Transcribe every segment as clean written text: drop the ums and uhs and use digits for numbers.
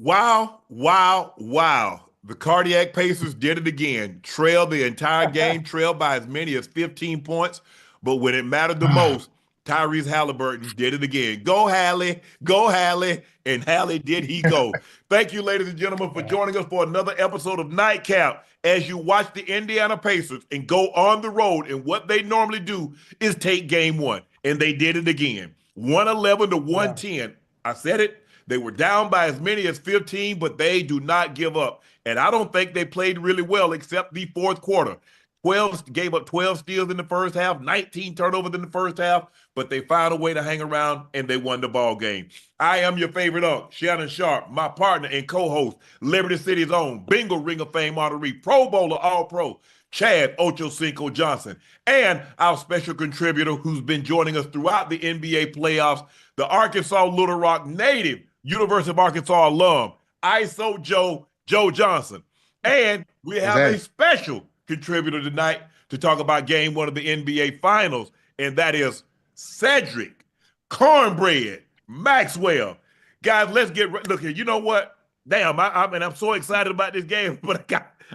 Wow, wow, wow. The cardiac Pacers did it again. Trailed the entire game, trailed by as many as 15 points. But when it mattered the most, Tyrese Halliburton did it again. Go, Hallie. Go, Hallie. And Hallie did he go. Thank you, ladies and gentlemen, for joining us for another episode of Nightcap. As you watch the Indiana Pacers and go on the road, and what they normally do is take game one. And they did it again. 111 to 110. I said it. They were down by as many as 15, but they do not give up. And I don't think they played really well except the fourth quarter. 12 gave up 12 steals in the first half, 19 turnovers in the first half, but they found a way to hang around and they won the ball game. I am your favorite uncle, Shannon Sharpe, my partner and co-host, Liberty City's own Bingo Ring of Fame honoree, Pro Bowler, All-Pro, Chad Ochocinco Johnson, and our special contributor who's been joining us throughout the NBA playoffs, the Arkansas Little Rock native, University of Arkansas alum, ISO Joe Johnson. And we have a special contributor tonight to talk about game one of the NBA Finals, and that is Cedric, Cornbread, Maxwell. Guys, let's get look here. You know what? Damn, I'm so excited about this game, but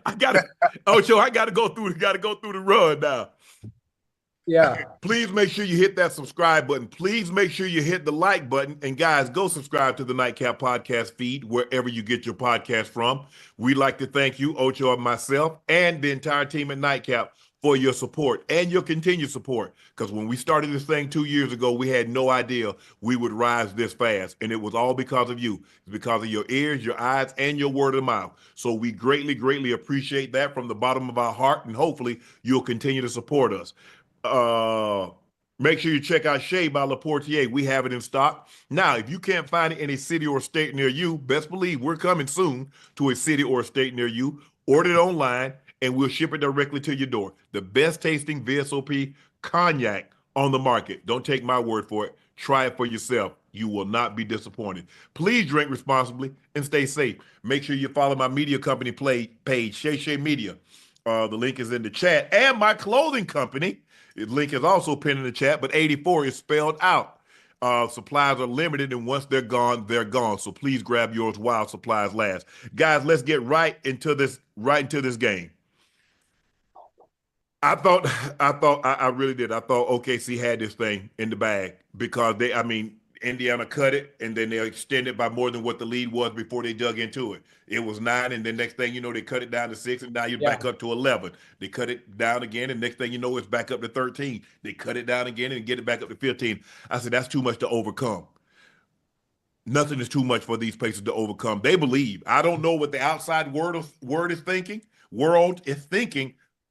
I gotta Ocho, I gotta go through the run now. Yeah. Please make sure you hit that subscribe button. Please make sure you hit the like button. And guys, go subscribe to the Nightcap podcast feed wherever you get your podcast from. We'd like to thank you, Ocho and myself, and the entire team at Nightcap for your support and your continued support. Because when we started this thing 2 years ago, we had no idea we would rise this fast. And it was all because of you. It's because of your ears, your eyes, and your word of mouth. So we greatly, greatly appreciate that from the bottom of our heart. And hopefully you'll continue to support us. Make sure you check out Shea by Laportier. We have it in stock. Now, if you can't find it in a city or state near you, best believe we're coming soon to a city or state near you. Order it online, and we'll ship it directly to your door. The best tasting VSOP cognac on the market. Don't take my word for it. Try it for yourself. You will not be disappointed. Please drink responsibly and stay safe. Make sure you follow my media company page, Shay Media. The link is in the chat. And my clothing company, the link is also pinned in the chat, but 84 is spelled out. Supplies are limited, and once they're gone, they're gone. So please grab yours while supplies last. Guys, let's get right into this game. I really did. I thought OKC had this thing in the bag because Indiana cut it, and then they extended by more than what the lead was before they dug into it. It was 9, and then next thing you know, they cut it down to 6, and now you're back up to 11. They cut it down again, and next thing you know, it's back up to 13. They cut it down again and get it back up to 15. I said, that's too much to overcome. Nothing is too much for these Pacers to overcome. They believe. I don't know what the outside world is thinking,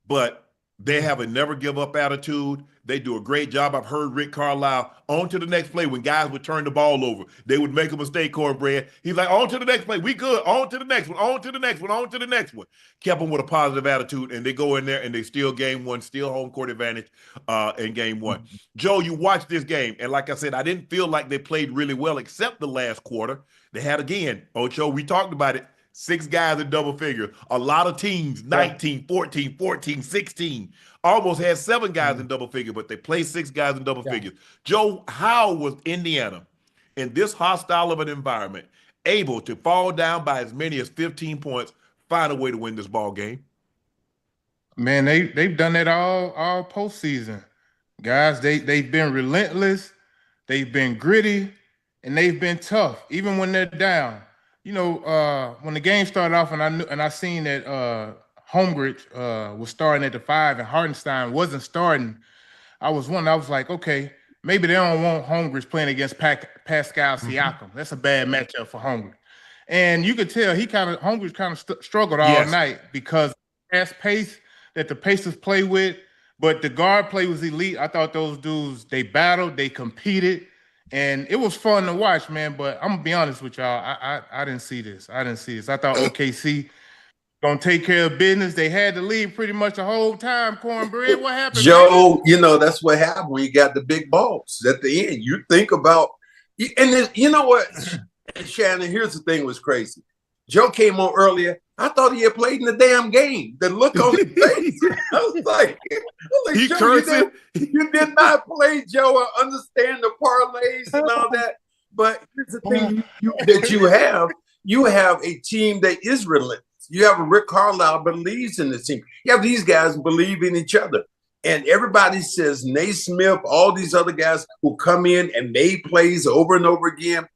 but they have a never give up attitude. They do a great job. I've heard Rick Carlisle, on to the next play. When guys would turn the ball over, they would make a mistake, Cornbread. He's like, on to the next play. We good. On to the next one. On to the next one. On to the next one. Kept them with a positive attitude, and they go in there and they steal game one, steal home court advantage in game one. Joe, you watched this game, and like I said, I didn't feel like they played really well except the last quarter. They had, again, Ocho, we talked about it, 6 guys in double figures. A lot of teams, 19, 14, 16, almost had 7 guys in double figures, but they played 6 guys in double figures. Joe, how was Indiana, in this hostile of an environment, able to fall down by as many as 15 points, find a way to win this ball game? Man, they've done that all postseason. Guys, they've been relentless, they've been gritty, and they've been tough, even when they're down. You know, when the game started off, and I seen that Holmgren was starting at the 5 and Hartenstein wasn't starting, I was like, okay, maybe they don't want Holmgren playing against Pascal Siakam. That's a bad matchup for Holmgren. And you could tell Holmgren kind of struggled all night because of the fast pace that the Pacers play with, but the guard play was elite. I thought those dudes, they battled, they competed. And it was fun to watch, man. But I'm gonna be honest with y'all. I didn't see this. I thought OKC gonna take care of business. They had the lead pretty much the whole time. Cornbread, what happened, Joe? Man? You know that's what happened when you got the big balls at the end. You think about, and you know what, Shannon. Here's the thing: was crazy. Joe came on earlier. I thought he had played in the damn game. The look on his face. I was like Joe, you did not play, Joe. I understand the parlays and all that. But here's the thing that you have. you have a team that is relentless. You have a Rick Carlisle believes in the team. You have these guys believe in each other. And everybody says Naismith, all these other guys who come in and made plays over and over again.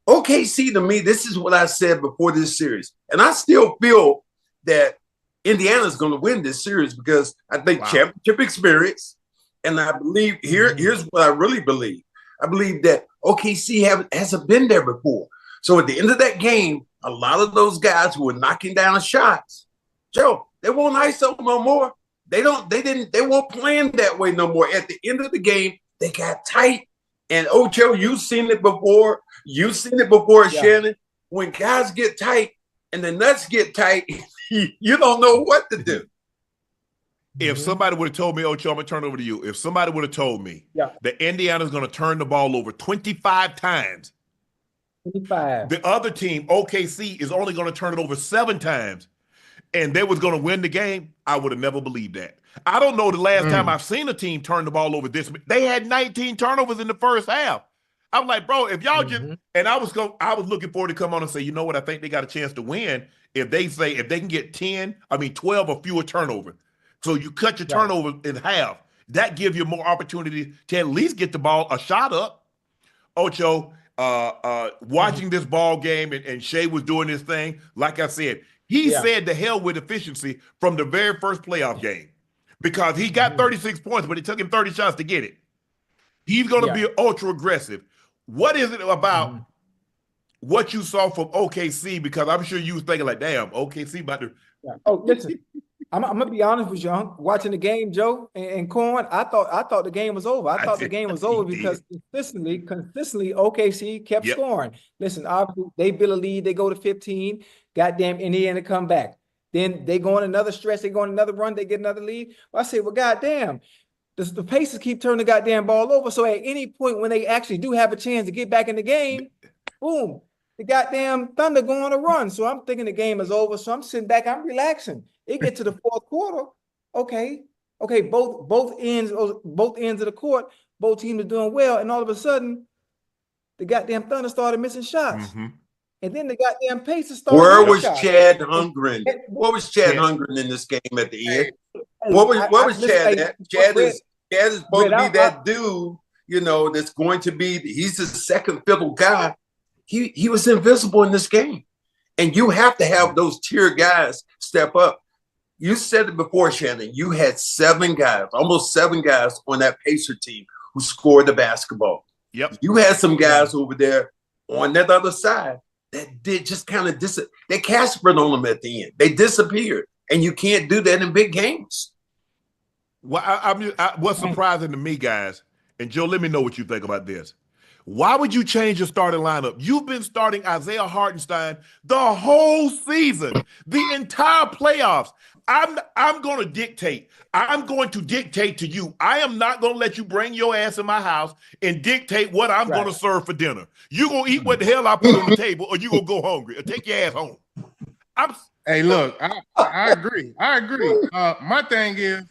OKC, to me, this is what I said before this series. And I still feel that Indiana's going to win this series because I think championship experience. And I believe here's what I really believe. I believe that OKC hasn't been there before. So at the end of that game, a lot of those guys who were knocking down shots, Joe, they won't ISO no more. They weren't playing that way no more. At the end of the game, they got tight. And Ocho, you've seen it before. You've seen it before, Shannon. When guys get tight and the nuts get tight, you don't know what to do. If somebody would have told me, Ocho, I'm going to turn it over to you. If somebody would have told me that Indiana's going to turn the ball over 25 times, 25. The other team, OKC, is only going to turn it over 7 times, and they was going to win the game, I would have never believed that. I don't know the last time I've seen a team turn the ball over this. They had 19 turnovers in the first half. I'm like, bro, if y'all just and I was looking forward to come on and say, you know what, I think they got a chance to win if they can get 12 or fewer turnovers. So you cut your turnover in half. That gives you more opportunity to at least get the ball a shot up. Ocho, watching this ball game and Shea was doing this thing, like I said, he said the hell with efficiency from the very first playoff game because he got 36 points, but it took him 30 shots to get it. He's going to be ultra aggressive. What is it about what you saw from OKC? Because I'm sure you was thinking like, damn, OKC about to. Oh, listen, I'm gonna be honest with you. Watching the game, Joe and Corn, I thought the game was over. I thought the game was over because consistently, OKC kept scoring. Listen, obviously they build a lead, they go to 15. Goddamn, Indiana come back. Then they go on another stretch, they go on another run, they get another lead. Well, I say, well, goddamn. The Pacers keep turning the goddamn ball over. So at any point when they actually do have a chance to get back in the game, boom, the goddamn Thunder go on a run. So I'm thinking the game is over. So I'm sitting back, I'm relaxing. It gets to the fourth quarter. Okay, both ends of the court, both teams are doing well, and all of a sudden, the goddamn Thunder started missing shots. And then the goddamn Pacers started. Where was Chad Hungren? What was Chad Hungren in this game at the end? What was Chad at? Chad is supposed to be that dude, that's going to be. He's the second fiddle guy. He was invisible in this game, and you have to have those tier guys step up. You said it before, Shannon. You had 7 guys, almost 7 guys on that Pacer team who scored the basketball. Yep. You had some guys over there on that other side that did just kind of they Caspered on them at the end. They disappeared, and you can't do that in big games. Well, what's surprising to me, guys, and Joe, let me know what you think about this. Why would you change your starting lineup? You've been starting Isaiah Hartenstein the whole season, the entire playoffs. I'm going to dictate. I'm going to dictate to you. I am not going to let you bring your ass in my house and dictate what I'm going to serve for dinner. You're going to eat what the hell I put on the table, or you're going to go hungry or take your ass home. Hey, look, I agree. My thing is,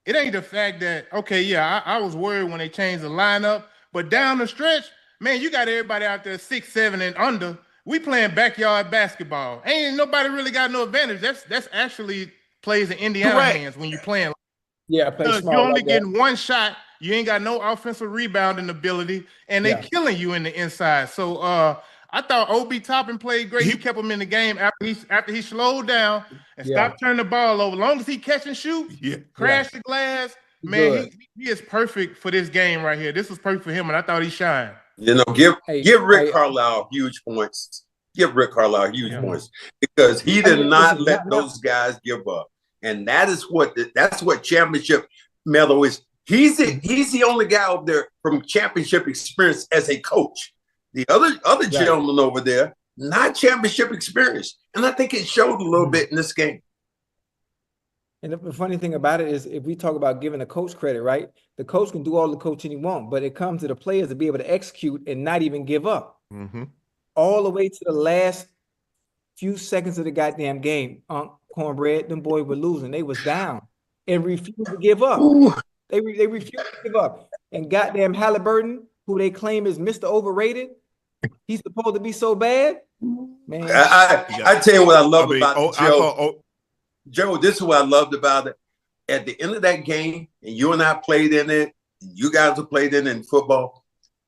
it ain't the fact that, I was worried when they changed the lineup, but down the stretch, man, you got everybody out there 6'7" and under. We playing backyard basketball. Ain't nobody really got no advantage. That's actually plays in Indiana hands when you're playing. You're only getting one shot. You ain't got no offensive rebounding ability, and they killing you in the inside. So I thought Obi Toppin played great. He kept him in the game after he slowed down and stopped turning the ball over. As long as he catch and shoot, crash the glass, man, he is perfect for this game right here. This was perfect for him, and I thought he shined. Give Rick Carlisle huge points. Give Rick Carlisle huge points because he did not let those guys give up, and that's what championship medal is. He's the only guy out there from championship experience as a coach. The other gentleman over there, not championship experience, and I think it showed a little bit in this game. And the funny thing about it is, if we talk about giving a coach credit, right? The coach can do all the coaching he wants, but it comes to the players to be able to execute and not even give up. All the way to the last few seconds of the goddamn game. Cornbread, them boys were losing. They was down and refused to give up. They refused to give up. And goddamn Halliburton, who they claim is Mr. Overrated, He's supposed to be so bad, man. I tell you what I love about Joe. Joe, this is what I loved about it. At the end of that game, and you and I played in it, and you guys have played in football.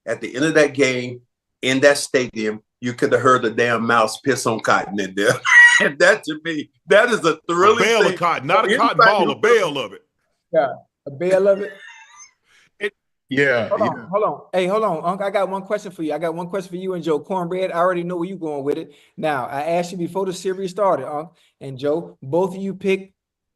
At the end of that game, in that stadium, you could have heard a damn mouse piss on cotton in there. And that, to me, that is a thrilling bale thing. of cotton, not a cotton ball, a bale of it. Yeah, a bale of it. Hold on. Hey, hold on, Unc. I got one question for you. I got one question for you and Joe Cornbread. I already know where you're going with it. Now, I asked you before the series started, Unc and Joe. Both of you picked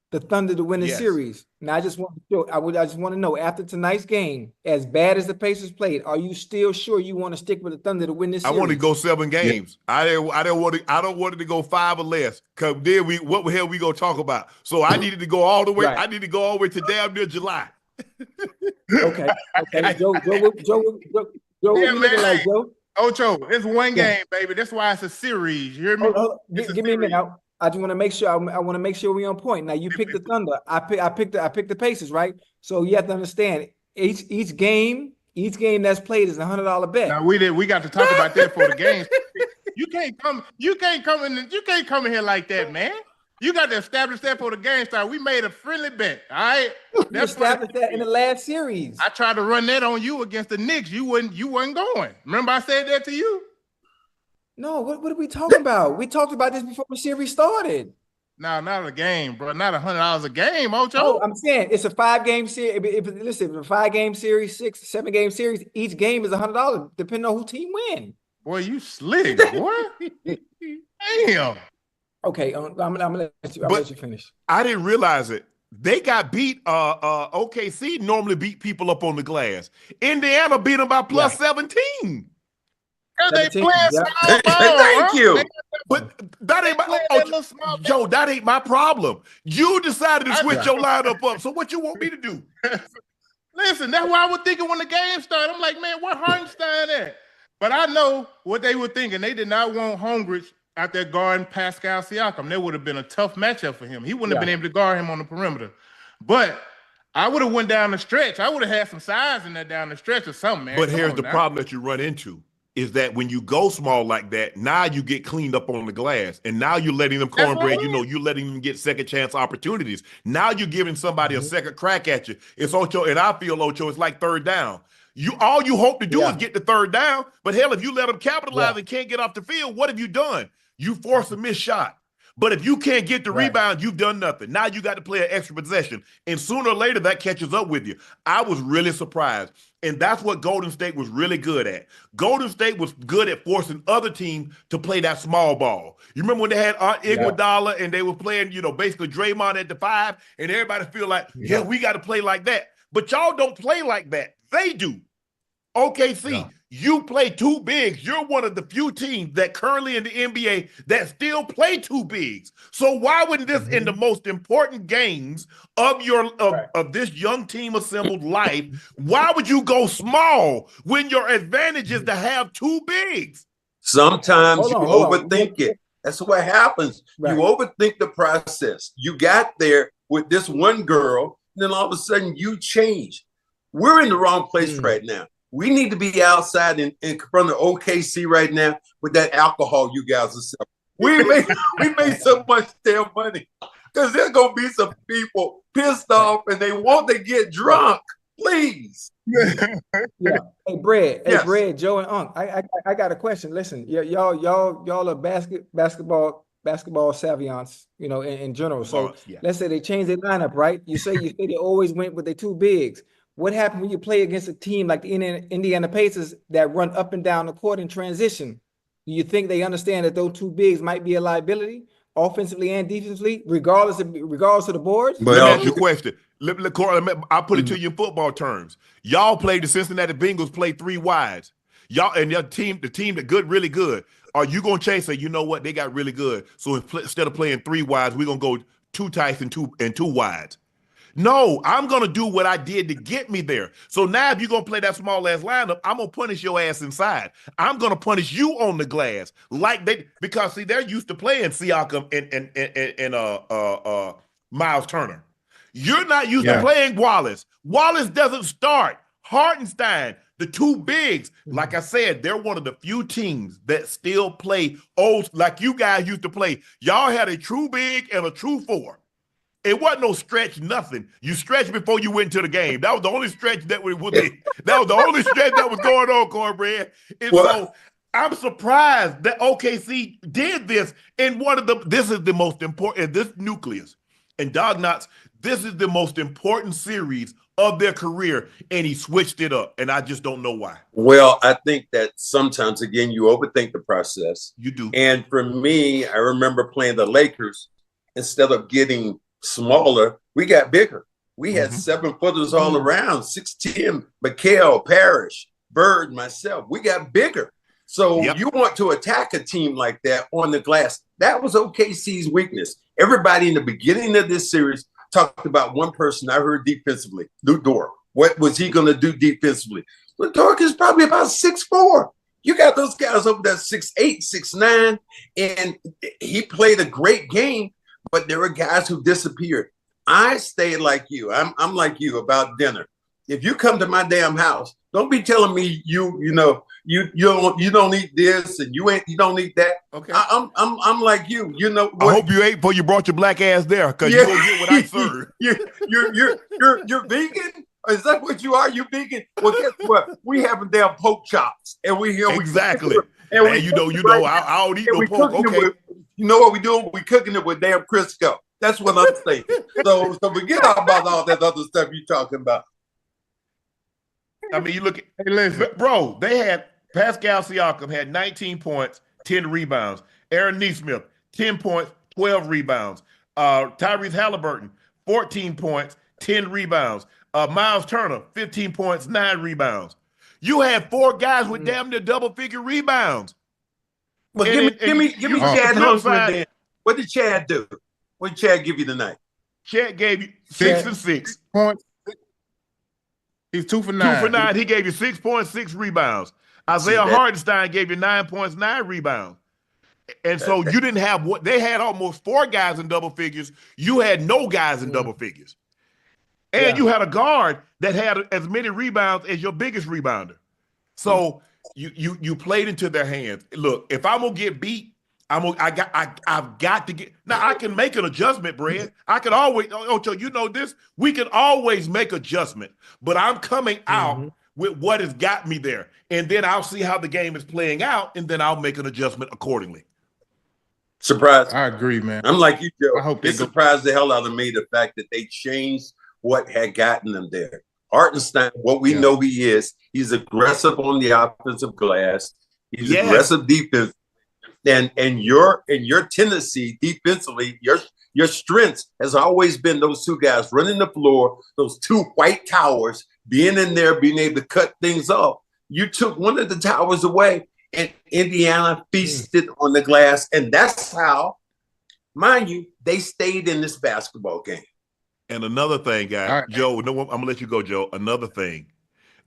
the Thunder to win the series. Now, I just want to know, after tonight's game, as bad as the Pacers played, are you still sure you want to stick with the Thunder to win this series? I want to go 7 games. Yeah. I don't want it to go 5 or less. Cause then what the hell we gonna talk about? So I needed to go all the way. Right. I need to go all the way to damn near July. Okay. Joe, man, like, Joe? Ocho, it's one game, baby. That's why it's a series. You hear me? Give me a minute. I just want to make sure. I want to make sure we're on point. Now you picked the Thunder. I picked the Pacers, right? So you have to understand each game that's played is $100 bet. Now we got to talk about that for the games. You can't come in here like that, man. You got to establish that for the game start. We made a friendly bet. All right. You established that in the last series. I tried to run that on you against the Knicks. You wasn't going. Remember I said that to you? No, what are we talking about? We talked about this before the series started. No, not a game, bro. Not $100 a game, Ocho. Oh, I'm saying it's a 5-game series. Listen, if it's a 5-game series, 6, 7-game series, each game is $100, depending on who team win. Boy, you slick, boy. Damn. Okay, I'm gonna let you finish. I didn't realize it. They got beat. OKC normally beat people up on the glass. Indiana beat them by plus 17. They play small ball. Thank you. But that ain't my Joe. That ain't my problem. You decided to switch your lineup up. So what you want me to do? Listen, that's what I was thinking when the game started. I'm like, man, where Hartenstein at? But I know what they were thinking. They did not want Holmgren out there guarding Pascal Siakam. That would have been a tough matchup for him. He wouldn't have been able to guard him on the perimeter. But I would have went down the stretch. I would have had some size in there down the stretch or something, man. But here's the problem that you run into is that when you go small like that, now you get cleaned up on the glass. And now you're letting them cornbread, you're letting them get second chance opportunities. Now you're giving somebody a second crack at you. It's Ocho, and I feel, Ocho, it's like third down. All you hope to do is get the third down. But hell, if you let them capitalize and can't get off the field, what have you done? You force a missed shot. But if you can't get the rebound, you've done nothing. Now you got to play an extra possession. And sooner or later, that catches up with you. I was really surprised. And that's what Golden State was really good at. Golden State was good at forcing other teams to play that small ball. You remember when they had Iguodala and they were playing, basically Draymond at the 5, and everybody feel like, we got to play like that. But y'all don't play like that. They do. OKC, you play 2 bigs. You're one of the few teams that currently in the NBA that still play 2 bigs. So why wouldn't this in the most important games of of this young team assembled life, why would you go small when your advantage is to have 2 bigs? Sometimes you overthink it. That's what happens. You overthink the process. You got there with this one girl, and then all of a sudden you change. We're in the wrong place right now. We need to be outside in front of OKC right now with that alcohol you guys are selling. We made so much damn money because there's gonna be some people pissed off and they want to get drunk. Please. Hey, Bread, Joe and Unc. I got a question. Listen, y'all are basketball savants, in general. So let's say they change their lineup, right? You say they always went with their 2 bigs. What happened when you play against a team like the Indiana Pacers that run up and down the court in transition? Do you think they understand that those 2 bigs might be a liability, offensively and defensively, regardless of the boards? But let me ask you a question. I'll put it to you in football terms. Y'all played the Cincinnati Bengals play 3 wides. Y'all and your team, the team that good, really good. Are you gonna chase it? You know what? They got really good. So instead of playing 3 wides, we're gonna go 2 tights and 2 wides. No, I'm going to do what I did to get me there. So now if you're going to play that small-ass lineup, I'm going to punish your ass inside. I'm going to punish you on the glass. Because, see, they're used to playing Siakam and Miles Turner. You're not used to playing Wallace. Wallace doesn't start. Hartenstein, The two bigs, like I said, they're one of the few teams that still play old, like you guys used to play. Y'all had a true big and a true four. It wasn't no stretch, nothing. You stretched before you went to the game. That was the only stretch that was that was the only stretch that was going on, Cornbread. And so I'm surprised that OKC did this in this is the most important, this nucleus. And Dog Knots, this is the most important series of their career, and he switched it up, and I just don't know why. Well, I think that sometimes, again, you overthink the process. You do. And for me, I remember playing the Lakers. Instead of getting smaller, we got bigger. We had 7-footers all around, 6'10", McHale, Parrish, Bird, myself. We got bigger. So you want to attack a team like that on the glass. That was OKC's weakness. Everybody in the beginning of this series talked about one person I heard defensively, Lu Dort. What was he going to do defensively? Lu Dort is probably about 6'4". You got those guys over there 6'8", 6'9", and he played a great game, but there were guys who disappeared. I stayed like you. I'm like you about dinner. If you come to my damn house, don't be telling me you don't eat this and you don't eat that. Okay. I'm like you. You know. I hope you ate before you brought your black ass there, because you don't get what I serve. You're vegan. Is that what you are? You vegan? Well, guess what? We have damn pork chops, and we here exactly. And man, you know, I don't eat no pork. Okay. You know what we doing? We cooking it with damn Crisco. That's what I'm saying. So forget about all that other stuff you're talking about. I mean, you look at bro, they had Pascal Siakam had 19 points, 10 rebounds. Aaron Nesmith, 10 points, 12 rebounds. Tyrese Halliburton, 14 points, 10 rebounds. Miles Turner, 15 points, 9 rebounds. You had 4 guys with damn near double-figure rebounds. Well, give me Chad Huntsman then. What did Chad do? What did Chad give you tonight? Chad gave you 6 and 6 points. He's 2 for 9. 2 for 9. He gave you 6 points, 6 rebounds. Isaiah Hardenstein gave you 9 points, 9 rebounds. And so you didn't have what they had almost 4 guys in double figures. You had no guys in double figures. And you had a guard that had as many rebounds as your biggest rebounder. So you played into their hands. Look, if I'm gonna get beat, I've got to get. Now I can make an adjustment, Brad. I can always, Ocho, you know this. We can always make adjustment, but I'm coming out with what has got me there, and then I'll see how the game is playing out, and then I'll make an adjustment accordingly. Surprised. I agree, man. I'm like you, Joe. I hope it surprised the hell out of me the fact that they changed what had gotten them there. Hartenstein, what we know he is, he's aggressive on the offensive glass. He's aggressive defense. And your tendency defensively, your strengths has always been those 2 guys running the floor, those 2 white towers, being in there, being able to cut things off. You took one of the towers away, and Indiana feasted on the glass. And that's how, mind you, they stayed in this basketball game. And another thing, guys, right. Joe, no, I'm going to let you go, Joe. Another thing,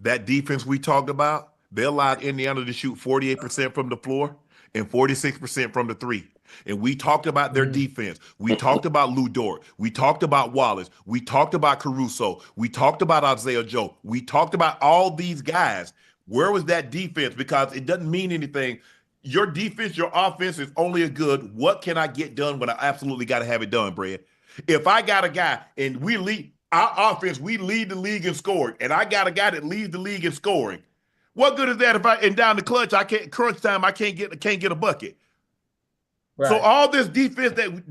that defense we talked about, they allowed Indiana to shoot 48% from the floor and 46% from the 3. And we talked about their defense. We talked about Lu Dort. We talked about Wallace. We talked about Caruso. We talked about Isaiah Joe. We talked about all these guys. Where was that defense? Because it doesn't mean anything. Your defense, your offense is only as good. What can I get done when I absolutely got to have it done, Brad? If I got a guy and we lead our offense, we lead the league in scoring, and I got a guy that leads the league in scoring. What good is that if and down the clutch, crunch time, I can't get a bucket. Right. So all this defense that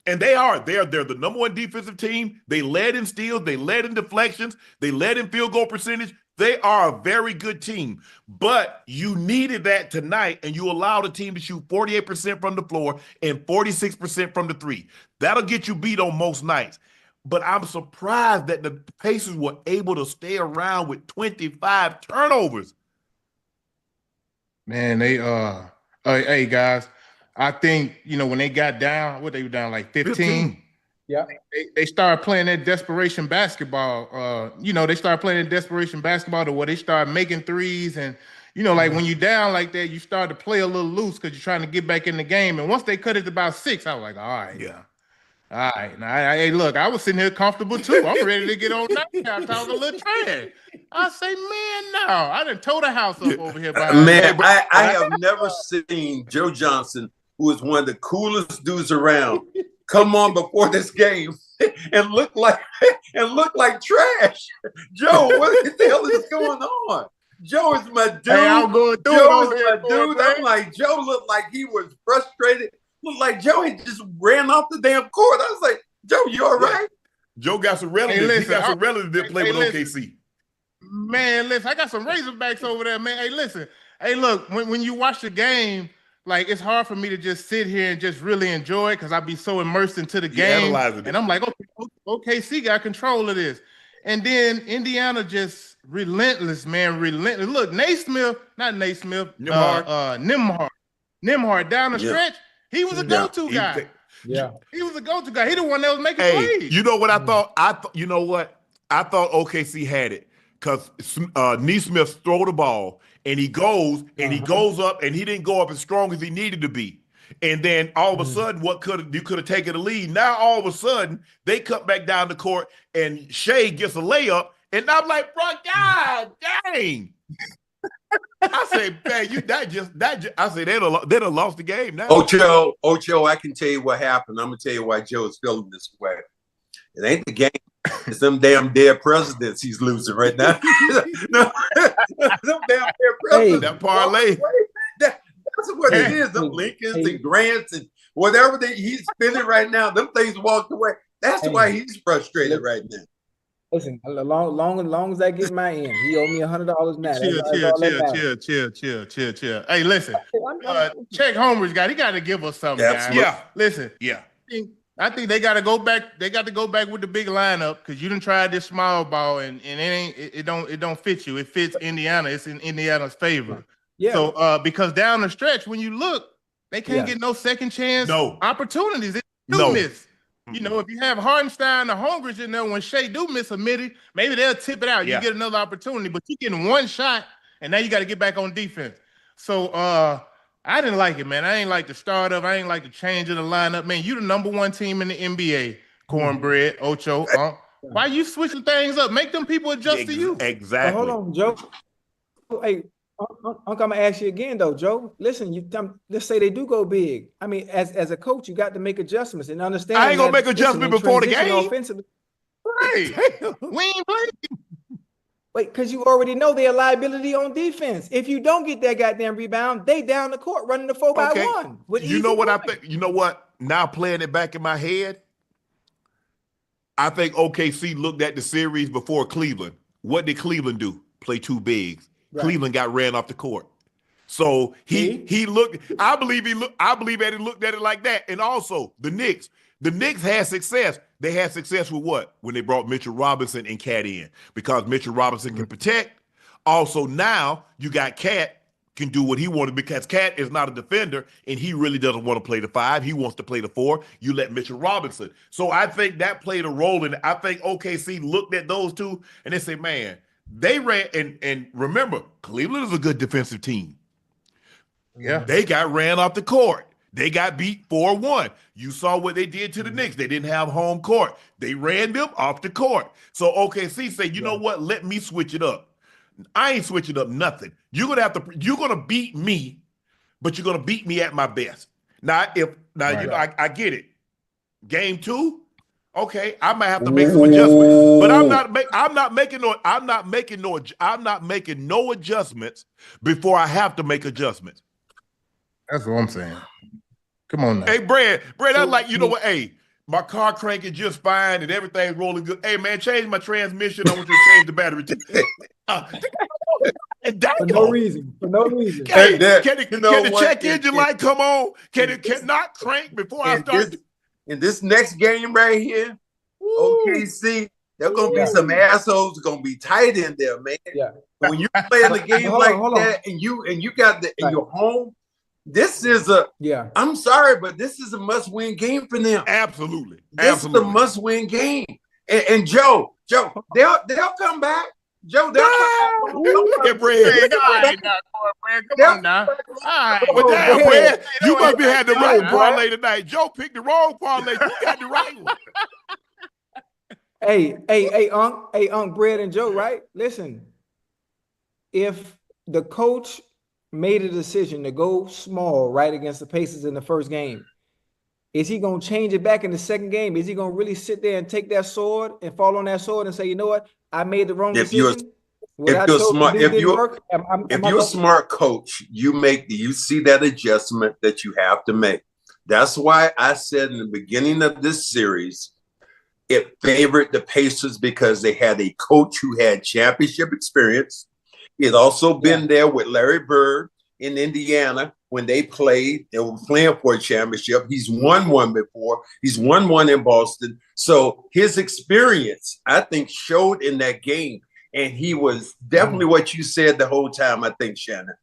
they're the number 1 defensive team. They led in steals, they led in deflections, they led in field goal percentage. They are a very good team, but you needed that tonight, and you allowed a team to shoot 48% from the floor and 46% from the 3. That'll get you beat on most nights. But I'm surprised that the Pacers were able to stay around with 25 turnovers. Man, hey guys, I think, when they got down, they were down like 15. Yeah, they started playing that desperation basketball. They started playing that desperation basketball to where they started making threes. And, like when you down like that, you start to play a little loose because you're trying to get back in the game. And once they cut it to about 6, I was like, all right, All right. Now, hey, look, I was sitting here comfortable too. I'm ready to get on Nightcap talking a little trash. I say, man, no. I done tore the house up over here behind Man, that. I have never seen Joe Johnson, who is one of the coolest dudes around, come on before this game and look like trash. Joe, what the hell is going on? Joe is my dude. Hey, I'm going through Joe it is my dude. I'm like, Joe looked like he was frustrated. Looked like Joe had just ran off the damn court. I was like, Joe, you all right? Joe got some relatives. Hey, listen, he got some relatives that play with OKC. Man, listen, I got some Razorbacks over there, man. Hey, listen. Hey, look, when you watch the game, like, it's hard for me to just sit here and just really enjoy it because I be so immersed into the game. And I'm like, okay, OKC got control of this. And then Indiana just relentless, man, relentless. Look, Nimhard down the stretch, he was a go-to guy. He was a go-to guy. He the one that was making plays. You know what I thought? You know what? I thought OKC had it because Nesmith throw the ball and he goes up and he didn't go up as strong as he needed to be. And then all of a sudden, you could have taken the lead. Now all of a sudden, they cut back down the court and Shea gets a layup. And I'm like, bro, God dang. I say, man, I say they done lost the game now. Ocho, I can tell you what happened. I'm gonna tell you why Joe is feeling this way. It ain't the game. It's them damn dead presidents he's losing right now. No, them damn dead presidents. That parlay. That's what it is. Them Lincolns and Grants and whatever he's spending right now, them things walked away. That's why he's frustrated right now. Listen, long as I get my end, he owe me $100 now. Chill. Hey, listen, check Homer's got. He got to give us something, guys. Yeah. Listen. Yeah. I think they got to go back. They got to go back with the big lineup because you done tried this small ball and it don't fit you. It fits Indiana. It's in Indiana's favor. Yeah. So because down the stretch, when you look, they can't get no second chance opportunities. They do miss. You know, if you have Hartenstein or Holmgren in there, when Shea do miss a midi, maybe they'll tip it out. You get another opportunity, but you're getting one shot, and now you got to get back on defense. So I didn't like it, man. I ain't like the startup. I ain't like the change of the lineup. Man, you the #1 team in the NBA, Cornbread, Ocho. Why you switching things up? Make them people adjust to you. Exactly. Hold on, Joe. Hey, I'm gonna ask you again though, Joe. Listen, let's say they do go big. I mean, as a coach, you got to make adjustments and understand. I ain't gonna make adjustments before the game. Offensively. Right. We ain't playing. Wait, because you already know they're a liability on defense. If you don't get that goddamn rebound, they down the court running the 4x1. You know what I think? You know what? Now playing it back in my head, I think OKC looked at the series before Cleveland. What did Cleveland do? Play two bigs. Right. Cleveland got ran off the court. So he looked, I believe Eddie looked at it like that. And also the Knicks had success. They had success with what? When they brought Mitchell Robinson and Cat in, because Mitchell Robinson can protect. Also now you got Cat can do what he wanted, because Cat is not a defender and he really doesn't want to play the 5. He wants to play the 4. You let Mitchell Robinson. So I think that played a role in it. I think OKC looked at those two and they say, man, they ran, and remember, Cleveland is a good defensive team. Yeah. They got ran off the court. They got beat 4-1. You saw what they did to the Knicks. They didn't have home court. They ran them off the court. So OKC said, you know what? Let me switch it up. I ain't switching up nothing. You're gonna beat me, but you're gonna beat me at my best. Now, I get it. Game 2. Okay, I might have to make some adjustments, but I'm not making no adjustments before I have to make adjustments. That's what I'm saying. Come on now. Hey, Brad, I'm like, you know what? Hey, my car cranking just fine and everything's rolling good. Hey, man, change my transmission. I want you to change the battery. For no reason. Can the check engine light come on? Can it not crank before I start? In this next game right here, OKC, there are gonna be some assholes gonna be tight in there, man. Yeah. When you're playing a game that, and you got in your home, this is I'm sorry, but this is a must-win game for them. Absolutely. This is a must-win game. And Joe, they'll come back. Joe, that's Look at Bread. Hey, all right now, Cornbread. Come on now. All right. Well, damn, Bread. Bread, you must be had the right Bread. parlay tonight. Joe picked the wrong parlay. You got the right one. Hey, Unc, Bread and Joe, right? Listen, if the coach made a decision to go small right against the Pacers in the first game, is he going to change it back in the second game? Is he going to really sit there and take that sword and fall on that sword and say, you know what, I made the wrong decision? If you're a smart coach, you see that adjustment that you have to make. That's why I said in the beginning of this series, it favored the Pacers because they had a coach who had championship experience. He had also been there with Larry Bird in Indiana when they played. They were playing for a championship. He's won one before. He's won one in Boston. So his experience, I think, showed in that game. And he was definitely what you said the whole time, I think, Shannon.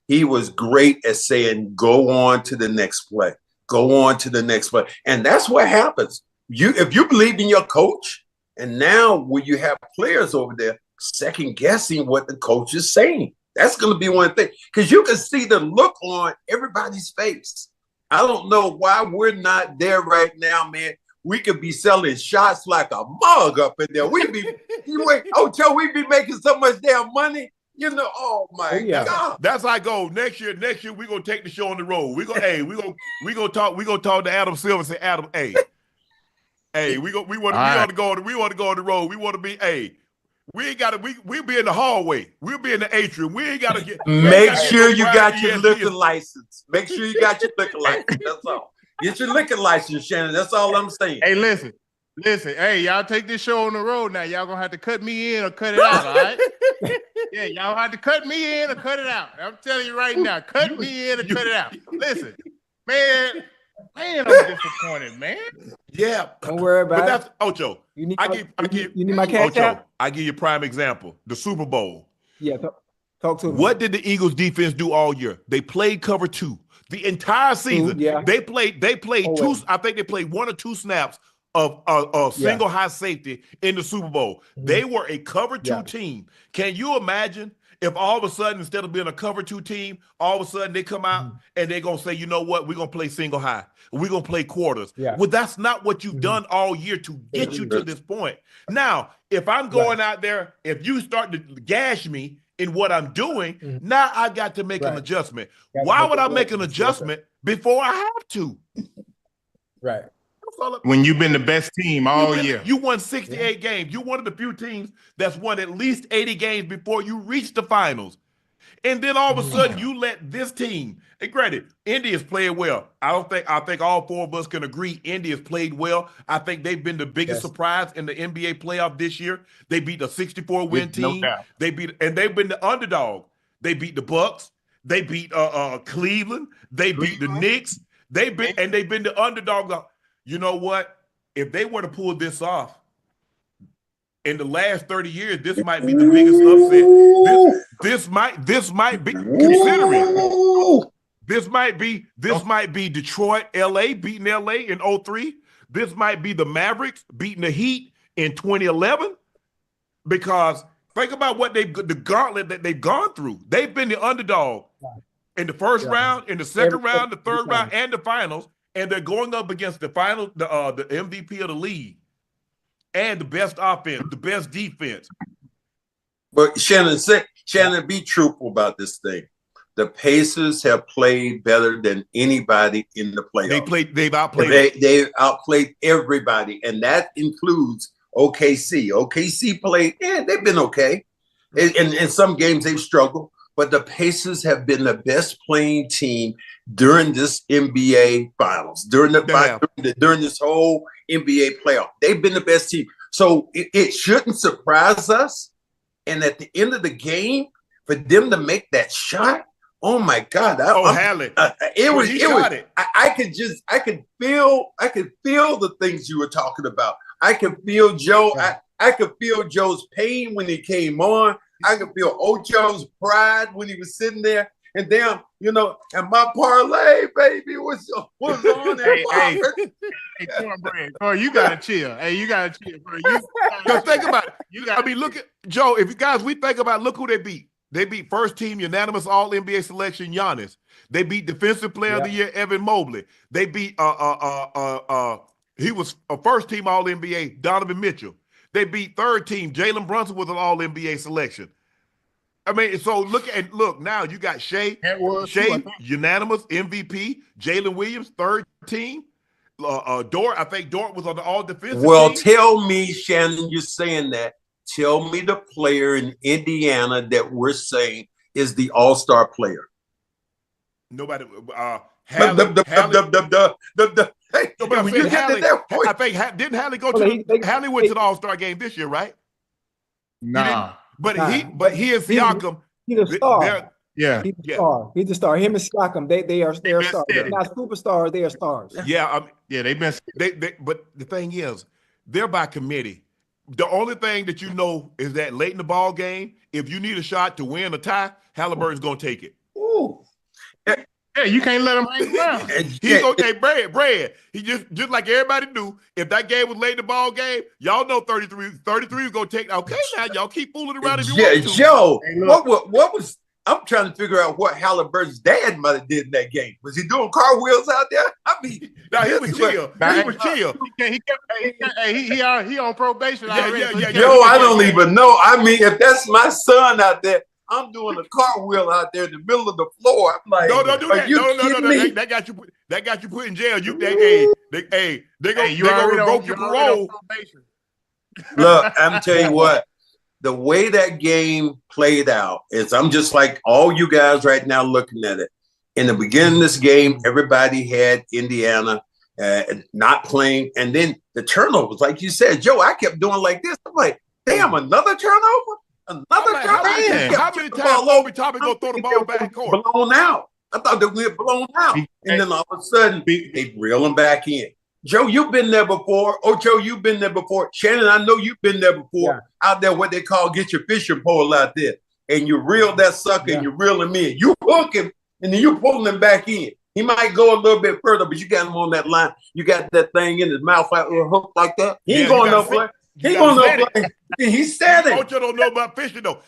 He was great at saying, go on to the next play. Go on to the next play. And that's what happens. If you believe in your coach, and now when you have players over there second guessing what the coach is saying, that's going to be one thing. Because you can see the look on everybody's face. I don't know why we're not there right now, man. We could be selling shots like a mug up in there. We'd be, Ocho, we'd be making so much damn money. You know, oh my God. That's how I go. Next year, we're gonna take the show on the road. We're gonna talk to Adam Silver and say, Adam, we want to go on the road. We want to be, we ain't gotta we'll be in the hallway. We'll be in the atrium. We ain't gotta get make sure you got your liquor license. Make sure you got your liquor license. That's all. Get your liquor license, Shannon. That's all I'm saying. Hey, listen. Hey, y'all take this show on the road now. Y'all gonna have to cut me in or cut it out, all right? Yeah, y'all have to cut me in or cut it out. I'm telling you right now, cut me in or cut it out. Listen, man, I'm disappointed, man. Yeah, don't worry about it. That's Ocho. You need my cash out? I give you a prime example. The Super Bowl. Yeah, talk to me. What did the Eagles defense do all year? They played cover two. The entire season, they played two. I think they played one or two snaps of single high safety in the Super Bowl. They were a cover two team. Can you imagine if all of a sudden, instead of being a cover two team, all of a sudden they come out and they're gonna say, you know what, we're gonna play single high. We're gonna play quarters. Well, that's not what you've done all year to get you to this point. Now, if I'm going out there, if you start to gash me in what I'm doing, now I got to make an adjustment. Why would I make an adjustment before I have to? Right. When you've been the best team all year. You won 68 games. You're one of the few teams that's won at least 80 games before you reach the finals. And then all of a sudden you let this team, and granted, Indy has played well. I think all four of us can agree Indy has played well. I think they've been the biggest surprise in the NBA playoff this year. They beat a 64-win team. No doubt. They've been the underdog. They beat the Bucks. They beat Cleveland. They beat the Knicks. They've been the underdog. You know what? If they were to pull this off, in the last 30 years, this might be the biggest upset. This might be considering. This might be Detroit, LA beating LA in 2003. This might be the Mavericks beating the Heat in 2011. Because think about what the gauntlet that they've gone through. They've been the underdog in the first round, in the second round, the third round, and the finals. And they're going up against the MVP of the league. And the best offense, the best defense. But Shannon, be truthful about this thing. The Pacers have played better than anybody in the playoffs. They've outplayed everybody, and that includes OKC. OKC played, they've been okay. In some games they've struggled, but the Pacers have been the best playing team during this NBA finals, during this whole NBA playoff. They've been the best team. So it shouldn't surprise us. And at the end of the game, for them to make that shot, oh my God! Hallie, I could feel the things you were talking about. I could feel Joe. I could feel Joe's pain when he came on. I could feel Ocho's pride when he was sitting there. And then, and my parlay, baby, was on there. Hey, Cornbread. Oh, you gotta chill. Hey, you gotta chill, bro. Because think about it. Look at Joe. If you guys, we think about, look who they beat. They beat first team unanimous All NBA selection Giannis. They beat Defensive Player of the Year Evan Mobley. They beat he was a first team All NBA Donovan Mitchell. They beat third team Jalen Brunson with an All NBA selection. I mean, so look now you got Shea unanimous MVP, Jalen Williams third team. Dort, I think Dort was on the all defensive team. Tell me, Shannon, you're saying that. Tell me the player in Indiana that we're saying is the all-star player. Nobody. Hey, I think didn't Hallie go to Hallie went to the All-Star game this year, right? Nah. But he is Siakam. He's a star. Yeah. He's a star. He's a star. Him and Siakam, they are stars. They're not superstars, they are stars. Yeah, they've been but the thing is, they're by committee. The only thing that you know is that late in the ball game, if you need a shot to win a tie, Halliburton's gonna take it. Ooh. Yeah, you can't let him hang around. He's okay, Brad. He just like everybody knew. If that game was late in the ball game, y'all know 33 was gonna take. Okay, now y'all keep fooling around if you want to. Joe, what was? I'm trying to figure out what Halliburton's dad might have did in that game. Was he doing cartwheels out there? I mean, he was chill. He was chill. He on probation. Yo, I don't even know. I mean, if that's my son out there, I'm doing a cartwheel out there in the middle of the floor. I'm like, don't do that. No. That got you put in jail. They gonna revoke your parole. Look, I'm telling you what. The way that game played out is I'm just like all you guys right now looking at it. In the beginning of this game, everybody had Indiana not playing. And then the turnovers, like you said, Joe, I kept doing like this. I'm like, damn, another turnover? How many times Obi Toppin gonna throw the ball back court? Blown out. I thought they were blown out. And then all of a sudden, they reel them back in. Joe, you've been there before. Ocho, you've been there before. Shannon, I know you've been there before. Out there, what they call get your fishing pole out there. And you reel that sucker and you reel him in. You hook him and then you pull him back in. He might go a little bit further, but you got him on that line. You got that thing in his mouth like a hook like that. He ain't going no place. He going no place. He's standing. Ocho don't know about fishing though.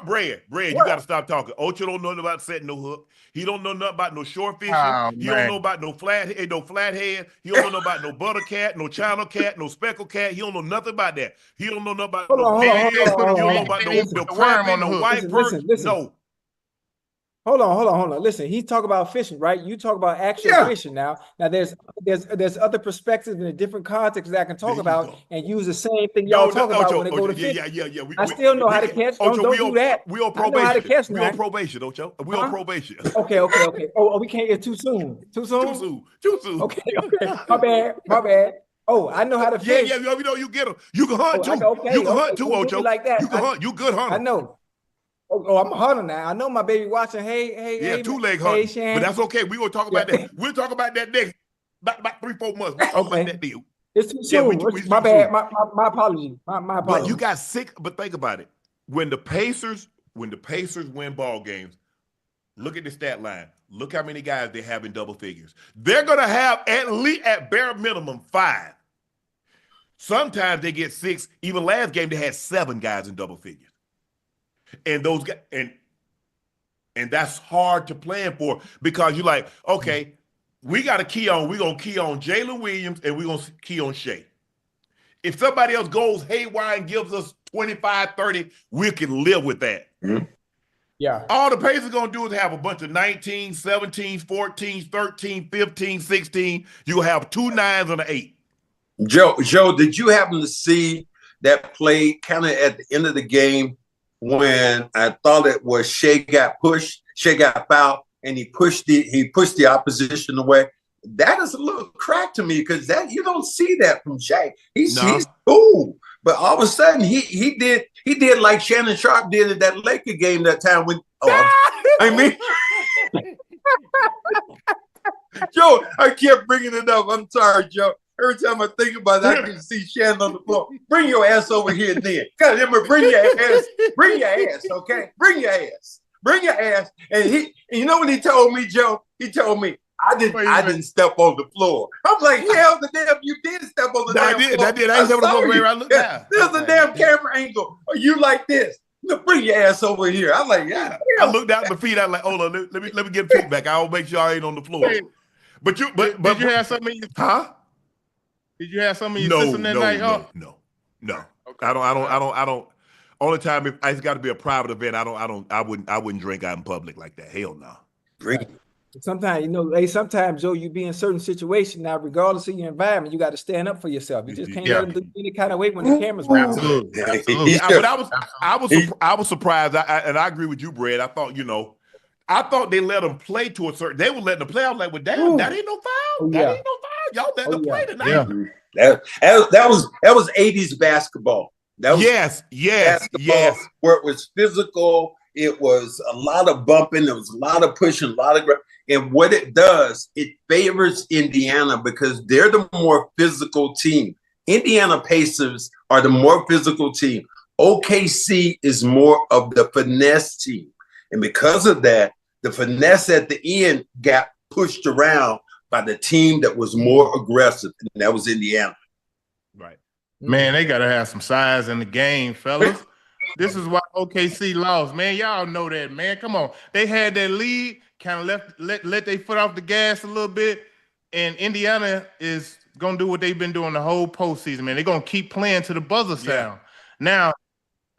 Brad, you got to stop talking. Ocho don't know about setting no hook. He don't know nothing about no short fishing. He don't know about no flathead. He don't know about no butter cat, no channel cat, no speckled cat. He don't know nothing about that. He don't know nothing about He don't know about no crappie, no white perch. No. Hold on. Listen, he talk about fishing, right? You talk about actual fishing now. Now there's other perspectives in a different context that I can talk about and use the same thing y'all talk about when they go to fish. Yeah. I still know how to catch. Don't do that. We on probation. I know how to catch now. We on probation, Ocho. We on probation. Okay. Oh, we can't get too soon. Too soon. Okay. My bad. Oh, I know how to fish. Yeah. You know you get them. You can hunt too. You can hunt too, Ocho. Like that. You can hunt. You good hunter. I know. Oh, I'm a hunter now. I know my baby watching. Hey, two-leg hunter. But that's okay. We're gonna talk about that. We'll talk about that next about 3-4 months. We'll talk about that deal. It's too soon. My bad. My apology. My apology. But you got sick. But think about it. When the Pacers win ball games, look at the stat line. Look how many guys they have in double figures. They're gonna have at least at bare minimum 5. Sometimes they get 6. Even last game they had 7 guys in double figures. And those guys, and that's hard to plan for because you're like, okay, we're gonna key on Jalen Williams and we're gonna key on Shea. If somebody else goes haywire and gives us 25, 30, we can live with that. Mm-hmm. Yeah. All the Pacers gonna do is have a bunch of 19, 17, 14, 13, 15, 16. You'll have 2 9s and an 8. Joe, did you happen to see that play kind of at the end of the game? When I thought it was Shea got fouled, and he pushed the opposition away. That is a little crack to me because that you don't see that from Shea. He's cool, but all of a sudden he did like Shannon Sharpe did at that Laker game that time when Joe, I kept bringing it up. I'm sorry, Joe. Every time I think about it, I can see Shannon on the floor. Bring your ass over here then. God, bring your ass. Bring your ass, okay? Bring your ass. bring your ass. And you know what he told me, Joe? He told me, I didn't step on the floor. I'm like, hell, the damn, you did step on the damn floor. I did. I ain't step on the floor where I looked down. There's a damn camera angle. Are you like this? No, bring your ass over here. I'm like, yeah. I looked down at my feet. I was like, hold on, let me get feet back. I'll make sure I ain't on the floor. But did you have something in your Did you have something in your system that night? No. Okay. I don't. Only time it's got to be a private event. I wouldn't drink out in public like that. Hell no. Drink. Sometimes, sometimes, Joe, you be in certain situations now, regardless of your environment, you got to stand up for yourself. You just can't let them do any kind of way when the camera's around. Absolutely. Yeah, but I was surprised. And I agree with you, Brad. I thought they let them play to a certain. They were letting them play. I was like, well, damn, that ain't no foul. That ain't no foul. Y'all letting them play tonight. Yeah. That was 80s basketball. That was yes. Where it was physical. It was a lot of bumping. There was a lot of pushing, a lot of and what it does, it favors Indiana because they're the more physical team. Indiana Pacers are the more physical team. OKC is more of the finesse team. And because of that, the finesse at the end got pushed around by the team that was more aggressive, and that was Indiana. Right. Man, they got to have some size in the game, fellas. This is why OKC lost, man. Y'all know that, man. Come on. They had that lead, kind of let their foot off the gas a little bit, and Indiana is going to do what they've been doing the whole postseason, man. They're going to keep playing to the buzzer sound. Now,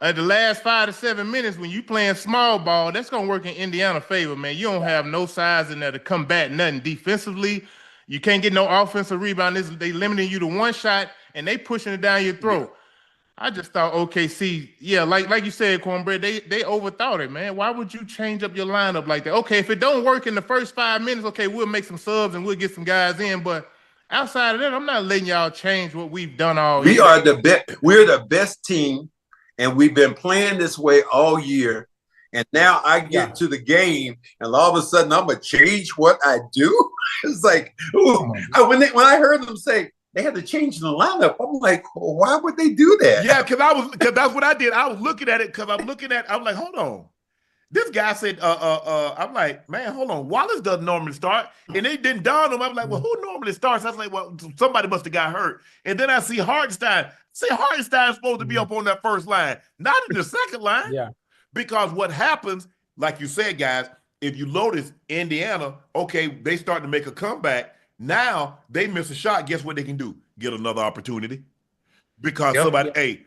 at the last 5 to 7 minutes, when you playing small ball, that's going to work in Indiana's favor, man. You don't have no size in there to combat nothing defensively. You can't get no offensive rebound. They limiting you to one shot, and they pushing it down your throat. I just thought OKC, like you said, Cornbread, they overthought it, man. Why would you change up your lineup like that? Okay, if it don't work in the first 5 minutes, okay, we'll make some subs and we'll get some guys in. But outside of that, I'm not letting y'all change what we've done all year. We're the best team, and we've been playing this way all year. And now I get to the game, and all of a sudden I'm gonna change what I do. It's like when I heard them say they had to change the lineup, I'm like, well, why would they do that? Yeah, because that's what I did. I was looking at it because I'm like, hold on. This guy said, I'm like, man, hold on. Wallace doesn't normally start. And it didn't dawn on him. I'm like, well, who normally starts? I was like, well, somebody must have got hurt. And then I see Hartenstein. Hartenstein's supposed to be up on that first line, not in the second line. Yeah. Because what happens, like you said, guys, if you notice Indiana, okay, they start to make a comeback. Now they miss a shot. Guess what they can do? Get another opportunity. Because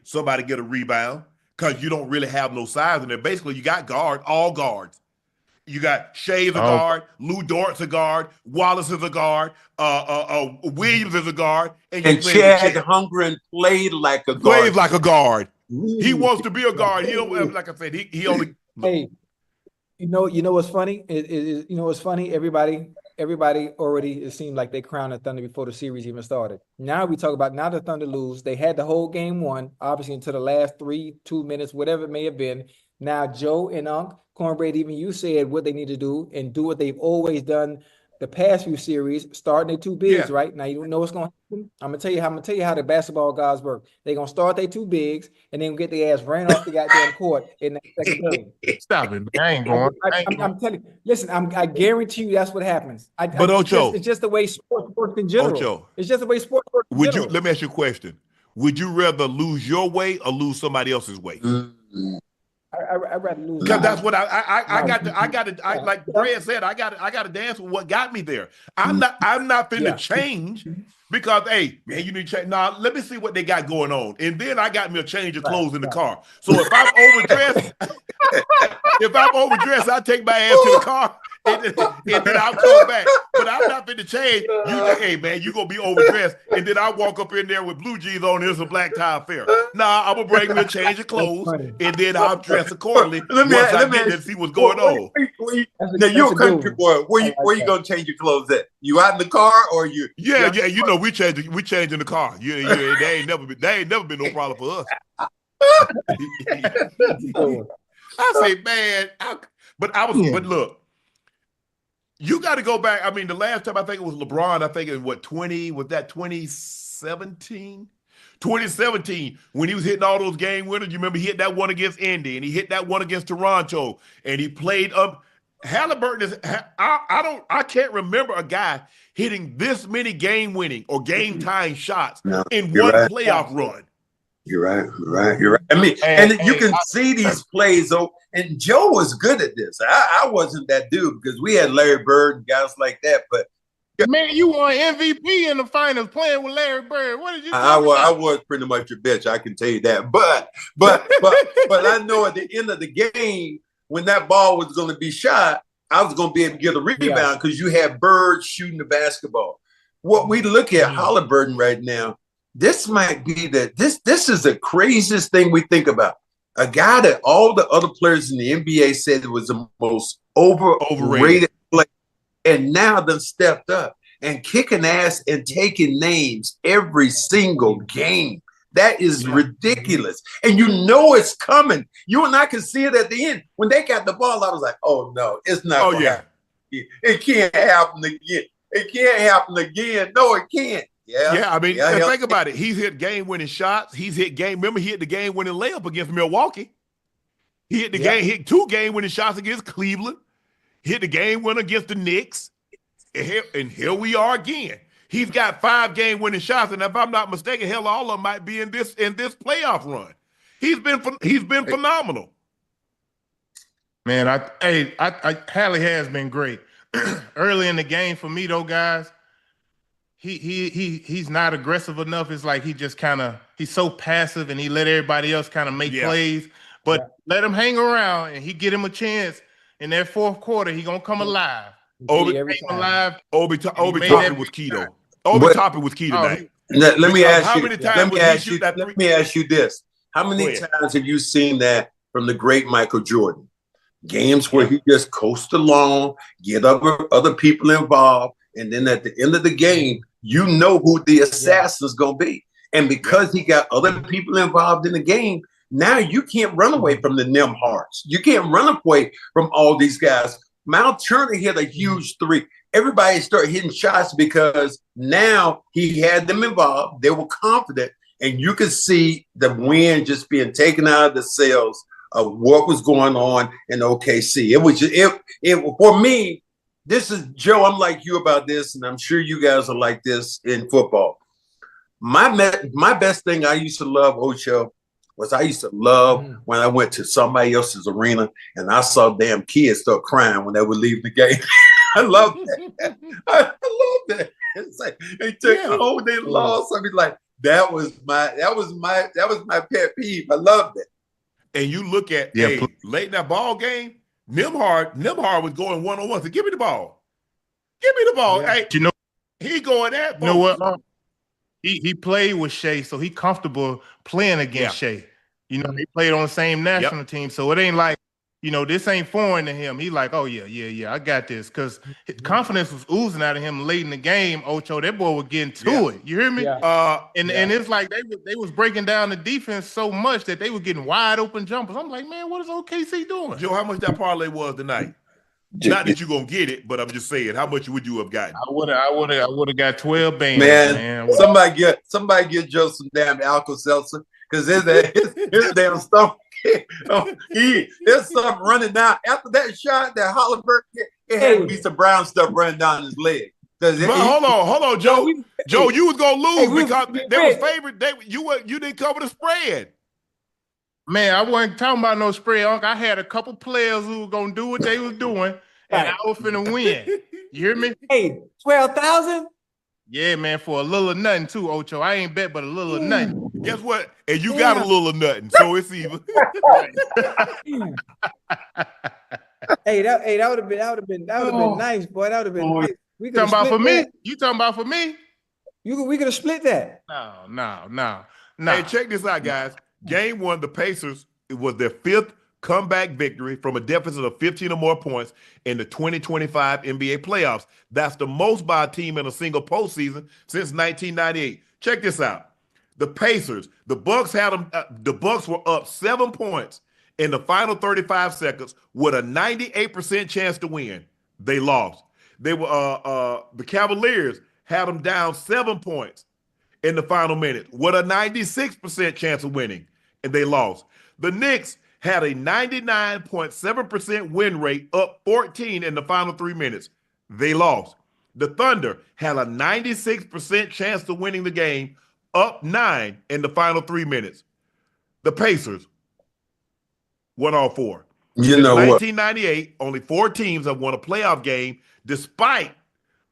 somebody get a rebound. Because you don't really have no size in there. Basically, you got all guards. You got Shea's a guard, Lou Dort's a guard, Wallace is a guard, Williams is a guard, and Chad Hungren played like a guard. Plays like a guard. He wants to be a guard. He don't, like I said, he only. Hey, you know what's funny? You know what's funny? Everybody already, it seemed like they crowned the Thunder before the series even started. Now we talk about the Thunder lose. They had the whole game won, obviously until the last 2 minutes, whatever it may have been. Now Joe and Cornbread, even you said what they need to do and do what they've always done the past few series, starting their two bigs, right? Now you don't know what's going to happen. I'm gonna tell you how the basketball guys work. They're gonna start their two bigs and then get their ass ran off the goddamn court in that second game. Stop it, man. I ain't going. I'm telling you, listen, I guarantee you that's what happens. Ocho, it's just the way sports work in general. Ocho, it's just the way sports work in general. Let me ask you a question. Would you rather lose your way or lose somebody else's way? Mm-hmm. I'd rather lose. Because that's what I got to like Brad said, I got to dance with what got me there. I'm not finna change because hey, man, you need to change. Nah, let me see what they got going on. And then I got me a change of clothes in the car. So if I'm overdressed, I take my ass to the car. And then I'll come back. But I'm not finna change. Hey, man, you going to be overdressed. And then I walk up in there with blue jeans on. Here's a black tie affair. Nah, I'm going to bring me a change of clothes. And then I'll dress accordingly once I get there and see what's going on. Now, you're a country boy. Where you going to change your clothes at? You out in the car or you? Yeah. You know, we changing the car. Yeah. They ain't never been no problem for us. I say, man, but look. You got to go back. I mean, the last time I think it was LeBron, I think in 2017? 2017, when he was hitting all those game winners, you remember he hit that one against Indy and he hit that one against Toronto and he played up. Halliburton is, I can't remember a guy hitting this many game winning or game tying shots in one playoff run. You're right. I mean, and you can see these plays, though. And Joe was good at this. I wasn't that dude because we had Larry Bird and guys like that. But man, you won MVP in the finals playing with Larry Bird. What did you? I was pretty much a bitch. I can tell you that. But I know at the end of the game when that ball was going to be shot, I was going to be able to get a rebound because you had Bird shooting the basketball. What we look at Halliburton right now. This might be this is the craziest thing we think about. A guy that all the other players in the NBA said was the most overrated player, and now done stepped up and kicking ass and taking names every single game. That is ridiculous. And you know it's coming. You and I can see it at the end. When they got the ball, I was like, oh no, it's not gonna happen. It can't happen again. It can't happen again. No, it can't. I mean, think about it. He's hit game-winning shots. Remember, he hit the game-winning layup against Milwaukee. He hit hit 2 game-winning shots against Cleveland. Hit the game winner against the Knicks. And here we are again. He's got 5 game-winning shots, and if I'm not mistaken, hell, all of them might be in this playoff run. He's been phenomenal. Man, Hallie has been great. Early in the game for me, though, guys. He's not aggressive enough. It's like he's so passive and he let everybody else kind of make plays. But let him hang around and he get him a chance in that fourth quarter. He gonna come alive. Obi Toppin was key though. Obi Toppin was key tonight. Let me ask you this. How many times have you seen that from the great Michael Jordan? Games where he just coast along, get other people involved, and then at the end of the game, you know who the assassin's going to be. And because he got other people involved in the game, now you can't run away from the Nimhards. You can't run away from all these guys. Mount Turner hit a huge 3. Everybody started hitting shots because now he had them involved. They were confident. And you could see the wind just being taken out of the sails of what was going on in OKC. It was just, for me, this is, Joe, I'm like you about this, and I'm sure you guys are like this in football. My best thing I used to love, Ocho, was I used to love when I went to somebody else's arena and I saw damn kids start crying when they would leave the game. I love that. I love that. It's like they took home, they lost. I mean, like that was my pet peeve. I loved it. And you look at late in that ball game, Nimhard was going one-on-one. So give me the ball. Give me the ball. Yeah. Hey, you know, he going at. You know what? He played with Shea, so he comfortable playing against Shea. You know, they played on the same national team, so it ain't like, you know, this ain't foreign to him. He like, oh yeah, I got this, because his confidence was oozing out of him late in the game. Ocho, that boy was getting to it. You hear me? And it's like they was breaking down the defense so much that they were getting wide open jumpers. I'm like, man, what is OKC doing? Joe, how much that parlay was tonight? Not that you're gonna get it, but I'm just saying, how much would you have gotten? I would have got 12 bands, man. Somebody get Joe some damn Alka-Seltzer, because his damn stuff. There's something running down after that shot that Halliburton. It had to be some brown stuff running down his leg. Hold on, Joe. Joe, you was gonna lose because they was favored. You didn't cover the spread. Man, I wasn't talking about no spread, Unc. I had a couple players who were gonna do what they was doing, and I was finna win. You hear me? Hey, 12,000. Yeah, man, for a little of nothing too, Ocho. I ain't bet but a little of nothing. Guess what? And you got a little of nothing, so it's even. That would have been nice, boy. That would have been nice. You talking about for me? You talking about for me? We could have split that. No. Hey, check this out, guys. Game 1, the Pacers, it was their 5th comeback victory from a deficit of 15 or more points in the 2025 NBA playoffs. That's the most by a team in a single postseason since 1998. Check this out. The Pacers, the Bucks had them. The Bucks were up 7 points in the final 35 seconds with a 98% chance to win. They lost. They were the Cavaliers had them down 7 points in the final minute with a 96% chance of winning, and they lost. The Knicks had a 99.7% win rate, up 14 in the final 3 minutes. They lost. The Thunder had a 96% chance of winning the game, up 9 in the final 3 minutes. The Pacers won all 4. You Since know what? 1998, only 4 teams have won a playoff game despite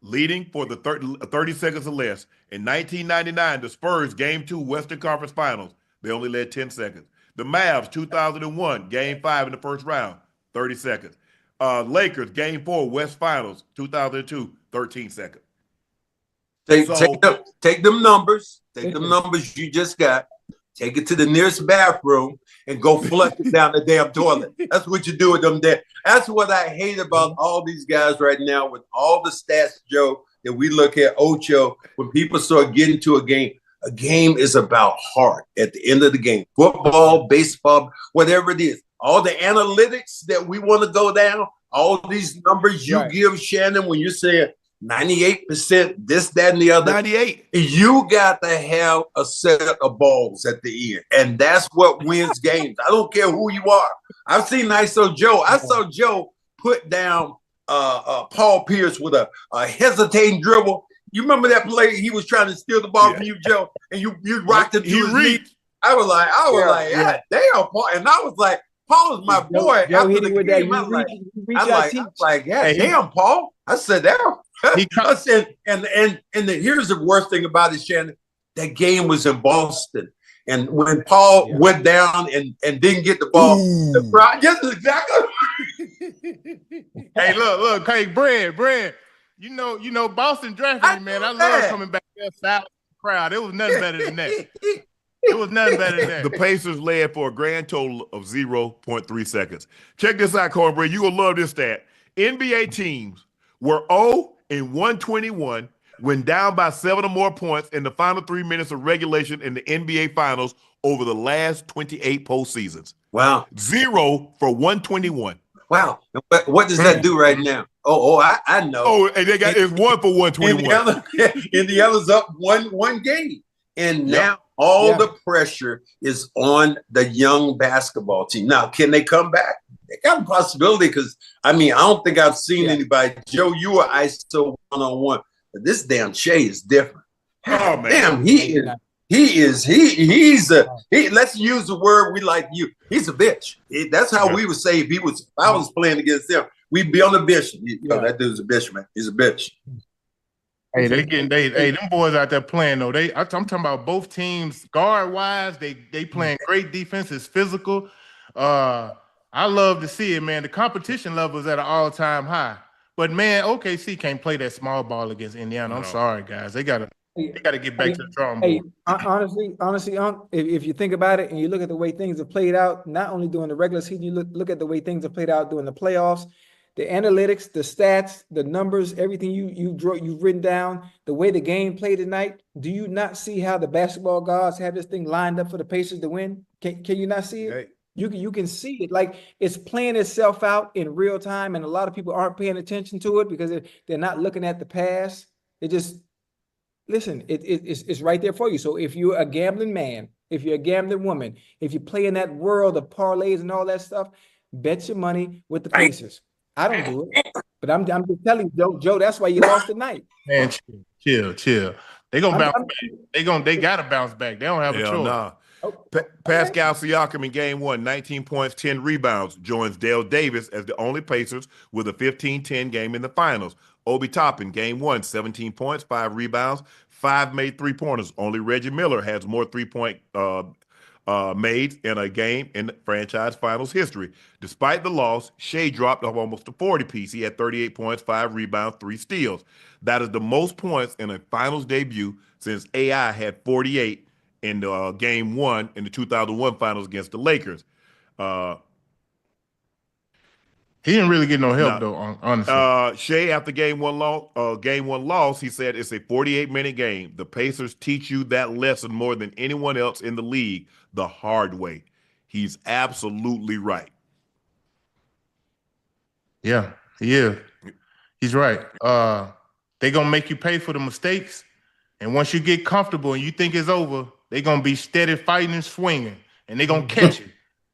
leading for the 30 seconds or less. In 1999, the Spurs, Game 2, Western Conference Finals, they only led 10 seconds. The Mavs, 2001, Game 5 in the first round, 30 seconds. Lakers, Game 4, West Finals, 2002, 13 seconds. Take them numbers. Take them numbers you just got. Take it to the nearest bathroom and go flush it down the damn toilet. That's what you do with them there. That's what I hate about all these guys right now with all the stats, Joe, that we look at, Ocho, when people start getting to a game is about heart at the end of the game. Football, baseball, whatever it is. All the analytics that we want to go down, all these numbers you give, Shannon, when you're saying 98%, this, that, and the other. 98. You got to have a set of balls at the end. And that's what wins games. I don't care who you are. I've seen ISO Joe. I saw Joe put down Paul Pierce with a hesitating dribble. You remember that play? He was trying to steal the ball from you, Joe, and you rocked it to his knee. I was like, God damn, Paul. And I was like, Paul is my boy. Joe after hit the with game, that. I'm like, God damn, Paul. I said, damn. I said, and here's the worst thing about it, Shannon. That game was in Boston. And when Paul went down and didn't get the ball, the crowd, yes, exactly. Hey, look, hey, Bread. You know, Boston drafted me, man. I love coming back there, silent crowd. It was nothing better than that. It was nothing better than that. The Pacers led for a grand total of 0.3 seconds. Check this out, Cornbread. You're going to love this stat. NBA teams were 0-121 when down by 7 or more points in the final 3 minutes of regulation in the NBA Finals over the last 28 postseasons. Wow. 0 for 121. Wow. What does that do right now? I know. Oh, and they got it's 1 for 121. And the other's up one game. And now all the pressure is on the young basketball team. Now, can they come back? They got a possibility because, I don't think I've seen anybody. Joe, you were ISO one-on-one. But this damn Shea is different. Oh, man. Damn, let's use the word we like to use. He's a bitch. That's how we would say if I was playing against them, we'd be on the bench. That dude's a bitch, man. He's a bitch. Hey, them boys out there playing though. I'm talking about both teams guard wise. They playing great defense. It's physical. I love to see it, man. The competition level is at an all-time high. But man, OKC can't play that small ball against Indiana. I'm sorry, guys. They gotta get back to the drawing board. Honestly, if you think about it and you look at the way things have played out, not only during the regular season, you look at the way things have played out during the playoffs. The analytics, the stats, the numbers, everything you've written down, the way the game played tonight, do you not see how the basketball gods have this thing lined up for the Pacers to win? Can you not see it? Hey. You can see it. Like, it's playing itself out in real time, and a lot of people aren't paying attention to it because they're not looking at the past. They just listen. It's right there for you. So if you're a gambling man, if you're a gambling woman, if you play in that world of parlays and all that stuff, bet your money with the Pacers. I don't do it, but I'm just telling you, Joe. That's why you lost tonight. Man, chill. They gonna bounce back. They gotta bounce back. They don't have a choice. Nah. Pascal Siakam in Game 1, 19 points, 10 rebounds, joins Dale Davis as the only Pacers with a 15-10 game in the finals. Obi Toppin, Game 1, 17 points, 5 rebounds, 5 made three-pointers. Only Reggie Miller has more three-point made in a game in franchise finals history. Despite the loss, Shea dropped off almost a 40-piece. He had 38 points, 5 rebounds, 3 steals. That is the most points in a finals debut since AI had 48 in Game 1 in the 2001 finals against the Lakers. He didn't really get no help though, honestly. Shea, after game one loss, he said it's a 48-minute game. The Pacers teach you that lesson more than anyone else in the league the hard way. He's absolutely right. Yeah, he is. He's right. They gonna make you pay for the mistakes. And once you get comfortable and you think it's over, they're going to be steady fighting and swinging, and they're going to catch it.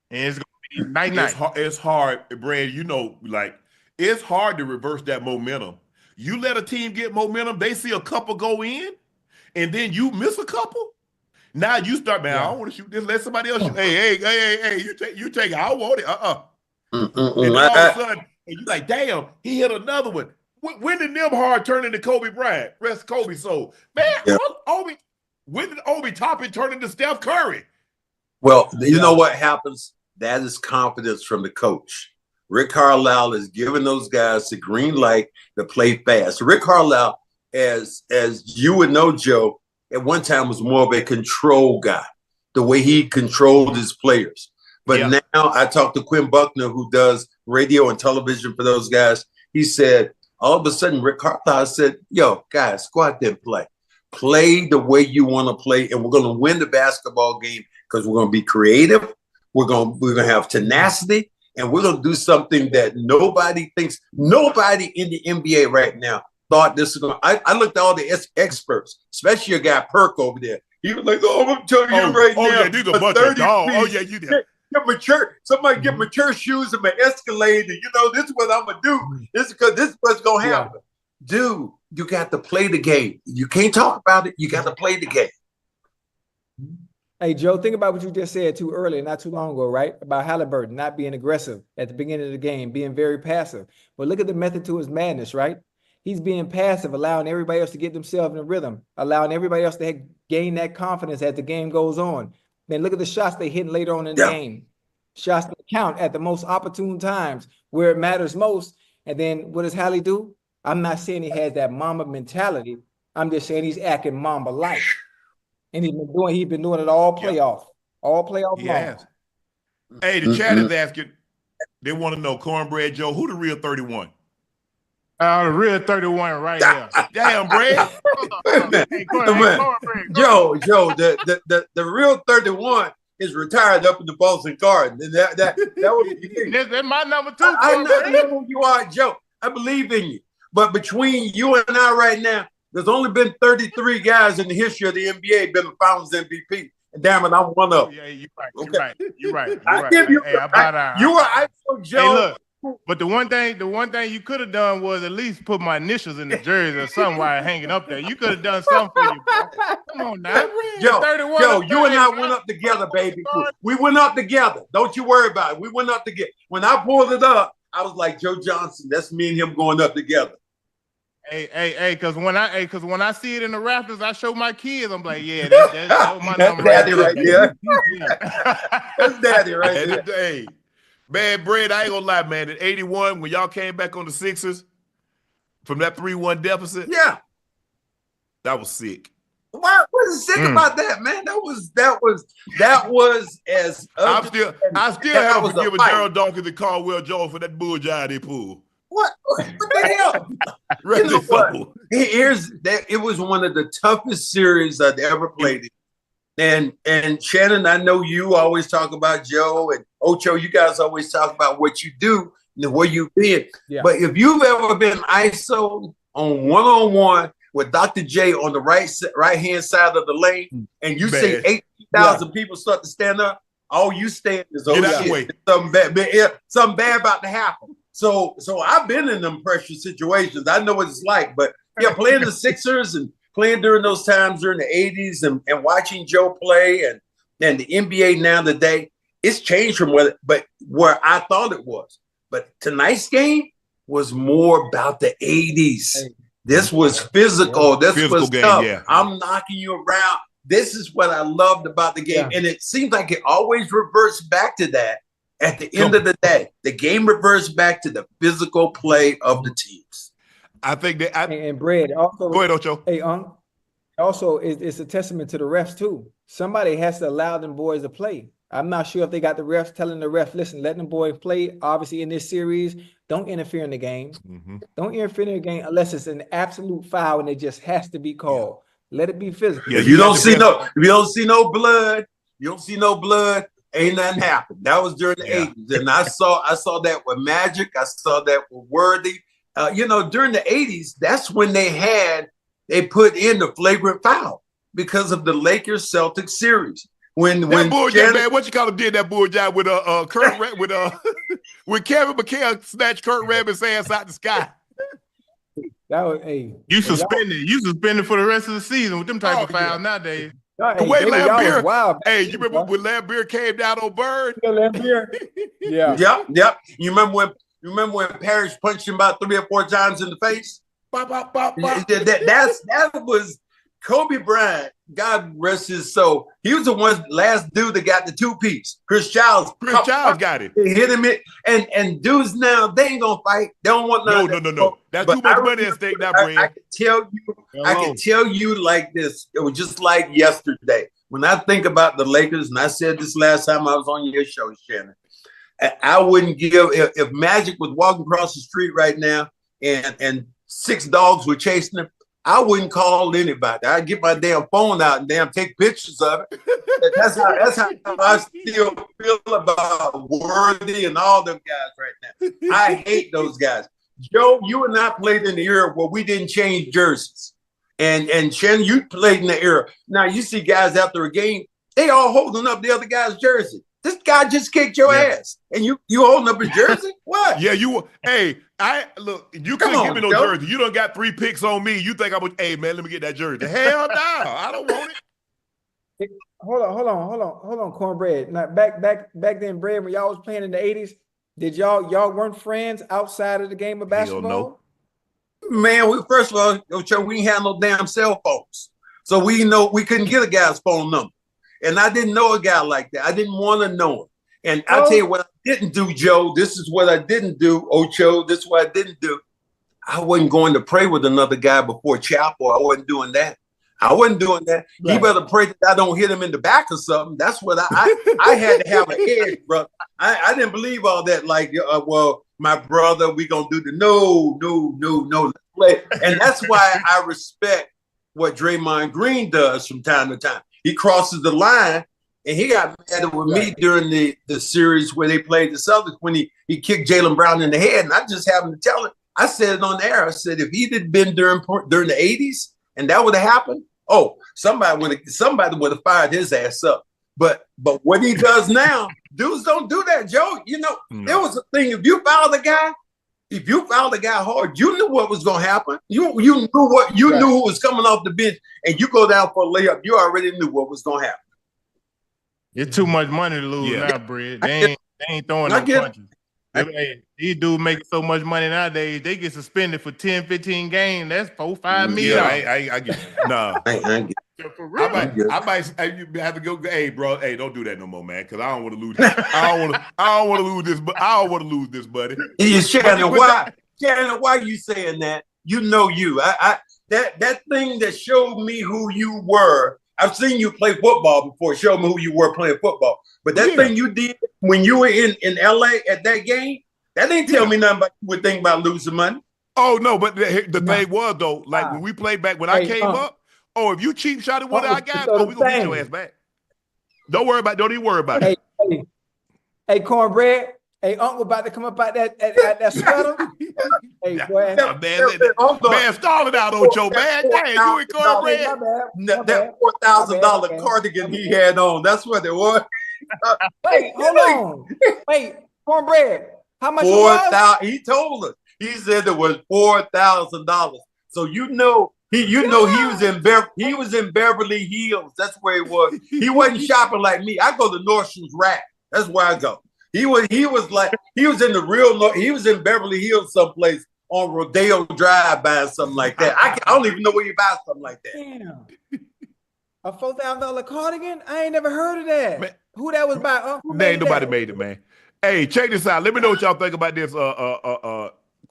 And it's going to be night-night. It's hard, Brad, it's hard to reverse that momentum. You let a team get momentum, they see a couple go in, and then you miss a couple. Now you start, man, I don't want to shoot this. Let somebody else shoot. Hey, you take it. I want it. And then all of a sudden, and you're like, damn, he hit another one. When did Nimhard turn into Kobe Bryant? Rest Kobe soul. Man, when did Obi Toppin turn into Steph Curry? Well, you know what happens? That is confidence from the coach. Rick Carlisle is giving those guys the green light to play fast. Rick Carlisle, as you would know, Joe, at one time was more of a control guy, the way he controlled his players. But now I talked to Quinn Buckner, who does radio and television for those guys. He said, all of a sudden, Rick Carlisle said, yo, guys, go out there and play. Play the way you want to play, and we're going to win the basketball game because we're going to be creative. We're going to have tenacity, and we're going to do something that nobody in the NBA right now thought this was going to. I looked at all the experts, especially your guy Perk over there. He was like, oh, I'm telling you right now. Oh, yeah, these are a bunch of dogs. Oh, yeah, you did. Somebody get mature shoes and my Escalade, and this is what I'm gonna do. This is because this is what's gonna happen. Dude, you got to play the game. You can't talk about it. You got to play the game. Hey, Joe, think about what you just said too earlier, not too long ago, right? About Halliburton not being aggressive at the beginning of the game, being very passive. But look at the method to his madness, right? He's being passive, allowing everybody else to get themselves in a rhythm, allowing everybody else to gain that confidence as the game goes on. Then look at the shots they hit later on in the game. Shots that count at the most opportune times where it matters most. And then what does Hallie do? I'm not saying he has that Mamba mentality. I'm just saying he's acting Mamba-like. And he's been doing it all playoff. All playoff long. Yes. Hey, the chat is asking, they want to know, Cornbread Joe, who the real 31? The real 31 right here. Damn, Brad. Joe, the real 31 is retired up in the Boston Garden. And that was that's my number 2. I know who you are, Joe. I believe in you. But between you and I right now, there's only been 33 guys in the history of the NBA been the Finals MVP. And damn it, I'm one of them. Yeah, you're right. You're right. I give you. You were ISO Joe. Hey, look. But the one thing you could have done was at least put my initials in the jersey or something while hanging up there. You could have done something for you, bro. Come on now. Joe, you and I went up together, baby. We went up together. Don't you worry about it. We went up together. When I pulled it up, I was like, Joe Johnson, that's me and him going up together. Hey, because when I see it in the Raptors, I show my kids. I'm like, yeah, that's my number. Daddy right there. That's daddy right there. Hey. Man, Brad, I ain't gonna lie, man. In 81, when y'all came back on the Sixers from that 3-1 deficit, that was sick. What is sick about that, man? That was as I still haven't forgiven Daryl Dawkins and Caldwell Jones for that bullshit they pulled. What the hell? It was one of the toughest series I'd ever played in. And Shannon, I know you always talk about Joe and Ocho. You guys always talk about what you do and where you've been. Yeah. But if you've ever been ISO on one-on-one with Dr. J on the right-hand side of the lane, and you see 18,000 people start to stand up, all you stand is something bad about to happen. So I've been in them pressure situations. I know what it's like. But playing the Sixers and playing during those times during the 80s and watching Joe play and the NBA now today, it's changed from where I thought it was. But tonight's game was more about the 80s. This was physical. This was tough. Yeah. I'm knocking you around. This is what I loved about the game. Yeah. And it seems like it always reverts back to that at the end of the day. The game reverts back to the physical play of the teams. I think that and Brad also go ahead, Ocho. Hey, also it's a testament to the refs too. Somebody has to allow them boys to play. I'm not sure if they got the refs telling the ref, listen, let them boys play. Obviously, in this series, don't interfere in the game. Mm-hmm. Don't interfere in the game unless it's an absolute foul and it just has to be called. Let it be physical. Yeah, if you don't see no blood, ain't nothing happened. That was during the 80s, and I saw that with Magic. I saw that with Worthy. During the 80s, that's when they had they put in the flagrant foul because of the Lakers Celtics series. When bull Shannon, man, what you call him, did that bull job with Kurt with when Kevin McHale snatched Kurt Rabbit's ass out the sky. That was you suspended for the rest of the season with them type of fouls nowadays. The way Lambeer, wild. You remember when Lambeer came down on Bird? Yeah. Yep. You remember when Parrish punched him about 3 or 4 times in the face? Bop, bop, bop, bop. That was Kobe Bryant. God rest his soul. He was the last dude that got the 2-piece. Chris Childs got it. Hit him and dudes now, they ain't gonna fight. They don't want No. That's too much money at stake now, Brad. I can tell you like this. It was just like yesterday. When I think about the Lakers, and I said this last time I was on your show, Shannon, I wouldn't give if Magic was walking across the street right now and 6 dogs were chasing him, I wouldn't call anybody. I'd get my damn phone out and take pictures of it. That's how I still feel about Worthy and all them guys right now. I hate those guys. Joe, you and I played in the era where we didn't change jerseys. And Shannon, you played in the era. Now you see guys after a game, they all holding up the other guy's jersey. This guy just kicked your ass, and you holding up his jersey? What? Yeah, you couldn't give me no jersey. You done got 3 picks on me. You think I would? Hey man, let me get that jersey. Hell no, I don't want it. Hold on, Cornbread. Now back then, Brad, when y'all was playing in the 80s, did y'all weren't friends outside of the game of basketball? No. Man, first of all, Ocho, we ain't had no damn cell phones, so we couldn't get a guy's phone number. And I didn't know a guy like that. I didn't want to know him. And I'll tell you what I didn't do, Joe. This is what I didn't do, Ocho. This is what I didn't do. I wasn't going to pray with another guy before chapel. I wasn't doing that. Right. He better pray that I don't hit him in the back or something. That's what I had to have an edge, bro. I didn't believe all that. Like, well, my brother, we gonna do the no. And that's why I respect what Draymond Green does from time to time. He crosses the line, and he got mad with me during the series where they played the Celtics when he kicked Jaylen Brown in the head. And I just happened to tell him, I said it on the air. I said, if he had been during the 80s and that would have happened, somebody would have fired his ass up. But what he does now, dudes don't do that, Joe. You know, There was a thing, if you fouled a guy hard, you knew what was going to happen. You knew who was coming off the bench, and you go down for a layup. You already knew what was going to happen. It's too much money to lose now, Brad. They ain't throwing no punches. These dudes make so much money nowadays. They get suspended for 10, 15 games. That's $4-5 million. Yeah, I get it. No. I might have to go. Hey, bro. Hey, don't do that no more, man. Because I don't want to lose. I don't want to lose this. But I don't want to lose this, buddy. Shannon, why you saying that? You know you. That thing that showed me who you were. I've seen you play football before. Showed me who you were playing football. But that thing you did when you were in LA at that game, that didn't tell me nothing about you would think about losing money. Oh no, but the thing was though, like when we played back when I came up. Oh, if you cheap shot at one of our guys, we gonna get your ass back. Don't even worry about it. Hey, Cornbread. Hey, Uncle about to come up out that sweater. Hey, boy. Man, stall it out, Ocho, man. Dang, you and Cornbread. That $4,000 cardigan he had on, that's what it was. Wait, hold on. Wait, Cornbread. How much it was? He told us. He said it was $4,000. So you know he was in Beverly Hills. That's where he was. He wasn't shopping like me. I go to Nordstrom's Rack. That's where I go. He was in the real North. He was in Beverly Hills someplace on Rodeo Drive buying something like that. I don't even know where you buy something like that. Damn. A $4,000 cardigan? I ain't never heard of that. Man, who that was by? Ain't nobody made it, man. Hey, check this out. Let me know what y'all think about this.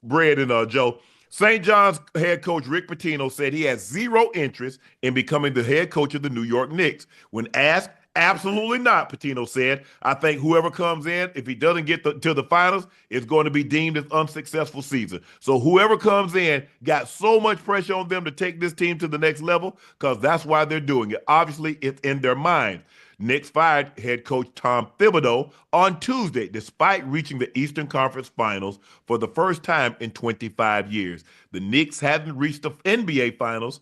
Brad and Joe. St. John's head coach Rick Pitino said he has zero interest in becoming the head coach of the New York Knicks. When asked, absolutely not, Pitino said. I think whoever comes in, if he doesn't get to the finals, it's going to be deemed as unsuccessful season. So whoever comes in got so much pressure on them to take this team to the next level because that's why they're doing it. Obviously, it's in their mind. Knicks fired head coach Tom Thibodeau on Tuesday, despite reaching the Eastern Conference Finals for the first time in 25 years. The Knicks haven't reached the NBA Finals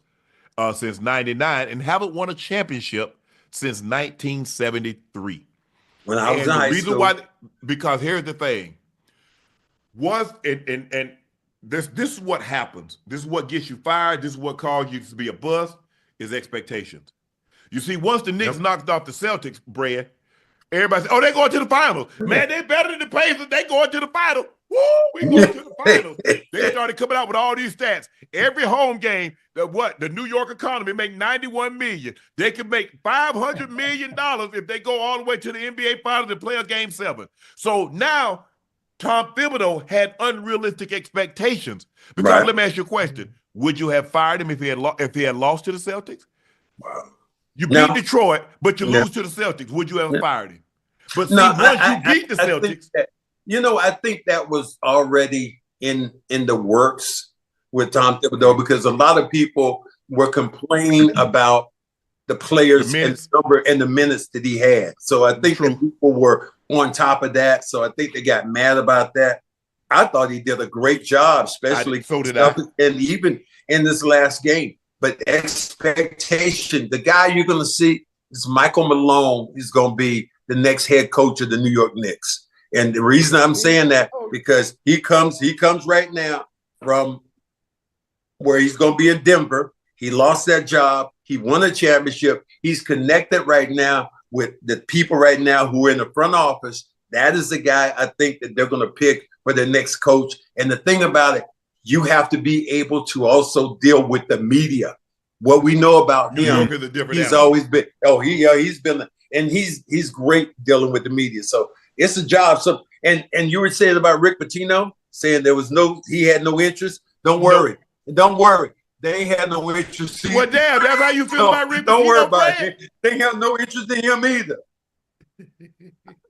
since '99 and haven't won a championship since 1973. When I was and in the high reason school. why, because here's the thing: and this is what happens. This is what gets you fired. This is what causes you to be a bust. Is expectations. You see, once the Knicks knocked off the Celtics, Brad, everybody said, "Oh, they going to the finals. Man, they better than the Pacers. They going to the finals. Woo, we going to the finals." They started coming out with all these stats. Every home game, the New York economy make $91 million. They can make $500 million if they go all the way to the NBA finals and play a game 7. So now Tom Thibodeau had unrealistic expectations. Because let me ask you a question. Would you have fired him if he had lost to the Celtics? Wow. You beat Detroit, but you lose to the Celtics. Would you have fired him? But see, once you beat the Celtics. I think that was already in the works with Tom Thibodeau, because a lot of people were complaining about the players and the minutes that he had. So I think that people were on top of that. So I think they got mad about that. I thought he did a great job, especially and even in this last game. But the expectation, the guy you're going to see is Michael Malone. Is going to be the next head coach of the New York Knicks. And the reason I'm saying that, because he comes right now from where he's going to be in Denver. He lost that job. He won a championship. He's connected right now with the people right now who are in the front office. That is the guy I think that they're going to pick for their next coach. And the thing about it, you have to be able to also deal with the media. What we know about him, he's always been, he's been, and he's great dealing with the media. So it's a job. So, and you were saying about Rick Pitino, saying he had no interest. Don't worry. They had no interest. Well, damn, that's how you feel about Rick Pitino. Don't worry about it. They have no interest in him either.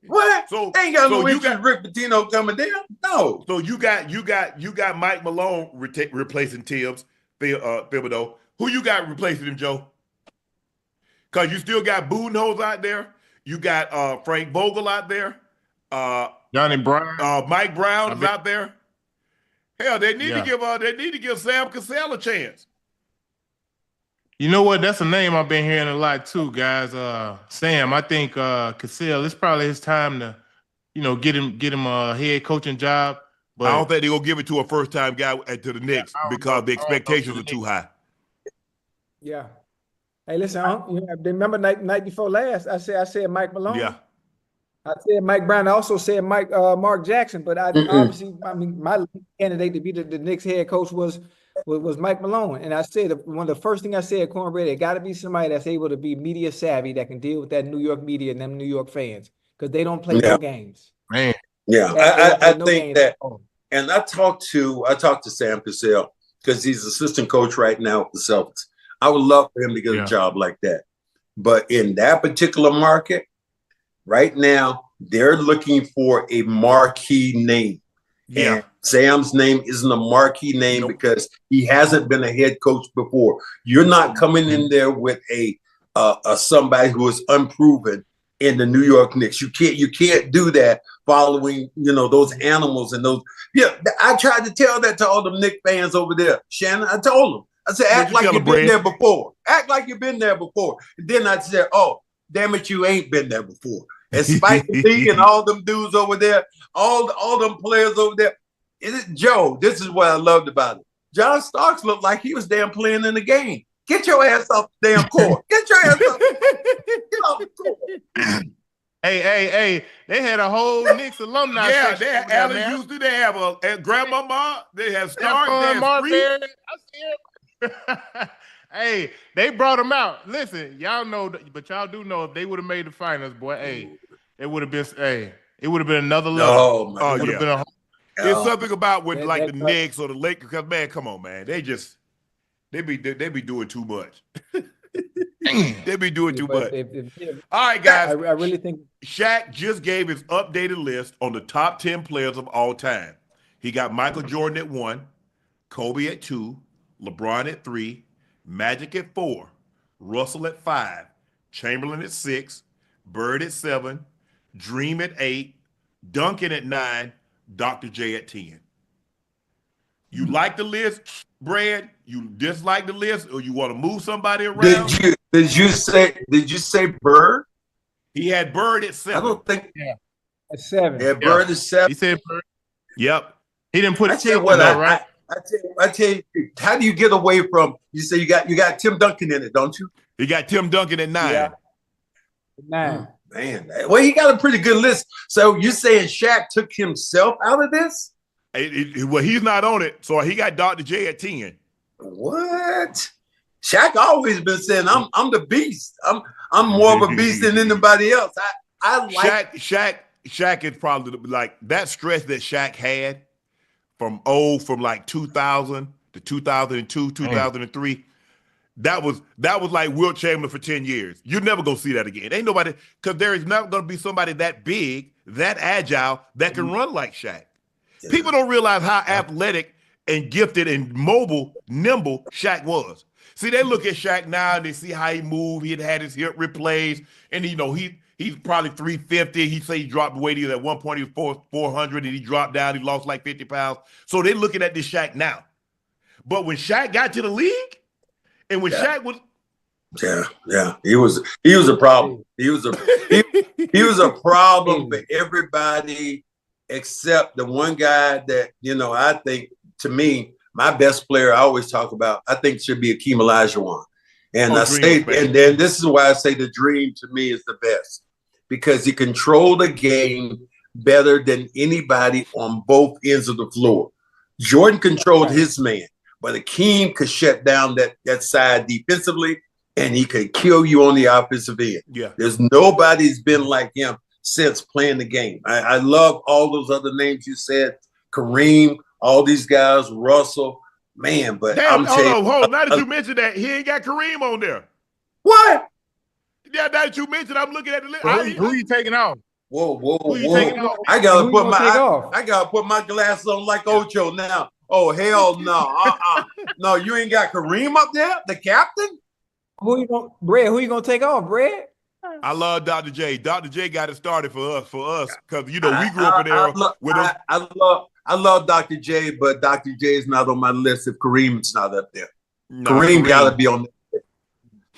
What? So they ain't got no interest in Rick Pitino coming down. No. So you got Mike Malone replacing Thibodeau. Who you got replacing him, Joe? Because you still got Budenholzer out there. You got Frank Vogel out there. Johnny Brown. Mike Brown is out there. Hell, they need to give Sam Cassell a chance. You know what? That's a name I've been hearing a lot too, guys. Sam, I think Cassell, it's probably his time to, get him a head coaching job. But I don't think they're gonna give it to a first-time guy to the Knicks because the expectations are too high. Yeah. Hey, listen, remember night before last, I said Mike Malone. Yeah. I said Mike Brown. I also said Mark Jackson, but obviously, my candidate to be the Knicks head coach was Mike Malone. And I said, one of the first things I said, Cornbread, it got to be somebody that's able to be media savvy, that can deal with that New York media and them New York fans, because they don't play no games. Man. Yeah, I think that, and I talked to Sam Cassell, because he's assistant coach right now with the Celtics. I would love for him to get a job like that. But in that particular market, right now, they're looking for a marquee name. Yeah. And Sam's name isn't a marquee name because he hasn't been a head coach before. You're not coming in there with a somebody who is unproven in the New York Knicks. You can't do that following, those animals and those. Yeah, I tried to tell that to all the Knicks fans over there. Shannon, I told them. I said, act like you've been there before. Act like you've been there before. And then I said, oh, damn it, you ain't been there before. And Spike Lee and all them dudes over there, all them players over there. Joe, this is what I loved about it. John Starks looked like he was damn playing in the game. Get your ass off the damn court. Get your ass off the court. Hey, they had a whole Knicks alumni. Yeah, they had Allen Houston. They have a Grandmama. They have Starks. They have Street. Hey, they brought him out. Listen, y'all know, but y'all do know if they would have made the finals, boy, it would have been, it would have been another level. It's something about with the Knicks or the Lakers. Because man, come on, man, they be doing too much. They be doing too much. All right, guys. I really think Shaq just gave his updated list on the top 10 players of all time. He got Michael Jordan at 1, Kobe at 2, LeBron at 3, Magic at 4, Russell at 5, Chamberlain at 6, Bird at 7, Dream at 8, Duncan at 9, Dr. J at 10. You like the list, Brad? You dislike the list, or you want to move somebody around? Did you say Bird? He had Bird at 7. I don't think. Yeah, at 7. Yeah, Bird is 7. He said Bird. Yep. He didn't put. I tell you what, right? I tell you, how do you get away from? You say you got Tim Duncan in it, don't you? You got Tim Duncan at 9. Yeah. 9. Man, well, he got a pretty good list. So you're saying Shaq took himself out of this? Well, he's not on it, so he got Dr. J at 10. What? Shaq always been saying, "I'm the beast. I'm more of a beast than anybody else." I like Shaq is probably like that stretch that Shaq had from like 2000 to 2002, 2003. That was like Wilt Chamberlain for 10 years. You're never gonna see that again. Ain't nobody, because there is not gonna be somebody that big, that agile, that can run like Shaq. Yeah. People don't realize how athletic and gifted and mobile, nimble Shaq was. See, they look at Shaq now and they see how he moved. He had his hip replaced, and he's probably 350. He say he dropped weight. At one point he was 400, and he dropped down. He lost like 50 pounds. So they're looking at this Shaq now. But when Shaq got to the league, and when Shaq was, he was a problem. He was a problem for everybody except the one guy that I think, to me, my best player I always talk about, I think should be Akeem Olajuwon. And and then this is why I say the Dream to me is the best, because he controlled the game better than anybody on both ends of the floor. Jordan controlled his man, but Akeem could shut down that side defensively, and he could kill you on the offensive end. Yeah. There's nobody's been like him since playing the game. I love all those other names you said, Kareem, all these guys, Russell, man. But damn, hold on. Now that you mentioned that, he ain't got Kareem on there. What? Yeah, now that you mentioned, I'm looking at the list. Who are you taking off? Whoa. Taking off? I gotta put my glasses on like Ocho now. Oh, hell no. No, you ain't got Kareem up there, the captain? Who you gonna take off, Brad? I love Dr. J. Dr. J got it started for us, because we grew up in there with him. I love Dr. J, but Dr. J is not on my list if Kareem's not up there. No, Kareem gotta be on that list.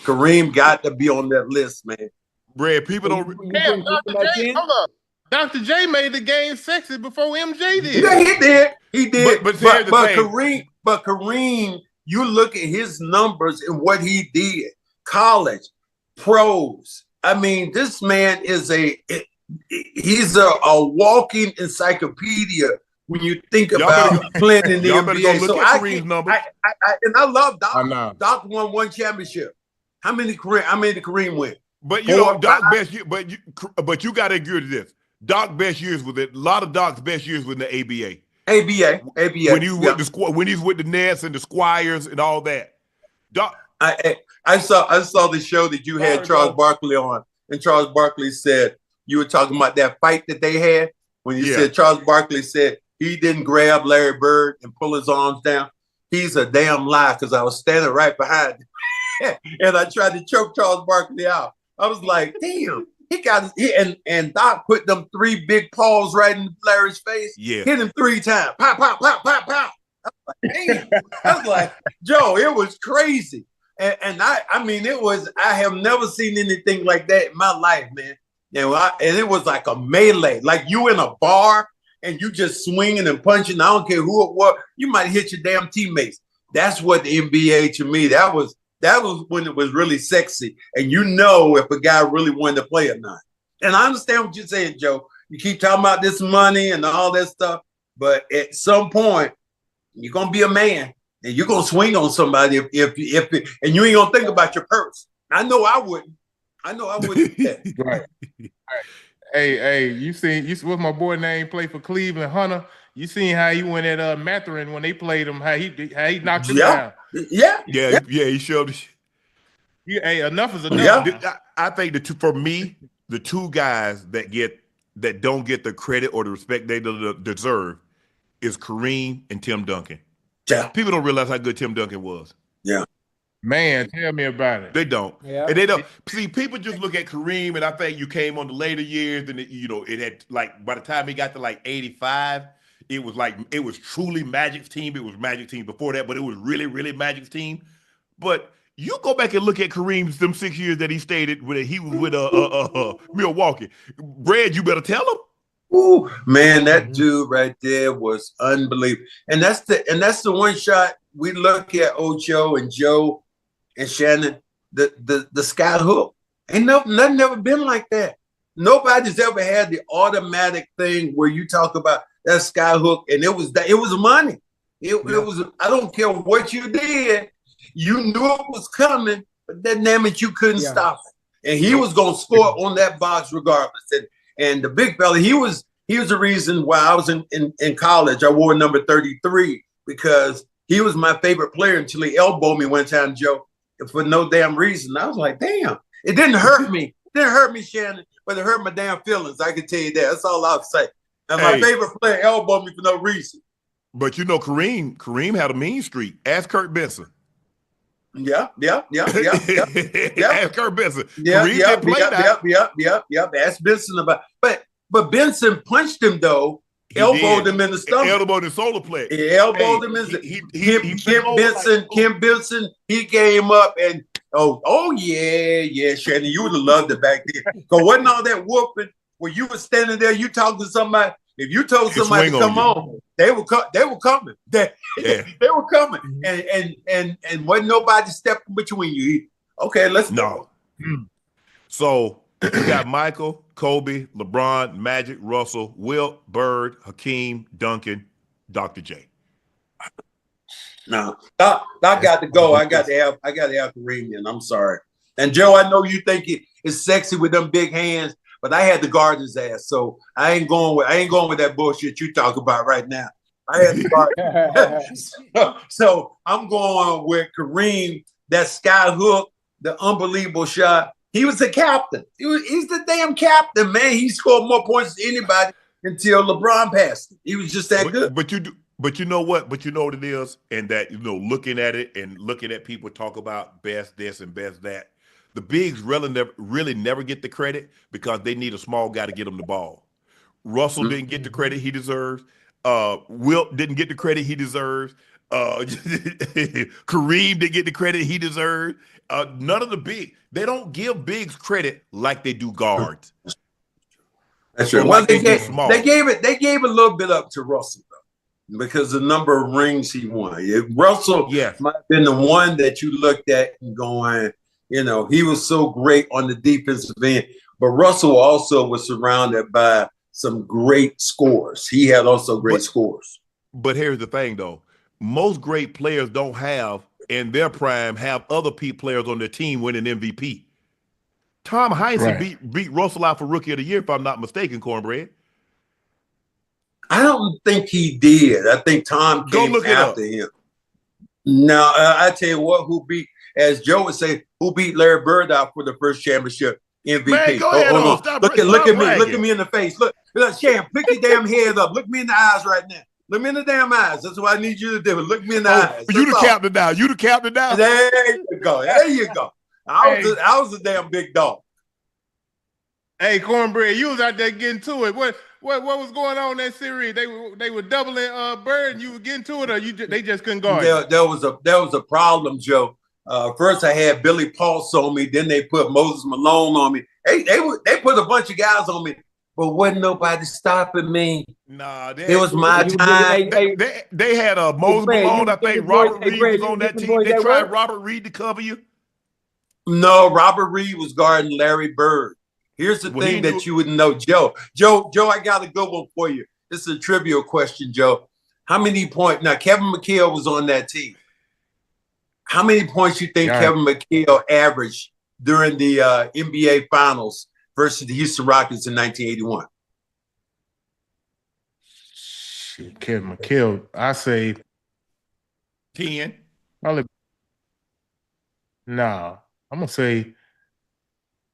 Kareem got to be on that list, man. Brad, people don't. Damn, Dr. J, hold up. Dr. J made the game sexy before MJ did. Yeah, he did. But Kareem, you look at his numbers and what he did, college, pros. I mean, this man is he's a walking encyclopedia when you think about playing in the NBA. So I love Doc. Doc won 1 championship. How many Kareem win? But Doc best year, but you got to agree to this. Doc best years with it. A lot of Doc's best years with the ABA. ABA. When he's with the Nets and the Squires and all that. Doc. I saw the show that you had Charles Barkley on, and Charles Barkley said you were talking about that fight that they had when you said Charles Barkley said he didn't grab Larry Bird and pull his arms down. He's a damn lie, because I was standing right behind him and I tried to choke Charles Barkley out. I was like, damn, and Doc put them 3 big paws right in Larry's face. Yeah, hit him 3 times. Pop, pop, pop, pop, pop. I was like, Joe, it was crazy. And I mean, I have never seen anything like that in my life, man. And it was like a melee, like you in a bar and you just swinging and punching. I don't care who it was. You might hit your damn teammates. That's what the NBA to me, that was when it was really sexy. And if a guy really wanted to play or not. And I understand what you're saying, Joe. You keep talking about this money and all that stuff, but at some point, you're going to be a man. And you're gonna swing on somebody if and you ain't gonna think about your purse. I know I wouldn't. Right. Hey, you seen what's my boy name play for Cleveland, Hunter? You seen how he went at Mathurin when they played him? How he knocked him down? Yeah. He showed it. Hey, enough is enough. Yeah. I think the 2 guys that don't get the credit or the respect they deserve is Kareem and Tim Duncan. Yeah. People don't realize how good Tim Duncan was. Yeah. Man, tell me about it. They don't. Yeah. And they don't. See, people just look at Kareem, and I think you came on the later years, and it had, like, by the time he got to like 85, It was truly Magic's team. It was Magic's team before that, but it was really, really Magic's team. But you go back and look at Kareem's them 6 years that he stayed with. He was with Milwaukee. Brad, you better tell him. Ooh, man, that dude right there was unbelievable. And that's the one shot we look at Ocho and Joe and Shannon, the sky hook. Ain't nothing ever been like that. Nobody's ever had the automatic thing where you talk about that sky hook, and it was money. It was, I don't care what you did, you knew it was coming, but that damn it, you couldn't stop it. And he was gonna score on that box regardless. And the big fella, he was the reason why I was in college. I wore number 33 because he was my favorite player until he elbowed me one time, Joe, for no damn reason. I was like, damn, it didn't hurt me. It didn't hurt me, Shannon, but it hurt my damn feelings. I can tell you that. That's all I'll say. And my favorite player elbowed me for no reason. But you know, Kareem had a mean streak. Ask Kurt Benson. Yeah. Ask Kurt Benson. Ask Benson about. But Benson punched him though. Elbowed him in the stomach. Elbowed his solar plexus. He elbowed him in the Kim Benson. He came up and yeah, Shannon, you would have loved it back then. Because wasn't all that whooping when you were standing there, you talked to somebody. If you told somebody to come on, they were coming. They were coming. And wasn't nobody stepping between you. Okay, let's go. So you got Michael, Kobe, LeBron, Magic, Russell, Wilt, Bird, Hakeem, Duncan, Dr. J. No, I got to go. I got to have Kareem in. I'm sorry. And Joe, I know you think it's sexy with them big hands, but I had to guard his ass. So I ain't going with that bullshit you talk about right now. I had to guard. So I'm going with Kareem, that sky hook, the unbelievable shot. He was the captain. He's the damn captain, man. He scored more points than anybody until LeBron passed him. He was just that good. But you know what? But you know what it is? And that, looking at it and looking at people talk about best this and best that, the bigs really never get the credit because they need a small guy to get them the ball. Russell didn't get the credit he deserves. Wilt didn't get the credit he deserves. Kareem didn't get the credit he deserves. None of the they don't give bigs credit like they do guards. That's right. Well, they gave a little bit up to Russell though, because the number of rings he won. Russell might have been the one that you looked at and going, he was so great on the defensive end. But Russell also was surrounded by some great scores. He had also great scores. But here's the thing, though. Most great players don't have, in their prime, have other players on their team winning MVP. Tom Heinsohn beat Russell out for Rookie of the Year, if I'm not mistaken, Cornbread. I don't think he did. I think Tom came after him. No, I tell you what, who beat, as Joe would say, who beat Larry Bird out for the first championship MVP? Man, go ahead on. Look at me. Look at me in the face. Look, Shan, pick your damn head up. Look me in the eyes right now. Look me in the damn eyes. That's what I need you to do. Look me in the eyes. You the captain now. You the captain now. There you go. There you go. I was a damn big dog. Hey, Cornbread, you was out there getting to it. What was going on in that series? They were doubling Bird, and you were getting to it, or they just couldn't guard? There was a problem, Joe. First, I had Billy Pulse on me. Then they put Moses Malone on me. They put a bunch of guys on me, but wasn't nobody stopping me. Nah, it was my time. They had a Moses Malone. I think Robert Reed was on that team. They tried Robert Reed to cover you. No, Robert Reed was guarding Larry Bird. Here's the thing that you wouldn't know, Joe. Joe, I got a good one for you. This is a trivial question, Joe. How many points? Now, Kevin McHale was on that team. How many points you think Kevin McHale averaged during the NBA Finals versus the Houston Rockets in 1981? Shit, Kevin McHale, I say 10. Probably. No, I'm gonna say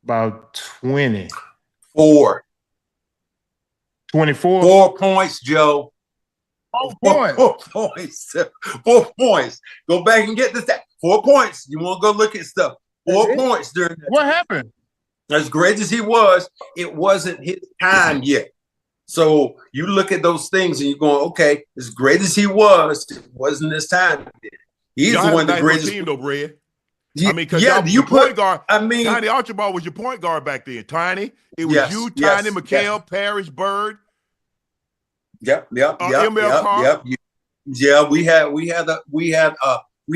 about 20. 4. 24. 4 points, Joe. 4 points. 4 points. 4 points. Go back and get this. 4 points. You want to go look at stuff. 4 points during that. What happened? As great as he was, it wasn't his time yet. So you look at those things and you're going, okay, as great as he was, it wasn't his time. He's y'all one of the nice greatest team though, Brad. Yeah, I mean, because yeah, you point guard. I mean, Tiny Archibald was your point guard back then. Tiny, it was yes, you, yes, Tiny, McHale, yes. Parrish, Bird. Yep. ML Carr. Yeah, we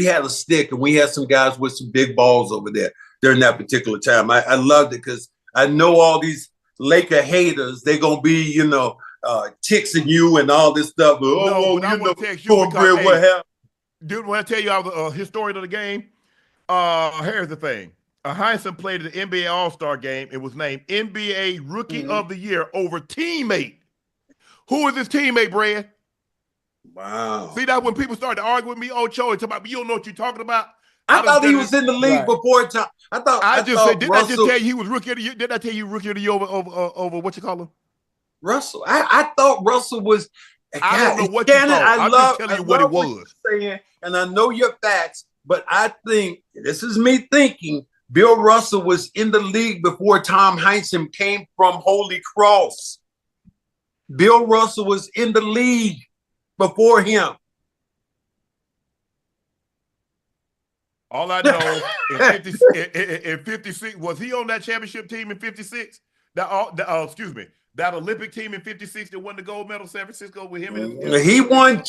had a stick, and we had some guys with some big balls over there during that particular time. I loved it because I know all these Laker haters. They're gonna be, texting you and all this stuff. No, but I want to text you because, what happened? Dude, when I tell you I was a historian of the game, here's the thing. Heinsohn played at the NBA All-Star game and was named NBA Rookie of the Year over teammate. Who is his teammate, Brad? Wow. See, that when people started to argue with me, Ocho, and talk about, you don't know what you're talking about. I thought he was in the league before time. I just said, didn't I just tell you he was rookie of the year? Didn't I tell you rookie of the year over what you call him? Russell. I thought Russell was. I don't know what you thought. I'm just telling you what it was. Saying, and I know your facts, but I think this is me thinking. Bill Russell was in the league before Tom Heinsohn came from Holy Cross. Bill Russell was in the league before him. All I know in 56, was he on that championship team in 56? That Olympic team in 56 that won the gold medal, San Francisco, with him. He won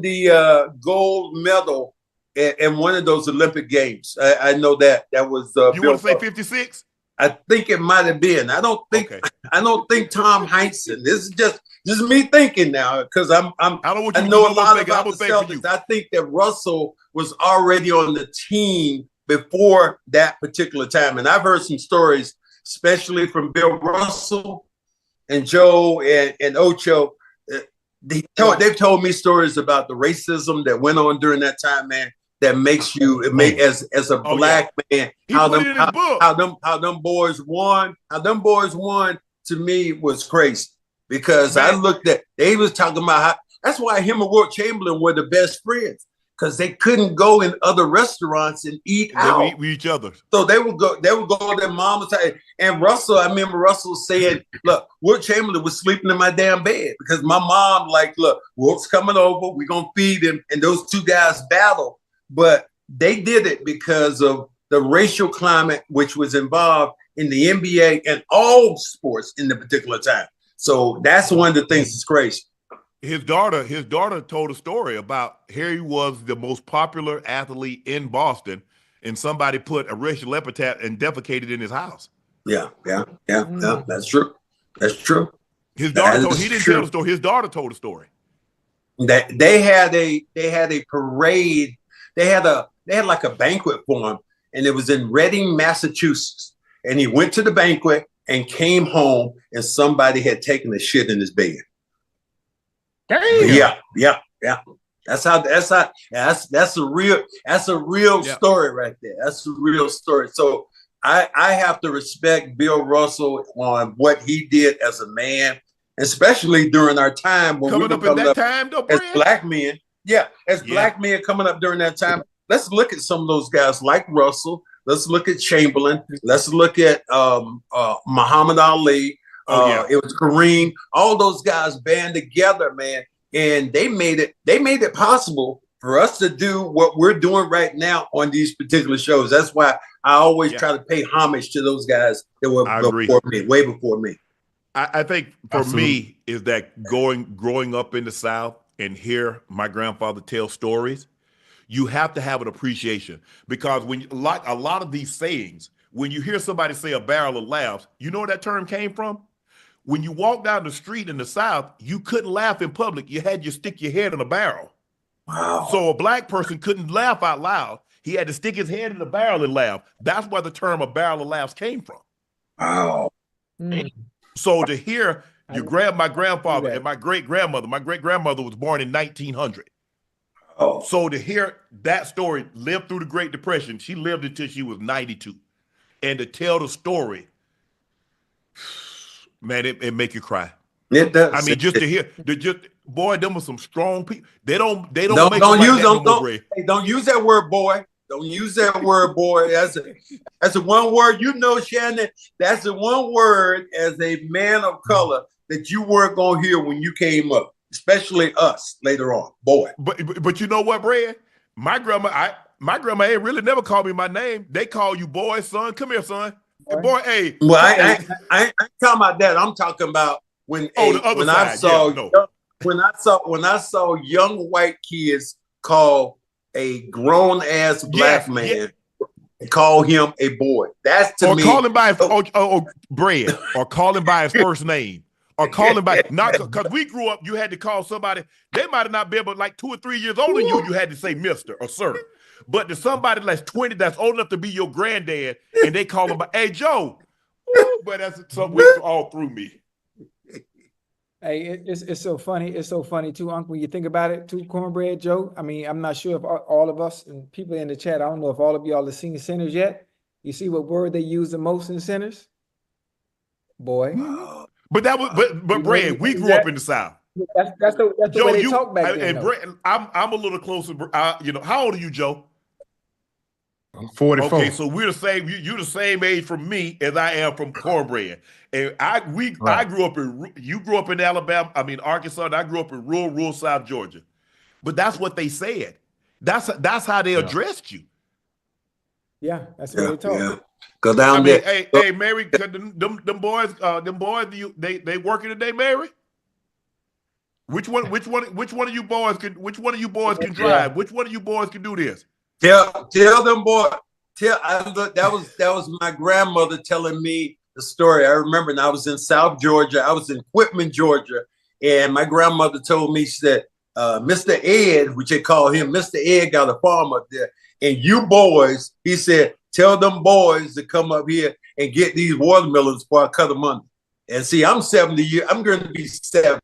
the gold medal in one of those Olympic games. I know that was. You want to say 56? I think it might have been. I don't think Tom Heinsohn. This is me thinking now because I know a lot about the Celtics. I think that Russell was already on the team before that particular time, and I've heard some stories, especially from Bill Russell and Joe and Ocho. They've told me stories about the racism that went on during that time, man. That makes you as a black man, how them boys won to me was crazy because I looked at they was talking about how that's why him and Wilt Chamberlain were the best friends because they couldn't go in other restaurants and eat out. They would eat with each other. So they would go to their mama's house. And Russell, I remember Russell saying, look, Wilt Chamberlain was sleeping in my damn bed because my mom look, Wilt's coming over, we're gonna feed him, and those two guys battle. But they did it because of the racial climate which was involved in the NBA and all sports in the particular time. So that's one of the things that's crazy. His daughter told a story about here he was the most popular athlete in Boston, and somebody put a racial epithet and defecated in his house. Yeah. That's true. That's true. His daughter told he didn't tell the story. His daughter told the story. That they had a parade. They had like a banquet for him, and it was in Reading, Massachusetts. And he went to the banquet and came home, and somebody had taken a shit in his bed. Damn. Yeah. That's a real story right there. That's a real story. So I have to respect Bill Russell on what he did as a man, especially during our time when we were coming up as black men. Yeah, as black men coming up during that time. Let's look at some of those guys like Russell. Let's look at Chamberlain. Let's look at Muhammad Ali. It was Kareem. All those guys band together, man, and they made it possible for us to do what we're doing right now on these particular shows. That's why I always try to pay homage to those guys that were before me, way before me. I think for me is that growing up in the South and hear my grandfather tell stories, you have to have an appreciation because when like a lot of these sayings, when you hear somebody say a barrel of laughs, you know where that term came from? When you walk down the street in the South, you couldn't laugh in public. You had to stick your head in a barrel. Wow. So a black person couldn't laugh out loud. He had to stick his head in the barrel and laugh. That's where the term a barrel of laughs came from. Wow. So to hear my grandfather and my great-grandmother was born in 1900. Oh. So to hear that story live through the Great Depression, she lived until she was 92. And to tell the story, man, it make you cry. It does. I mean, just to hear, boy, them were some strong people. They don't use that word, boy. Don't use that word, boy. That's a one word. You know, Shannon, that's the one word as a man of color that you weren't going to hear when you came up, especially us later on, boy. But you know what, Brad? My grandma ain't really never called me my name. They call you boy, son. Come here, son. Hey, boy, hey. Well, I ain't talking about that. I'm talking about when I saw young white kids call a grown ass black man call him a boy. That's to me. Or call him by his Brad, or call him by his first name, or call him by not because we grew up. You had to call somebody. They might have not been, but like 2 or 3 years older than you. You had to say Mister or Sir. But to somebody that's 20, that's old enough to be your granddad, and they call him by, hey Joe. But that's something all through me. Hey, it's so funny. It's so funny too, Uncle, when you think about it too, Cornbread, Joe. I mean, I'm not sure if all of us and people in the chat, I don't know if all of y'all have seen centers yet. You see what word they use the most in centers? Boy. But that was but Brad, we grew up in the South. That's the Joe, way they talk back then. And Brad, I'm a little closer. How old are you, Joe? I'm 44. Okay, so we're the same. You're the same age from me as I am from Cornbread. And I grew up in. You grew up in Alabama. I mean Arkansas. And I grew up in rural South Georgia. But that's what they said. That's how they addressed you. Yeah, that's what they talk. Yeah. Go down there. Hey, Mary, them boys, they working today, Mary? Which one of you boys can drive? Which one of you boys can do this? Tell them, boy. That was my grandmother telling me the story. I remember, and I was in South Georgia. I was in Quitman, Georgia, and my grandmother told me, she said, Mr. Ed, which they call him, Mr. Ed got a farm up there, and you boys, he said, tell them boys to come up here and get these watermelons before I cut them under. And see, I'm 70 years. I'm going to be 70.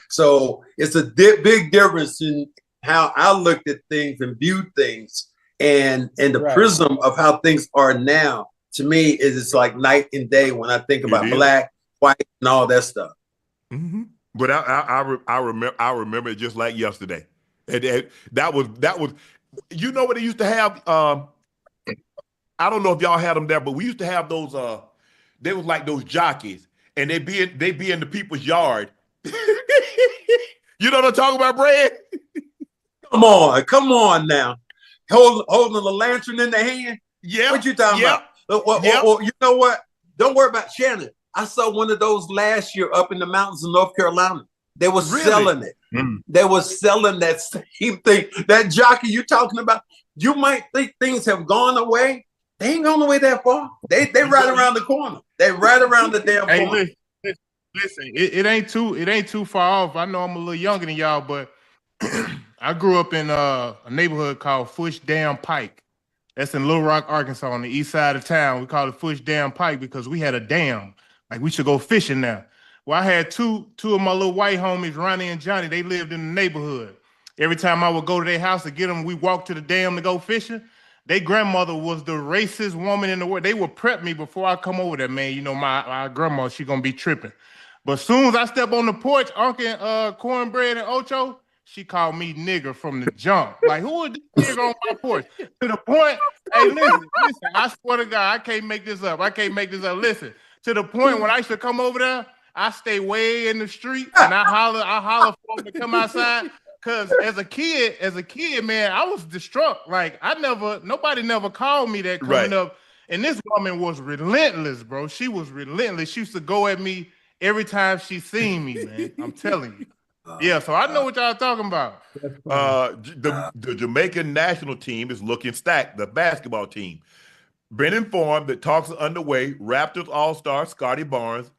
So it's a big difference in how I looked at things and viewed things, and the prism of how things are now. To me, it's like night and day when I think about black, white, and all that stuff. Mm-hmm. But I remember it just like yesterday. And that was. You know what they used to have? I don't know if y'all had them there, but we used to have those. They was like those jockeys, and they be in the people's yard. You know what I'm talking about, Brad? Come on now. Holding the lantern in the hand. Yeah. What you talking about? Well, you know what? Don't worry about Shannon. I saw one of those last year up in the mountains of North Carolina. They were selling it. They were selling that same thing. That jockey you talking about, you might think things have gone away. They ain't gone away that far. They right around the corner. They right around the damn corner. Listen, it ain't too far off. I know I'm a little younger than y'all, but I grew up in a neighborhood called Fush Dam Pike. That's in Little Rock, Arkansas, on the east side of town. We call it Fush Dam Pike because we had a dam. Like, we should go fishing now. Well, I had two of my little white homies, Ronnie and Johnny. They lived in the neighborhood. Every time I would go to their house to get them, we walked to the dam to go fishing. Their grandmother was the racist woman in the world. They would prep me before I come over there, man. You know, my grandma, she gonna be tripping. But as soon as I step on the porch, Uncle Cornbread and Ocho, she called me nigger from the jump. Like, who is this nigger on my porch? To the point, hey, listen, I swear to God, I can't make this up. Listen, to the point when I used to come over there, I stay way in the street and I holler for them to come outside. Cause as a kid, man, I was distraught. Like, nobody never called me that coming up. And this woman was relentless, bro. She was relentless. She used to go at me every time she seen me, man. I'm telling you. Yeah, so I know what y'all talking about. The Jamaican national team is looking stacked. The basketball team. Been informed that talks are underway. Raptors All-Star Scotty Barnes,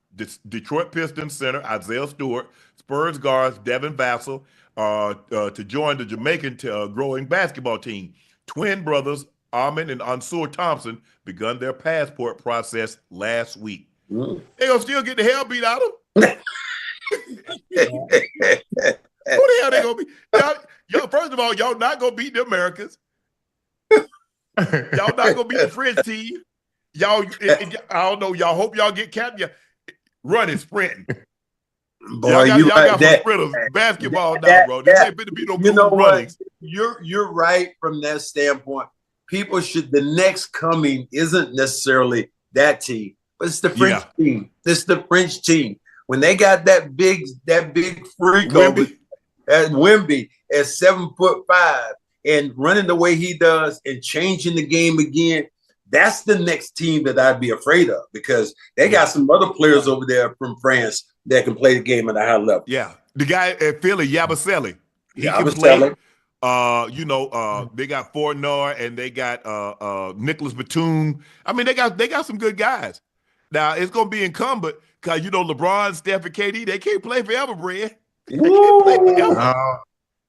Detroit Pistons center Isaiah Stuart, Spurs guards Devin Vassell to join the Jamaican growing basketball team. Twin brothers Armin and Ansur Thompson begun their passport process last week. They gonna still get the hell beat out of them. Who the hell they gonna be? Y'all, first of all, y'all not gonna beat the Americans. Y'all not gonna beat the French team. Y'all, I don't know. Y'all hope y'all get captured. Running, sprinting. Boy, y'all got some sprinters. Basketball now, bro. This ain't been to be no you know running. what? You're right from that standpoint. the next coming isn't necessarily that team, but it's the French team. It's the French team. When they got that big freak over at Wemby at 7'5" and running the way he does and changing the game again, that's the next team that I'd be afraid of, because they got some other players over there from France that can play the game at a high level. Yeah. The guy at Philly, Yabusele. He can play. They got Fortnor and they got Nicholas Batum. I mean, they got some good guys. Now it's gonna be incumbent because LeBron, Steph, and KD, they can't play forever, Brad. They can't play forever.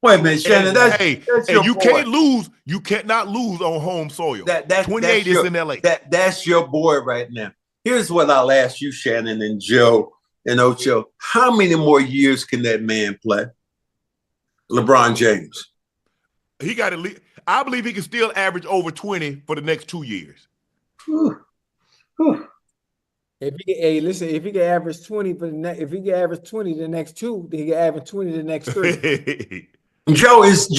Wait a minute, Shannon. That's your boy. Can't lose. You cannot lose on home soil. 28 is in LA. That's your boy right now. Here's what I'll ask you, Shannon and Joe and Ocho. How many more years can that man play? LeBron James. He got at least. I believe he can still average over 20 for the next 2 years. If he can average 20 for the next 2, then he can average 20 the next 3. Joe, is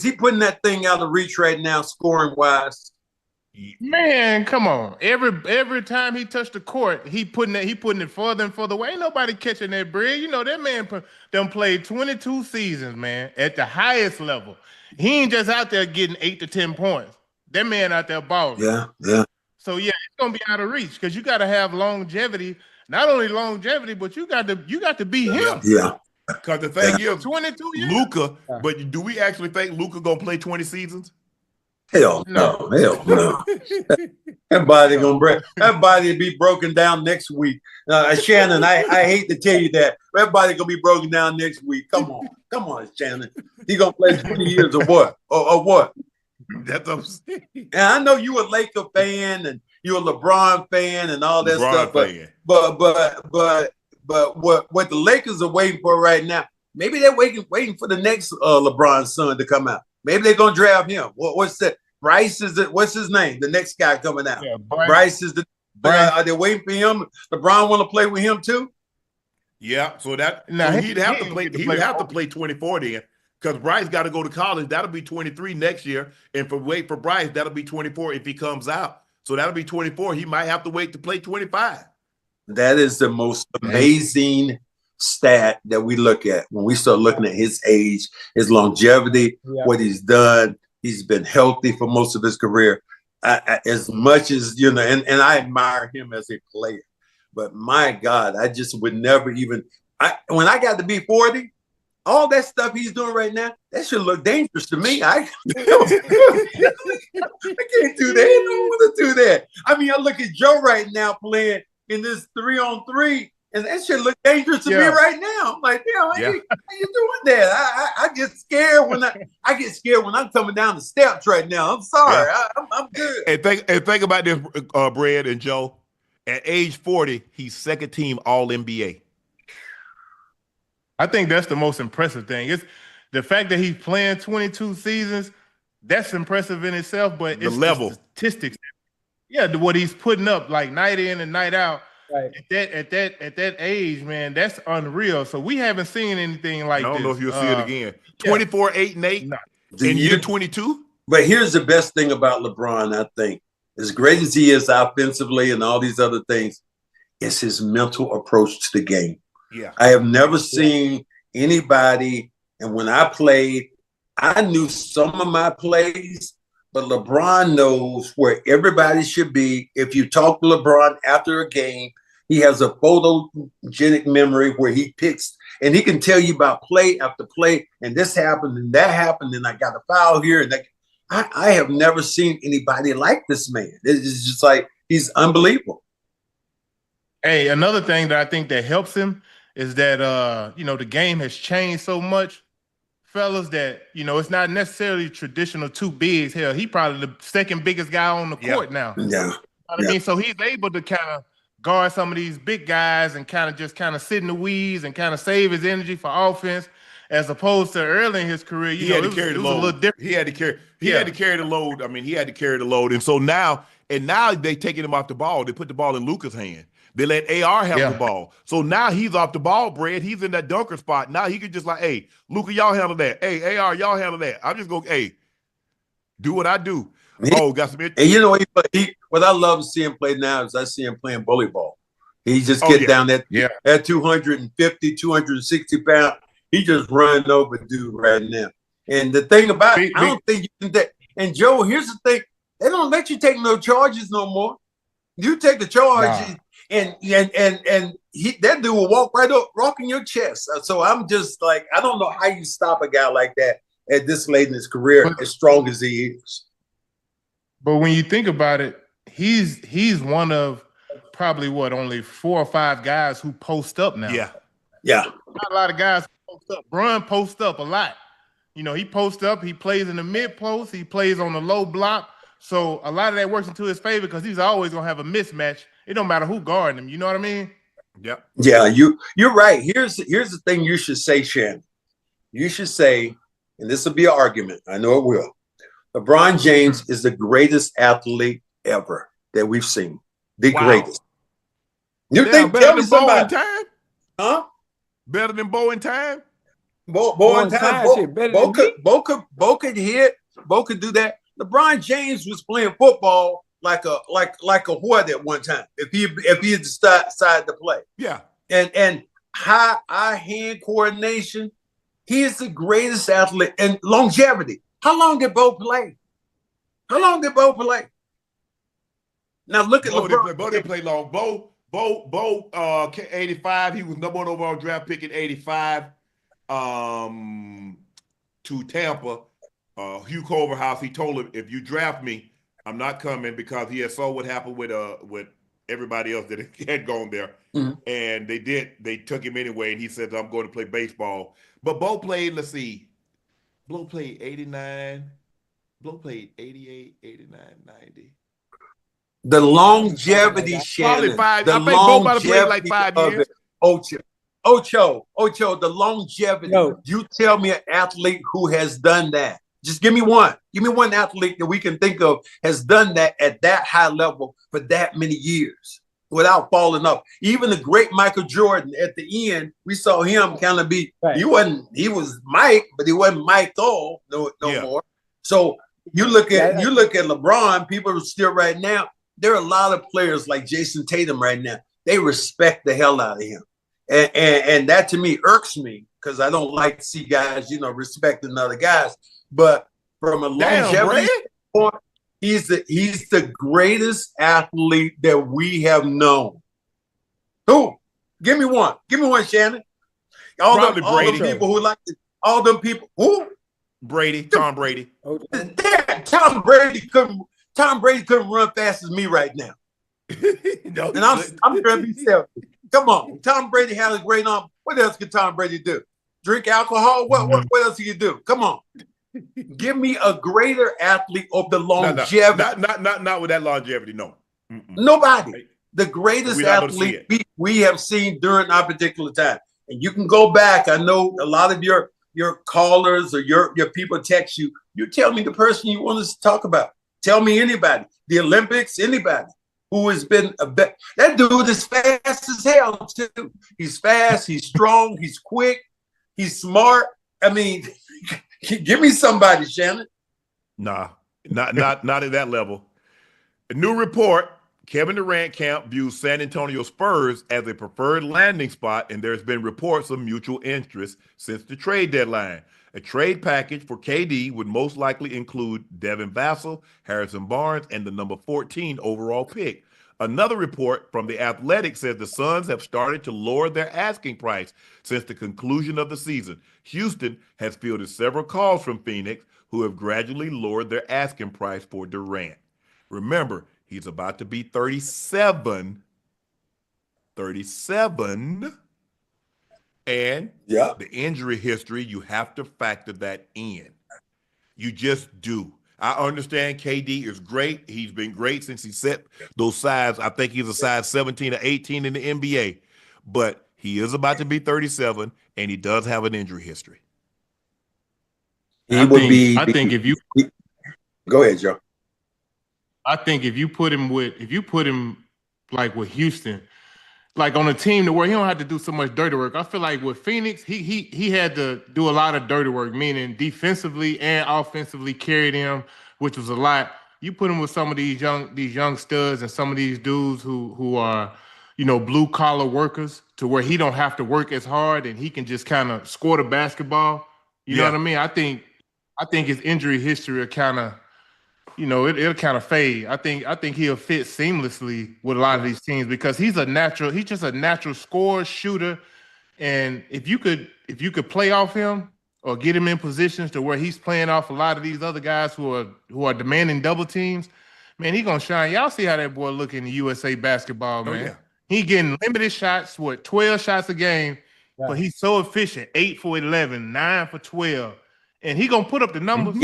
he putting that thing out of reach right now, scoring wise? Man, come on! Every time he touched the court, he putting it further and further away. Ain't nobody catching that bread. That man done played 22 seasons, man, at the highest level. He ain't just out there getting 8 to 10 points. That man out there balling. Yeah. So yeah, it's gonna be out of reach because you got to have longevity. Not only longevity, but you got to be him. Yeah. Because the thing is, 22 years. Luka, but do we actually think Luka gonna play 20 seasons? Hell no. That body will be broken down next week. Shannon, I hate to tell you that. That body gonna be broken down next week. Come on, Shannon. He gonna play 20 years or what? Or what? That's what I'm saying. And I know you a Laker fan and you a LeBron fan and all that stuff, but what the Lakers are waiting for right now, maybe they're waiting for the next LeBron son to come out. Maybe they're gonna draft him. What's that? Bryce is it? What's his name? The next guy coming out. Yeah, Bryce is the. Are they waiting for him? LeBron want to play with him too? Yeah. So he'd have to play. He'd have to play 24 then, because Bryce got to go to college. That'll be 23 next year, and for Bryce, that'll be 24 if he comes out. So that'll be 24. He might have to wait to play 25. That is the most amazing stat that we look at when we start looking at his age, his longevity, what he's done. He's been healthy for most of his career. As much as, and I admire him as a player. But my God, I just would never even when I got to be 40, all that stuff he's doing right now, that should look dangerous to me. I can't do that. I don't want to do that. I mean, I look at Joe right now playing in this 3-on-3, and that should look dangerous to me right now. I'm like, how you doing that? I get scared when I'm coming down the steps right now. I'm sorry. I'm good. And think about this, Brad and Joe. At age 40, he's second team All-NBA. I think that's the most impressive thing. It's the fact that he's playing 22 seasons. That's impressive in itself, but it's the statistics. Yeah, what he's putting up like night in and night out. Right. At that age, man, that's unreal. So we haven't seen anything like this. I don't know if you'll see it again. 24, 8, and 8 in year 22. But here's the best thing about LeBron, I think. As great as he is offensively and all these other things, it's his mental approach to the game. Yeah. I have never seen anybody, and when I played, I knew some of my plays, but LeBron knows where everybody should be. If you talk to LeBron after a game, he has a photogenic memory where he picks, and he can tell you about play after play, and this happened, and that happened, and I got a foul here, and that. I have never seen anybody like this man. It's just like, he's unbelievable. Hey, another thing that I think that helps him is that, the game has changed so much, fellas, that, it's not necessarily traditional two bigs. Hell, he probably the second biggest guy on the court now. Yeah. You know what I mean? So he's able to kind of guard some of these big guys and kind of sit in the weeds and kind of save his energy for offense, as opposed to early in his career. He had to carry the load. A little different. He had to carry the load. I mean, he had to carry the load. And so now they taking him off the ball. They put the ball in Luka's hand. They let AR have the ball. So now he's off the ball, Brad. He's in that dunker spot. Now he could just like, hey, Luka, y'all handle that. Hey, AR, y'all handle that. I'm just going, hey, do what I do. Oh, got some. And you know what I love to see him play now is I see him playing bully ball. He just get down at 250, 260 pounds. He just running over dude right now. And the thing about it, I don't think you can take. And Joe, here's the thing: they don't let you take no charges no more. You take the charge, and that dude will walk right up, rocking your chest. So I'm just like, I don't know how you stop a guy like that at this late in his career, as strong as he is. But when you think about it, he's one of probably only 4 or 5 guys who post up now. Yeah. Not a lot of guys post up. Bron posts up a lot. You know, he posts up, he plays in the mid post, he plays on the low block. So a lot of that works into his favor because he's always gonna have a mismatch. It don't matter who guarding him. You know what I mean? Yep. Yeah, you're right. Here's the thing you should say, Shannon. You should say, and this will be an argument. I know it will. LeBron James is the greatest athlete ever that we've seen. The greatest. You think better than Bo in time? Huh? Better than Bo in time? Bo in time. Bo could hit. Bo could do that. LeBron James was playing football like a what at one time if he had decided to play. Yeah. And high hand coordination. He is the greatest athlete and longevity. How long did Bo play? Now look at LeBron. Bo didn't play long. Bo 85. He was number 1 overall draft pick in 85 to Tampa. Hugh Culverhouse, he told him, if you draft me, I'm not coming, because he had saw what happened with everybody else that had gone there. Mm-hmm. And they took him anyway, and he said, I'm going to play baseball. But Bo played, let's see, Bo played 89, Bo played 88, 89, 90. The longevity, Shannon. Probably 5. I think Bo might have played like 5 years. Ocho, the longevity. You tell me an athlete who has done that. Just give me one. Give me one athlete that we can think of has done that at that high level for that many years without falling off. Even the great Michael Jordan, at the end, we saw him kind of be, he was Mike, but he wasn't Michael no more. So you look at LeBron, people are still right now, there are a lot of players like Jason Tatum right now. They respect the hell out of him. And that to me irks me, because I don't like to see guys, respecting other guys. But from a longevity point, he's the greatest athlete that we have known. Who? Give me one. Give me one, Shannon. All the people who like it. All them people. Who? Tom Brady. Tom Brady couldn't run fast as me right now. And I'm trying to be selfish. Come on. Tom Brady has a great arm. What else can Tom Brady do? Drink alcohol? What else can you do? Come on. Give me a greater athlete of the longevity. Not with that longevity, no. Nobody. The greatest athlete we have seen during our particular time. And you can go back. I know a lot of your callers or your people text you. You tell me the person you want us to talk about. Tell me anybody. The Olympics, anybody who has been that dude is fast as hell too. He's fast, he's strong, he's quick, he's smart. I mean, give me somebody, Shannon. Nah, not at that level. A new report, Kevin Durant camp views San Antonio Spurs as a preferred landing spot, and there's been reports of mutual interest since the trade deadline. A trade package for KD would most likely include Devin Vassell, Harrison Barnes, and the number 14 overall pick. Another report from The Athletic says the Suns have started to lower their asking price since the conclusion of the season. Houston has fielded several calls from Phoenix, who have gradually lowered their asking price for Durant. Remember, he's about to be 37. 37. And the injury history, you have to factor that in. You just do. I understand KD is great. He's been great since he set those size. I think he's a size 17 or 18 in the NBA. But he is about to be 37, and he does have an injury history. I think if you go ahead, Joe. I think if you put him like with Houston, like on a team to where he don't have to do so much dirty work. I feel like with Phoenix, he had to do a lot of dirty work, meaning defensively and offensively carried him, which was a lot. You put him with some of these young studs and some of these dudes who are, blue collar workers, to where he don't have to work as hard and he can just kind of score the basketball. You know what I mean? I think his injury history will kind of, it'll kind of fade. I think he'll fit seamlessly with a lot of these teams because he's just a natural scorer, shooter. And if you could play off him or get him in positions to where he's playing off a lot of these other guys who are demanding double teams, man, he gonna shine. Y'all see how that boy look in the USA basketball, man. Yeah. He getting limited shots, 12 shots a game, but he's so efficient. 8 for 11, 9 for 12, and he gonna put up the numbers.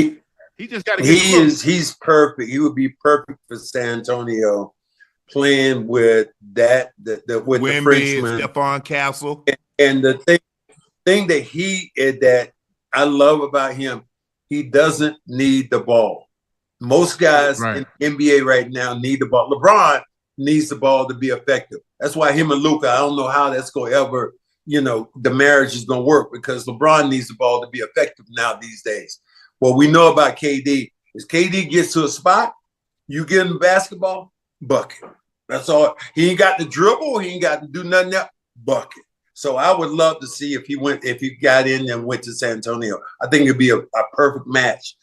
He just got to. He's perfect. He would be perfect for San Antonio, playing with with the Frenchman, Stephon Castle, and the thing that I love about him, he doesn't need the ball. Most guys in the NBA right now need the ball. LeBron needs the ball to be effective. That's why him and Luka, I don't know how that's going to ever, the marriage is going to work, because LeBron needs the ball to be effective now these days. What we know about KD is KD gets to a spot, you get him the basketball, bucket. That's all. He ain't got the dribble. He ain't got to do nothing else, bucket. So I would love to see if he got in and went to San Antonio. I think it'd be a perfect match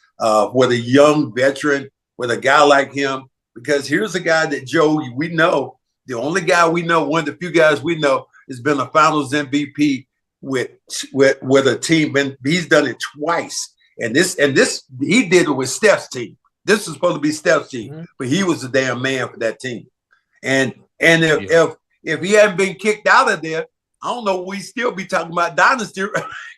with a young veteran, with a guy like him, because here's a guy that, Joe, we know, the only guy we know, one of the few guys we know, has been a Finals MVP with a team, and he's done it twice. And this he did it with Steph's team. This was supposed to be Steph's team, but he was the damn man for that team. And if he hadn't been kicked out of there, I don't know, we still be talking about dynasty.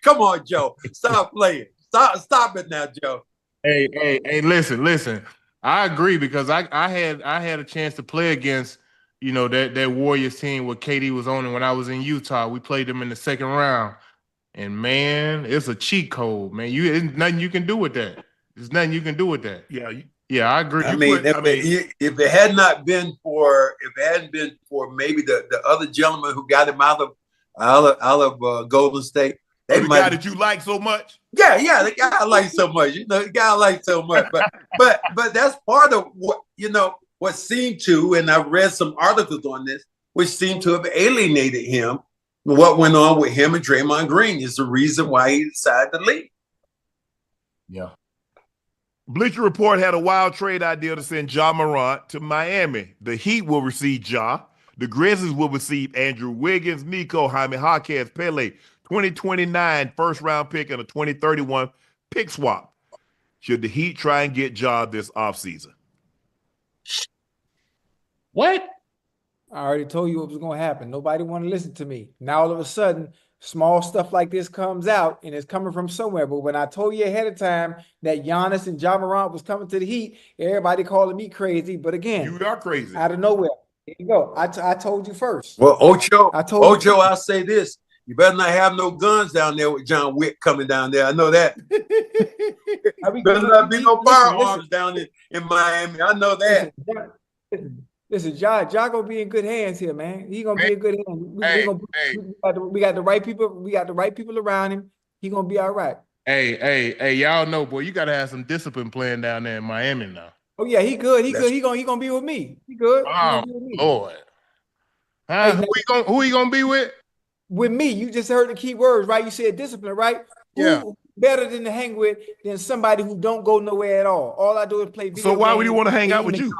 Come on, Joe. Stop playing. Stop it now, Joe. Hey, listen. I agree, because I had a chance to play against, that Warriors team where KD was on it when I was in Utah. We played them in the second round. And man, it's a cheat code, man. There's nothing you can do with that. There's nothing you can do with that. Yeah, I agree. If it had not been for, maybe the other gentleman who got him out of Golden State, the guy that you like so much. Yeah, the guy I like so much. The guy I like so much. But that's part of what seemed to, and I've read some articles on this, which seemed to have alienated him. What went on with him and Draymond Green is the reason why he decided to leave. Yeah. Bleacher Report had a wild trade idea to send Ja Morant to Miami. The Heat will receive Ja. The Grizzlies will receive Andrew Wiggins, Nico, Jaime Jaquez, Pele, 2029 first-round pick, and a 2031 pick swap. Should the Heat try and get Ja this offseason? What? I already told you what was going to happen. Nobody want to listen to me. Now, all of a sudden, small stuff like this comes out, and it's coming from somewhere. But when I told you ahead of time that Giannis and Ja Morant was coming to the Heat, everybody calling me crazy. But again, you are crazy. Out of nowhere. There you go. I told you first. Well, Ocho, I'll say this. You better not have no guns down there with John Wick coming down there. I know that. Better not be no firearms down in Miami. I know that. Listen, Ja gonna be in good hands here, man. He gonna be in good hands. We got the right people. We got the right people around him. He gonna be all right. Hey, y'all know, boy, you gotta have some discipline playing down there in Miami now. Oh yeah, he good. He gonna be with me. He good. Oh Lord. Who he gonna be with? With me. You just heard the key words, right? You said discipline, right? Yeah. Who better than to hang with than somebody who don't go nowhere at all? All I do is play video So why games, would he want to hang out with you?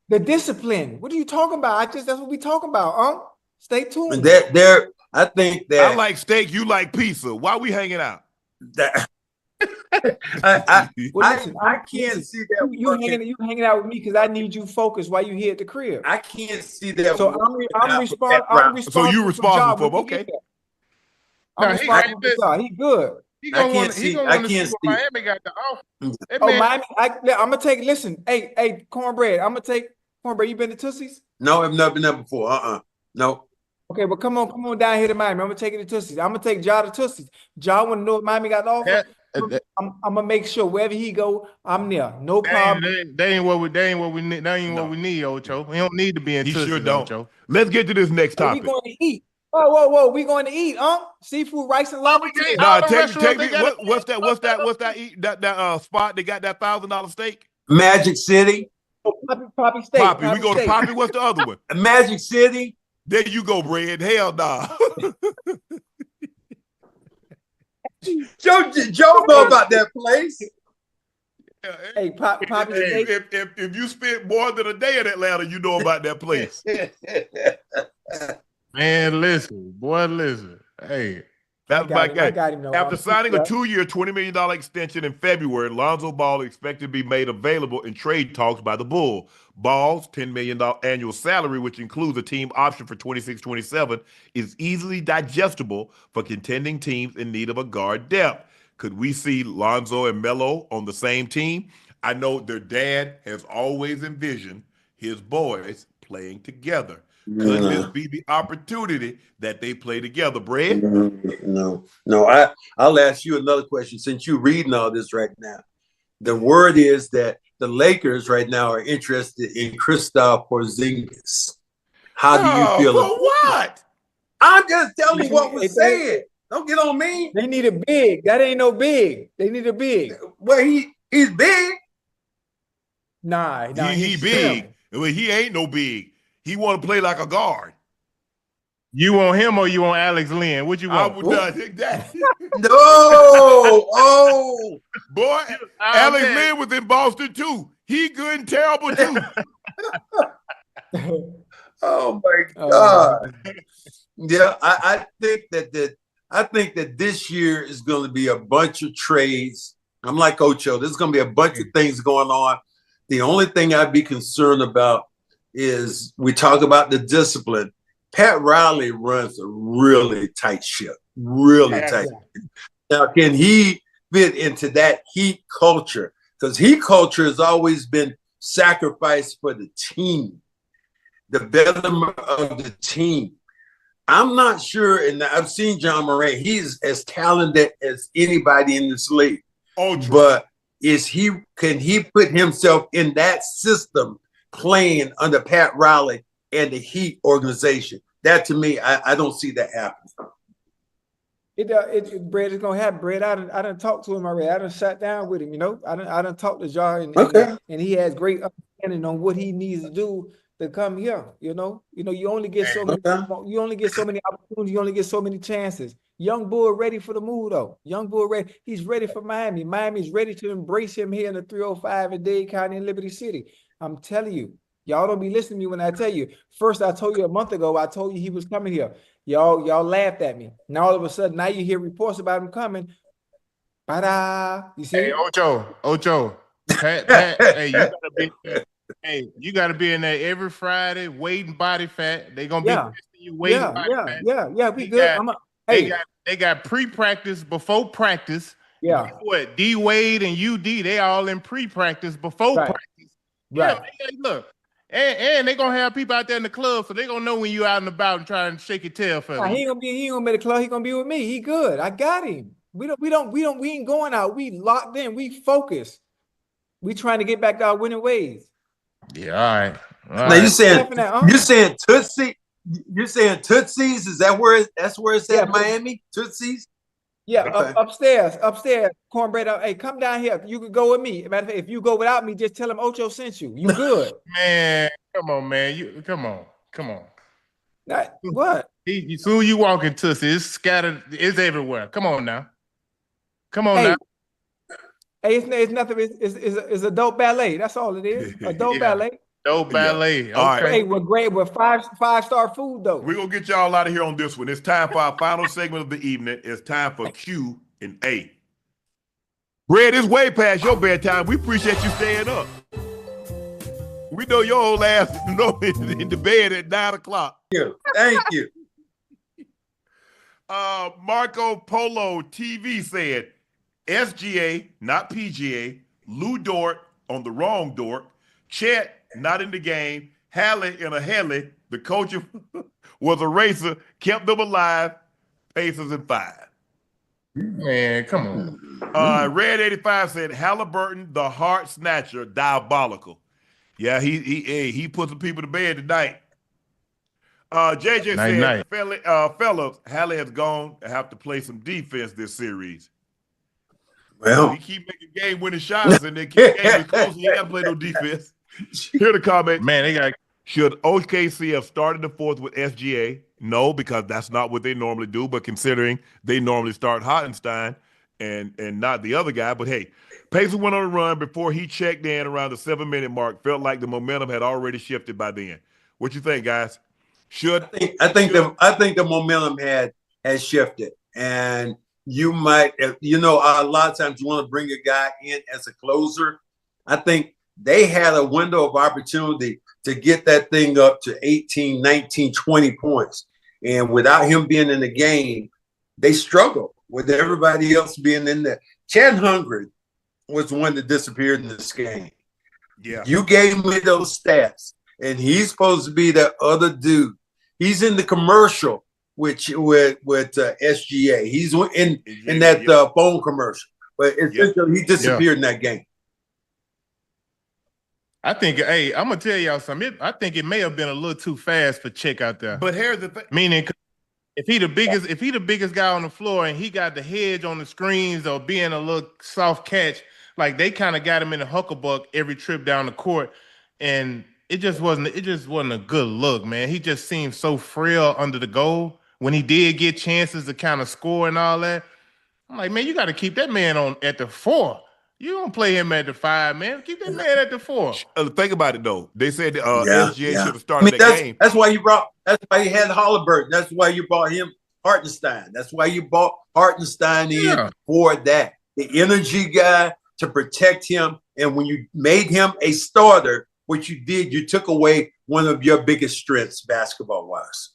The discipline. What are you talking about? That's what we talking about. Stay tuned. I think that I like steak. You like pizza. Why we hanging out? I can't see that. You hanging out with me because I need you focused while you here at the crib. I can't see that. So I'm responsible. So you responsible for okay. I'm responsible for y'all. He good. I can't see what Miami got to offer. Miami. I'm gonna take. Listen, hey, Cornbread. I'm gonna take Cornbread. You been to Tootsie's? No, I've never been there before. No. Okay, but come on down here to Miami. I'm gonna take you to Tootsie's. I'm gonna take Ja to Tootsie's. Ja want to know what Miami got to offer. I'm gonna make sure wherever he go, I'm there. No problem. That ain't what we need. That ain't what we need, Ocho. We don't need to be in Tootsie's. He sure don't. Ocho. Let's get to this next topic. We going to eat. Whoa. We going to eat, seafood, rice, and lobster. Nah, take me. What's that eat that spot? They got that $1,000 steak. Magic City. Poppy steak. Poppy. We go to Poppy. What's the other one? Magic City. There you go, Bread. Hell nah. Joe know about that place. Hey, Poppy steak. If you spent more than a day in Atlanta, you know about that place. Man, listen. Hey. That's my guy. I got him, After signing a 2-year, $20 million extension in February, Lonzo Ball is expected to be made available in trade talks by the Bull. Ball's $10 million annual salary, which includes a team option for 26-27, is easily digestible for contending teams in need of a guard depth. Could we see Lonzo and Melo on the same team? I know their dad has always envisioned his boys playing together. Could this be the opportunity that they play together, Brad? No. I'll ask you another question since you're reading all this right now. The word is that the Lakers right now are interested in Kristaps Porzingis. How do you feel? For what? I'm just telling you what was said. Don't get on me. They need a big. That ain't no big. They need a big. Well, he's big. Nah, he big. Well, he ain't no big. He want to play like a guard. You want him or you want Alex Lynn? What you want? I would not think that. No. Oh. Boy, Alex Lynn was in Boston too. He good and terrible too. Oh my God. Yeah, I think that this year is going to be a bunch of trades. I'm like Ocho. There's going to be a bunch of things going on. The only thing I'd be concerned about is we talk about the discipline. Pat Riley runs a really tight ship, really tight. Now, can he fit into that Heat culture? Because Heat culture has always been sacrifice for the team, the betterment of the team. I'm not sure, and I've seen John Morant. He's as talented as anybody in this league. Ultra. But can he put himself in that system playing under Pat Riley and the Heat organization? That to me, I don't see that happening. Brad is gonna happen. Brad, I done talked to him already. I done sat down with him. I done talked to Jar, and he has great understanding on what he needs to do to come here. You only get so many. You only get so many opportunities. You only get so many chances. Young Bull ready for the move though. Young Bull ready. He's ready for Miami. Miami's ready to embrace him here in the 305 in Dade County and Liberty City. I'm telling you, y'all don't be listening to me when I tell you. First, I told you a month ago, I told you he was coming here. Y'all laughed at me. Now all of a sudden, now you hear reports about him coming. Ba-da. You see? Hey, Ocho. Pat, you gotta be in there every Friday, weight and body fat. They gonna be testing you weight and body fat. Yeah, we good. They got pre-practice before practice. Yeah. What D Wade and UD, they all in pre-practice before practice. Right. Yeah, look. And they're gonna have people out there in the club, so they're gonna know when you out and about and try and shake your tail for them. He ain't gonna be in the club, he gonna be with me. He good. I got him. We ain't going out. We locked in, we focused. We trying to get back to our winning ways. Yeah, all right. Now you're saying Tootsie? You're saying Tootsie's? Is that where that's where it's at, Miami? Tootsie's? Yeah, okay. upstairs. Cornbread. Hey, come down here. You could go with me. Matter of fact, if you go without me, just tell him Ocho sent you. You good? Man, come on, man. Come on. What? Soon you walk in Tootsie, it's scattered. It's everywhere. Come on now. Now. Hey, it's nothing. It's adult ballet. That's all it is. Adult ballet. Adult ballet. All right. Hey, we're great. We're five-star food though. We're gonna get y'all out of here on this one. It's time for our final segment of the evening. It's time for Q and A. Brad, it's way past your bedtime. We appreciate you staying up. We know your old ass in the bed at 9 o'clock. Thank you. Marco Polo TV said SGA, not PGA, Lou Dort on the wrong Dort, Chet not in the game, Hallie in a heli, the coach was a racer, kept them alive, Pacers in 5. Man, come on. Red 85 said Halliburton, the heart snatcher, diabolical. Yeah, he put some people to bed tonight. JJ Night, said, night. fellas, Hallie has gone to have to play some defense this series. Well, he keep making game-winning shots and then keep game is close. He ain't got to play no defense. Here the comment. Man, they got. Should OKC have started the fourth with SGA? No, because that's not what they normally do. But considering they normally start Hartenstein and not the other guy. But hey, Pacers went on a run before he checked in around the 7-minute mark. Felt like the momentum had already shifted by then. What you think, guys? I think the momentum has shifted, and you might, a lot of times you want to bring a guy in as a closer. I think they had a window of opportunity to get that thing up to 18, 19, 20 points. And without him being in the game, they struggled with everybody else being in there. Chad Hungry was the one that disappeared in this game. Yeah. You gave me those stats, and he's supposed to be that other dude. He's in the commercial with SGA. He's in that phone commercial. But essentially, he disappeared in that game. I think, hey, I'm gonna tell y'all something. I think it may have been a little too fast for Chick out there. But here's the thing. Meaning, if he the biggest guy on the floor and he got the hedge on the screens or being a little soft catch, like they kind of got him in a hucklebuck every trip down the court, and it just wasn't a good look, man. He just seemed so frail under the goal when he did get chances to kind of score and all that. I'm like, man, you got to keep that man on at the 4. You don't play him at the 5, man. Keep that man at the 4. Think about it though. They said SGA should have started that game. That's why you had Halliburton. That's why you bought him Hartenstein. That's why you bought Hartenstein in for that. The energy guy to protect him. And when you made him a starter, what you did, you took away one of your biggest strengths basketball-wise.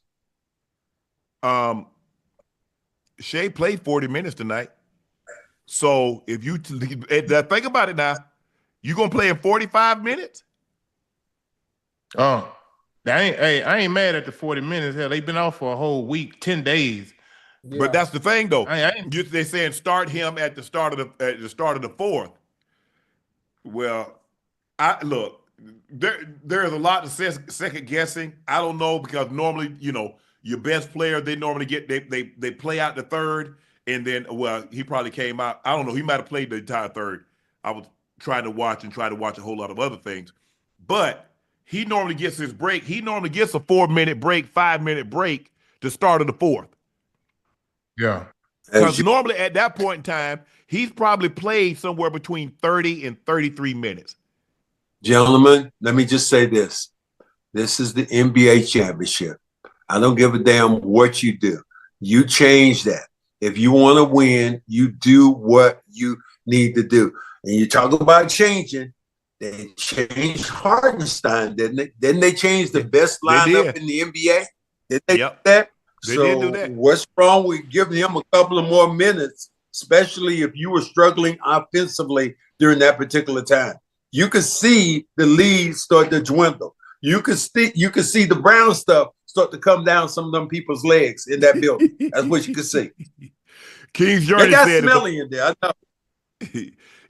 Shea played 40 minutes tonight. So if you think about it now, you gonna play in 45 minutes? Oh, I ain't mad at the 40 minutes. Hell, they've been off for a whole week, 10 days. Yeah. But that's the thing, though. They're saying start him at the start of the fourth. Well, there's a lot of second guessing. I don't know because normally, your best player they normally get they play out the third. And then, he probably came out. I don't know. He might have played the entire third. I was trying to watch a whole lot of other things. But he normally gets his break. He normally gets a 4-minute break, 5-minute break to start of the fourth. Yeah. Because normally at that point in time, he's probably played somewhere between 30 and 33 minutes. Gentlemen, let me just say this. This is the NBA championship. I don't give a damn what you do. You change that. If you want to win, you do what you need to do. And you talk about changing. They changed Hartenstein, didn't they? Didn't they change the best lineup in the NBA? Did they do that? They did do that. What's wrong with giving him a couple of more minutes, especially if you were struggling offensively during that particular time? You could see the lead start to dwindle. You could see the brown stuff start to come down some of them people's legs in that building. That's what you could see. King's Journey said smelly in there. I know.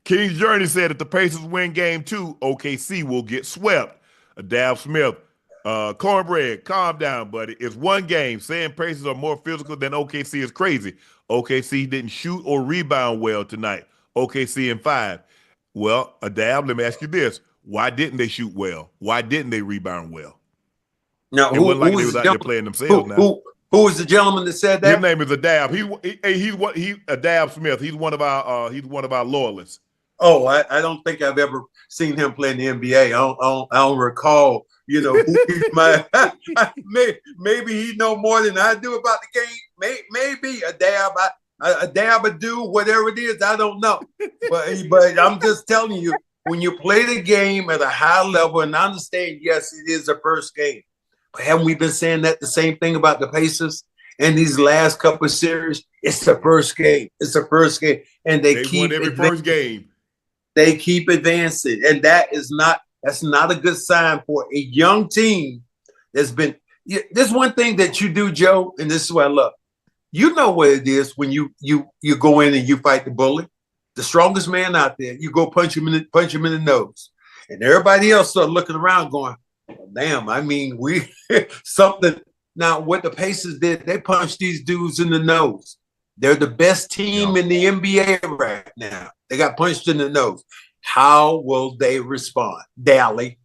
King's Journey said if the Pacers win game 2, OKC will get swept. Dab Smith, Cornbread, calm down, buddy. It's one game. Saying Pacers are more physical than OKC is crazy. OKC didn't shoot or rebound well tonight. OKC in 5. Well, Dab, let me ask you this. Why didn't they shoot well? Why didn't they rebound well? Now, it wasn't like they was out there playing themselves now. Who was the gentleman that said that? His name is Adab. He's Adab Smith. He's one of our loyalists. Oh, I don't think I've ever seen him play in the NBA. I don't recall. Who he's maybe he know more than I do about the game. Maybe Adab a dude, whatever it is. I don't know. But I'm just telling you, when you play the game at a high level, and I understand, yes, it is the first game. But haven't we been saying that the same thing about the Pacers in these last couple of series? It's the first game. It's the first game. And they keep won every first game. They keep advancing. And that's not a good sign for a young team that's been. There's one thing that you do, Joe, and this is what I love. You know what it is when you go in and you fight the bully. The strongest man out there, you go punch him in the nose. And everybody else start looking around going, damn, I mean, we something Now, what the Pacers did, they punched these dudes in the nose. They're the best team in the NBA right now. They got punched in the nose. How will they respond? Dally.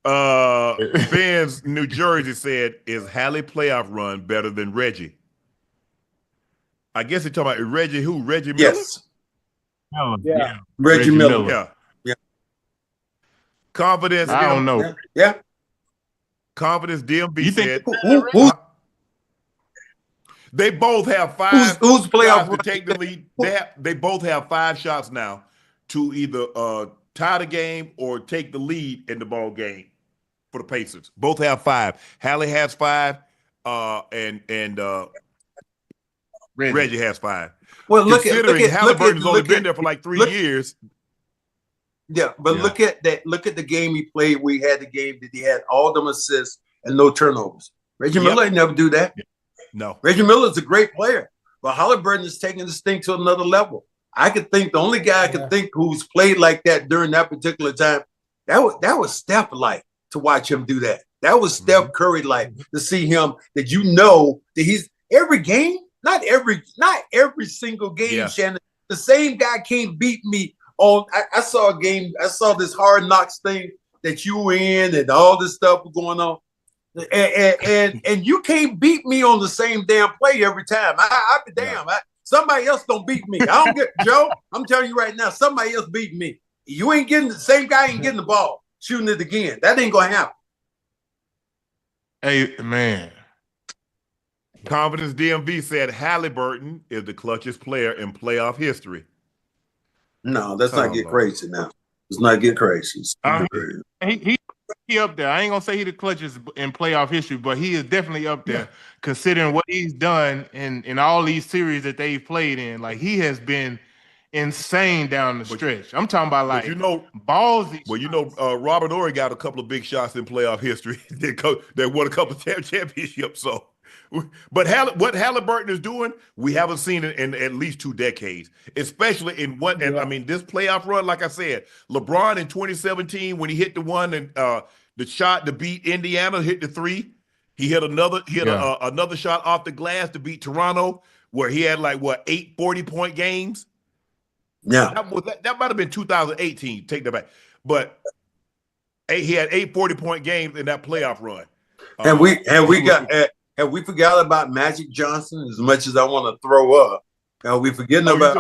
Ben's New Jersey said, is Hallie playoff run better than Reggie? I guess they're talking about Reggie who? Reggie Miller? Yes. Yeah. Reggie Miller. Yeah. Confidence. I don't know. Yeah. Confidence DMB You said. think They both have 5 who's playoff shots to take the lead. They both have 5 shots now to either tie the game or take the lead in the ball game for the Pacers. Both have 5. Hallie has 5, and Reggie has 5. Well, considering Halliburton's only been there for like 3 years. Yeah, but look at that. Look at the game he played. We had the game that he had all them assists and no turnovers. Reggie Miller ain't never do that. No. Reggie Miller is a great player, but Halliburton is taking this thing to another level. I could think the only guy I could think who's played like that during that particular time, that was Steph like to watch him do that. That was Steph Curry like to see him that that he's every game, not every single game, Shannon. The same guy can't beat me on. I saw a game, I saw this Hard Knocks thing that you were in and all this stuff was going on. And you can't beat me on the same damn play every time. I be damn. Somebody else don't beat me. I don't get Joe. I'm telling you right now, somebody else beat me. You ain't getting the same guy ain't getting the ball, shooting it again. That ain't gonna happen. Hey man. Confidence DMV said Halliburton is the clutchest player in playoff history. No, let's not get crazy now. Let's not get crazy. He up there. I ain't gonna say he the clutchest in playoff history, but he is definitely up there considering what he's done in all these series that they've played in. Like he has been insane down the stretch. I'm talking about like ballsy. Well, Robert Horry got a couple of big shots in playoff history that won a couple of championships. So, but what Halliburton is doing, we haven't seen it in at least 2 decades, especially in one. And I mean, this playoff run, like I said, LeBron in 2017 when he hit the one and the shot to beat Indiana, hit the 3. He hit another shot off the glass to beat Toronto, where he had like 8 40-point games. Yeah, that might have been 2018. Take that back, but he had 8 40-point games in that playoff run. And we forgot about Magic Johnson as much as I want to throw up. We forgetting about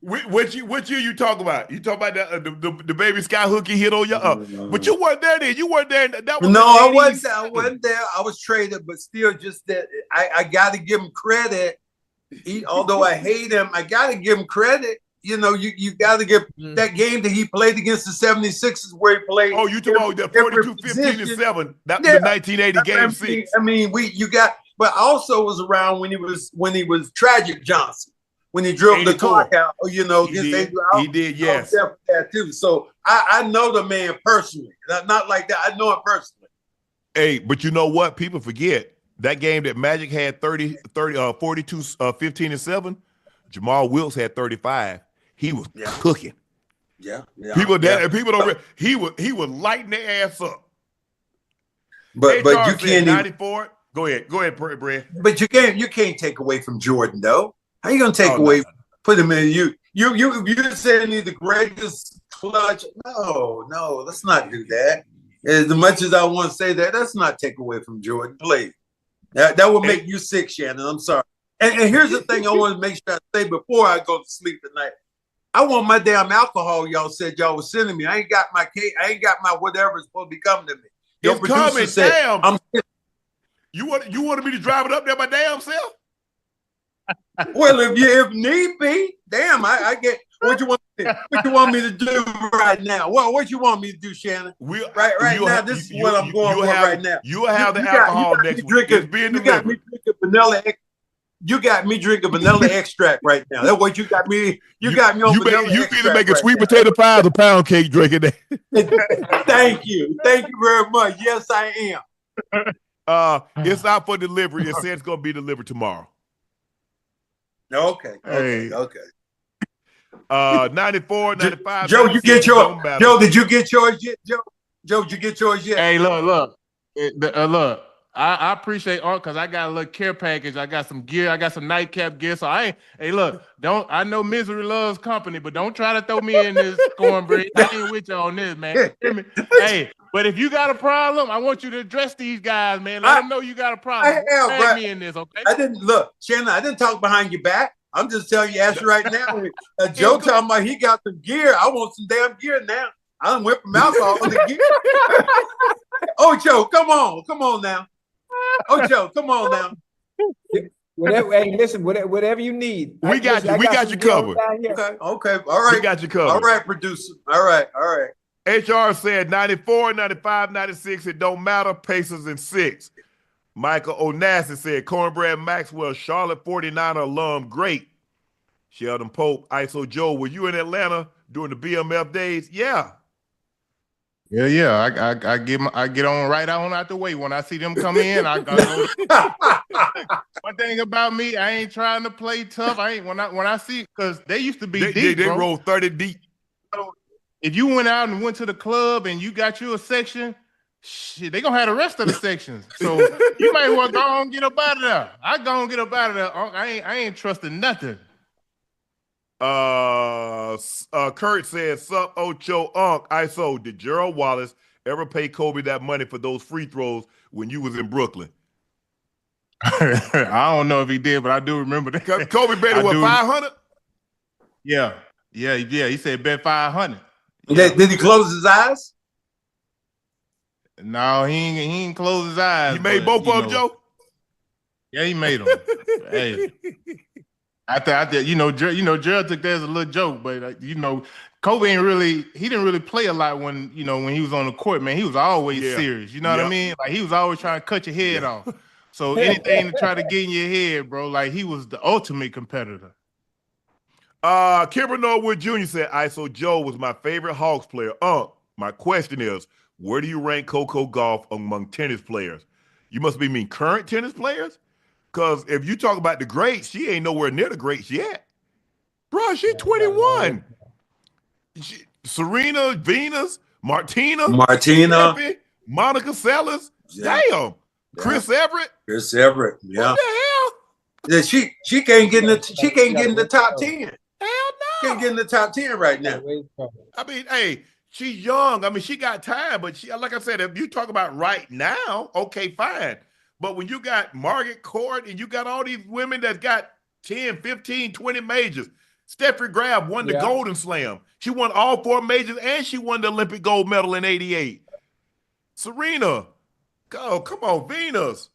what year you talk about? You talk about the baby sky hook he hit on your but you weren't there then. You weren't there. That was I wasn't there. I was traded, but still just that I gotta give him credit. Although I hate him, I gotta give him credit. You know, you got to give that game that he played against the 76ers where he played. Oh, you talking about that 42-15-7. That was the 1980 game 6. I mean, but also was around when he was Tragic Johnson, when he drove the clock out, he did, yes. That too. So I know the man personally. Not like that. I know him personally. Hey, but you know what? People forget that game that Magic had 42, 15 and 7. Jamal Wilkes had 35. He was cooking. Yeah. People don't. He was lighting their ass up. But you can't 94. Go ahead, Brad. But you can't take away from Jordan though. How you gonna take away? Put him in you saying he's the greatest clutch? No, let's not do that. As much as I want to say that, let's not take away from Jordan. Please, that will make you sick, Shannon. I'm sorry. And here's the thing I want to make sure I say before I go to sleep tonight. I want my damn alcohol y'all said y'all was sending me. I ain't got my cake. I ain't got my whatever is supposed to be coming to me. Your producer said, damn. You wanted me to drive it up there my damn self? Well, if need be, damn, I get what you want me to do right now. What you want me to do, Shannon? Right now, this is what I'm going for right now. You'll have the alcohol next week. You got me drinking vanilla. You got me drinking vanilla extract right now. That's what you got me. You got me on vanilla extract. You either make a sweet potato pie or pound cake drinking that. Thank you very much. Yes, I am. It's out for delivery. It says it's gonna be delivered tomorrow. Okay. 94, 95. Joe, did you get yours yet, Joe? Joe, did you get yours yet? Hey, look. Look, I appreciate art because I got a little care package. I got some gear. I got some nightcap gear. So I ain't. Hey, look, I know misery loves company, but don't try to throw me in this cornbread. I ain't with you on this, man. Hear me? Hey, but if you got a problem, I want you to address these guys, man. Let them know you got a problem. Tag me in this, okay? I didn't look, Shannon. I didn't talk behind your back. I'm just telling you, Ashley, right now. Joe talking about he got some gear. I want some damn gear now. I done went from alcohol to gear. Ocho, come on now. Ocho, come on now. Whatever, hey, listen, whatever you need. We got you covered. Okay, all right. We got you covered. All right, producer. All right. HR said 94, 95, 96, it don't matter. Pacers in 6. Michael Onassis said Cornbread Maxwell, Charlotte 49er alum, great. Sheldon Pope, ISO Joe, were you in Atlanta during the BMF days? Yeah. Yeah. I get on right on out the way when I see them come in. I go. One thing about me, I ain't trying to play tough. I ain't when I see because they used to be deep. They bro. roll 30 deep. So if you went out and went to the club and you got you a section, shit, they gonna have the rest of the sections. So you might want to go and get up out of there. I go and get up out of there. I ain't trusting nothing. Kurt said, "Sup, Ocho, ISO. Did Gerald Wallace ever pay Kobe that money for those free throws when you was in Brooklyn?" I don't know if he did, but I do remember that. Kobe bet what, 500? Yeah. He said bet 500. Yeah. Did he close his eyes? No, he ain't close his eyes. He made both of them, Joe. Yeah, he made them. Hey. After Gerald took that as a little joke, but Kobe didn't really play a lot when he was on the court, man. He was always serious. You know what I mean? Like he was always trying to cut your head off. So anything to try to get in your head, bro, like he was the ultimate competitor. Kimber Norwood Jr. said, ISO Joe was my favorite Hawks player. My question is, where do you rank Coco Gauff among tennis players? You must mean current tennis players? Because if you talk about the greats, she ain't nowhere near the greats yet. Bro, she's 21. Serena, Venus, Martina, Steffi, Monica Seles. Yeah. Damn. Chris Everett. Yeah. What the hell? Yeah, she can't get in the top 10. Hell no. Can't get in the top 10 right now. I mean, hey, she's young. I mean, she got time, but like I said, if you talk about right now, okay, fine. But when you got Margaret Court and you got all these women that got 10, 15, 20 majors, Steffi Graf won the Golden Slam. She won all 4 majors and she won the Olympic gold medal in '88. Serena, come on, Venus.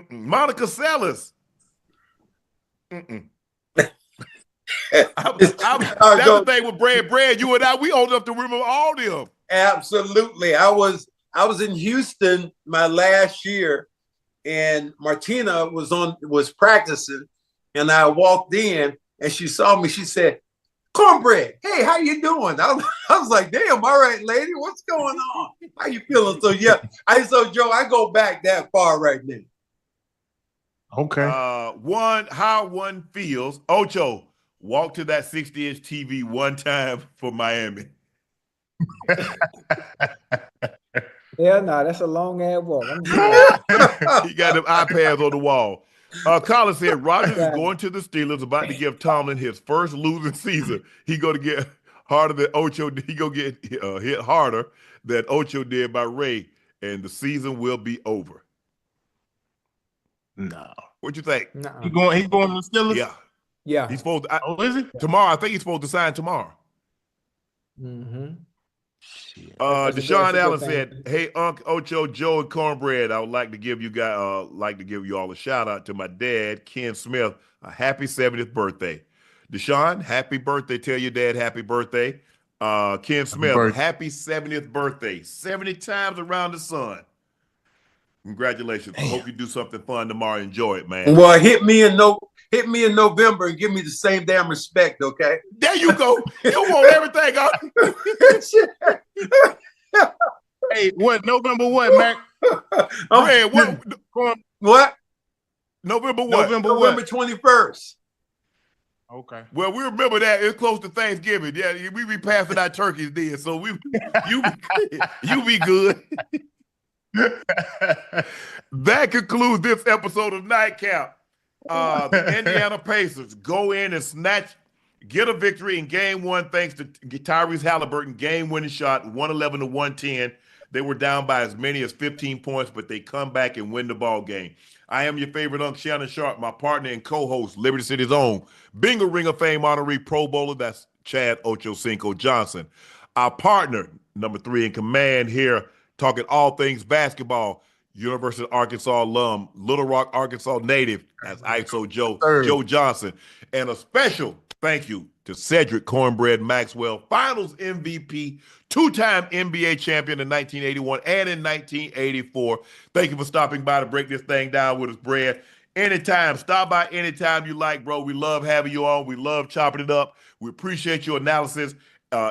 Monica Seles. That's the thing with Brad. You and I, we old enough to remember all them. Absolutely. I was in Houston my last year, and Martina was practicing, and I walked in, and she saw me. She said, "Cornbread, hey, how you doing?" I was like, "Damn, all right, lady, what's going on? How you feeling?" So yeah, Joe, I go back that far right now. Okay. How one feels. Ocho, walk to that 60-inch TV one time for Miami. Yeah, that's a long ass walk. He got them iPads on the wall. Colin said Rodgers is going to the Steelers, about to give Tomlin his first losing season. He going to get harder than Ocho. He going to get hit harder than Ocho did by Ray, and the season will be over. No. What you think? No. He going to the Steelers? Yeah. He's supposed to. Is he? Tomorrow. I think he's supposed to sign tomorrow. Mm-hmm. Deshaun Allen said, "Hey, Uncle Ocho, Joe, and Cornbread, I would like to give you all a shout out to my dad, Ken Smith, a happy 70th birthday. Deshaun, happy birthday. Tell your dad happy birthday. Ken Smith, happy 70th birthday. 70 times around the sun. Congratulations. Damn. Hope you do something fun tomorrow. Enjoy it, man. Well, hit me in November and give me the same damn respect, okay? There you go. You want everything, Hey, what? November what, Mac? Man, what? November what? November 21st. Okay. Well, we remember that. It's close to Thanksgiving. Yeah, we be passing out turkeys then, so you be good. That concludes this episode of Nightcap. The Indiana Pacers go in and get a victory in game one thanks to Tyrese Halliburton game-winning shot, 111-110. They were down by as many as 15 points, but they come back and win the ball game. I am your favorite Unc Shannon Sharpe, my partner and co-host, Liberty City's own Bingo Ring of Fame honoree Pro Bowler, that's Chad Ochocinco Johnson. Our partner, number 3 in command here, talking all things basketball, University of Arkansas alum, Little Rock, Arkansas native, as ISO Joe Johnson. And a special thank you to Cedric Cornbread Maxwell, Finals MVP, 2-time NBA champion in 1981 and in 1984. Thank you for stopping by to break this thing down with us, Brad. Anytime, stop by anytime you like, bro. We love having you on. We love chopping it up. We appreciate your analysis.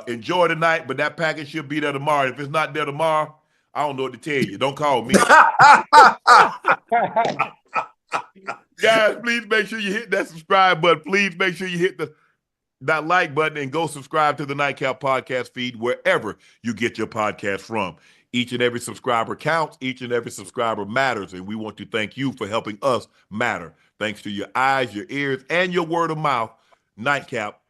Enjoy the night, but that package should be there tomorrow. If it's not there tomorrow, I don't know what to tell you. Don't call me. Guys, please make sure you hit that subscribe button. Please make sure you hit that like button and go subscribe to the Nightcap podcast feed wherever you get your podcast from. Each and every subscriber counts. Each and every subscriber matters, and we want to thank you for helping us matter. Thanks to your eyes, your ears, and your word of mouth, Nightcap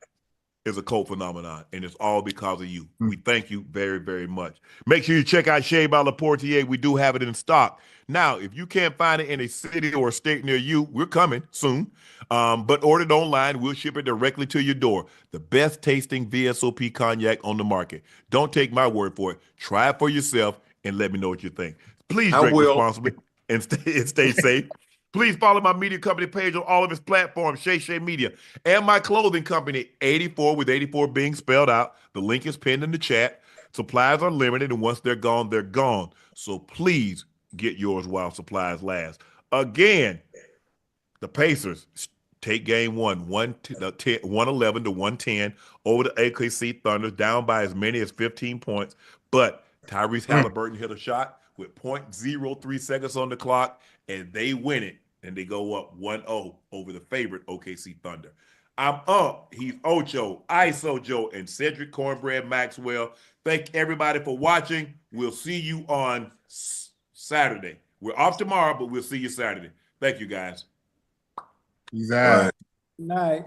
is a cult phenomenon, and it's all because of you. We thank you very, very much. Make sure you check out Shea by Laportier. We do have it in stock. Now, if you can't find it in a city or a state near you, we're coming soon. But order it online. We'll ship it directly to your door. The best tasting VSOP cognac on the market. Don't take my word for it. Try it for yourself and let me know what you think. Please drink responsibly and stay safe. Please follow my media company page on all of its platforms, Shay Media, and my clothing company, 84 with 84 being spelled out. The link is pinned in the chat. Supplies are limited, and once they're gone, they're gone. So please get yours while supplies last. Again, the Pacers take game one, 111-110 over the OKC Thunder, down by as many as 15 points. But Tyrese Halliburton hit a shot with 0.03 seconds on the clock, and they win it. And they go up 1-0 over the favorite OKC Thunder. I'm up. He's Ocho, ISO Joe, and Cedric Cornbread Maxwell. Thank everybody for watching. We'll see you on Saturday. We're off tomorrow, but we'll see you Saturday. Thank you, guys. He's out. Night.